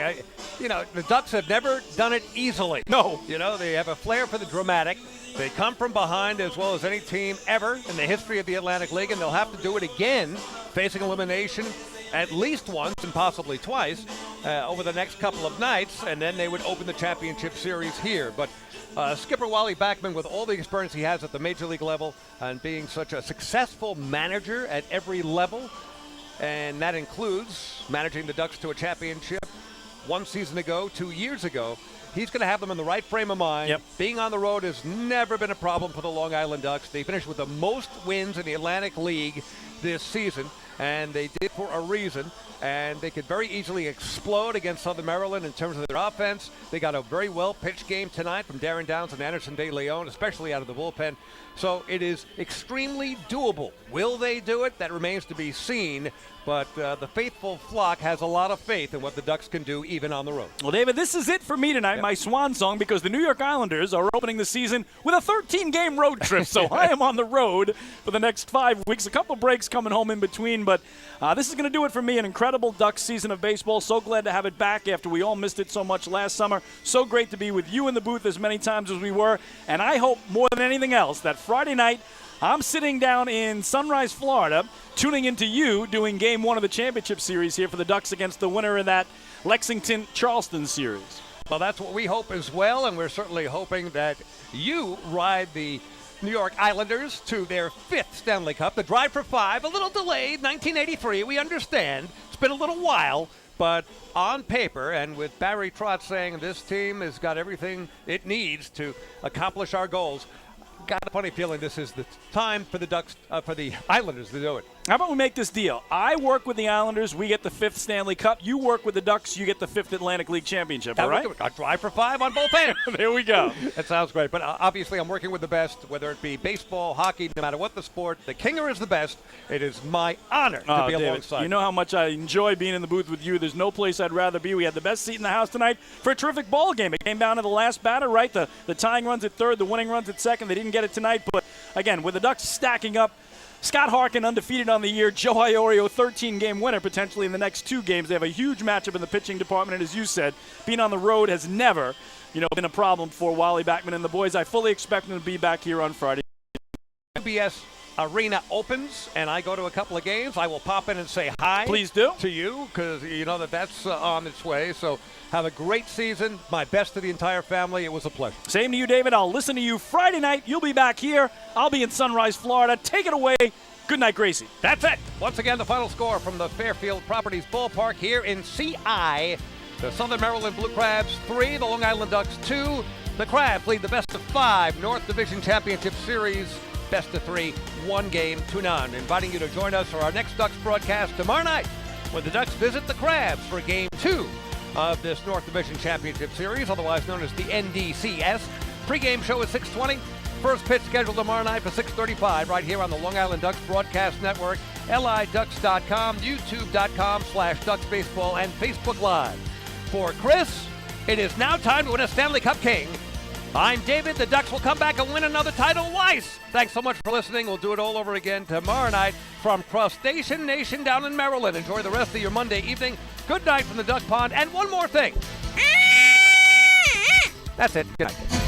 The Ducks have never done it easily. No. They have a flair for the dramatic. They come from behind as well as any team ever in the history of the Atlantic League, and they'll have to do it again, facing elimination at least once and possibly twice over the next couple of nights, and then they would open the championship series here. But Skipper Wally Backman, with all the experience he has at the Major League level and being such a successful manager at every level, and that includes managing the Ducks to a championship 1 season ago, 2 years ago, he's going to have them in the right frame of mind. Yep. Being on the road has never been a problem for the Long Island Ducks. They finished with the most wins in the Atlantic League this season, and they did for a reason. And they could very easily explode against Southern Maryland in terms of their offense. They got a very well-pitched game tonight from Darren Downs and Anderson De Leon, especially out of the bullpen. So it is extremely doable. Will they do it? That remains to be seen. But the faithful flock has a lot of faith in what the Ducks can do even on the road. Well, David, this is it for me tonight, my swan song, because the New York Islanders are opening the season with a 13-game road trip. So I am on the road for the next 5 weeks. A couple breaks coming home in between, but this is going to do it for me. An incredible Ducks season of baseball. So glad to have it back after we all missed it so much last summer. So great to be with you in the booth as many times as we were. And I hope more than anything else that Friday night I'm sitting down in Sunrise, Florida, tuning into you doing Game 1 of the championship series here for the Ducks against the winner of that Lexington-Charleston series. Well, that's what we hope as well, and we're certainly hoping that you ride the New York Islanders to their 5th Stanley Cup. The drive for 5, a little delayed, 1983, we understand. It's been a little while, but on paper, and with Barry Trotz saying this team has got everything it needs to accomplish our goals, got a funny feeling this is the time for the Ducks, for the Islanders to do it. How about we make this deal? I work with the Islanders, we get the 5th Stanley Cup. You work with the Ducks, you get the 5th Atlantic League Championship, all right? A drive for 5 on both ends. There we go. That sounds great. But obviously I'm working with the best, whether it be baseball, hockey, no matter what the sport. The Kinger is the best. It is my honor to be David, alongside. You know how much I enjoy being in the booth with you. There's no place I'd rather be. We had the best seat in the house tonight for a terrific ball game. It came down to the last batter, right? The tying runs at 3rd, the winning runs at 2nd. They didn't get it tonight, but again, with the Ducks stacking up, Scott Harkin undefeated on the year, Joe Iorio 13-game winner potentially in the next 2 games. They have a huge matchup in the pitching department, and as you said, being on the road has never, been a problem for Wally Backman and the boys. I fully expect them to be back here on Friday. UBS Arena opens, and I go to a couple of games. I will pop in and say hi. Please do. To you, because you know that's on its way. So have a great season. My best to the entire family. It was a pleasure. Same to you, David. I'll listen to you Friday night. You'll be back here. I'll be in Sunrise, Florida. Take it away. Good night, Gracie. That's it. Once again, the final score from the Fairfield Properties Ballpark here in CI. The Southern Maryland Blue Crabs 3, the Long Island Ducks 2. The Crabs lead the best-of-5 North Division Championship Series. Best-of-3, 1 game to none. Inviting you to join us for our next Ducks broadcast tomorrow night when the Ducks visit the Crabs for Game 2 of this North Division Championship Series, otherwise known as the NDCS. Pre-game show is 6:20. First pitch scheduled tomorrow night for 6:35 right here on the Long Island Ducks Broadcast Network, liducks.com, youtube.com/ducksbaseball, and Facebook Live. For Chris, it is now time to win a Stanley Cup King. I'm David. The Ducks will come back and win another title twice. Thanks so much for listening. We'll do it all over again tomorrow night from Crustacean Nation down in Maryland. Enjoy the rest of your Monday evening. Good night from the Duck Pond. And one more thing. That's it. Good night.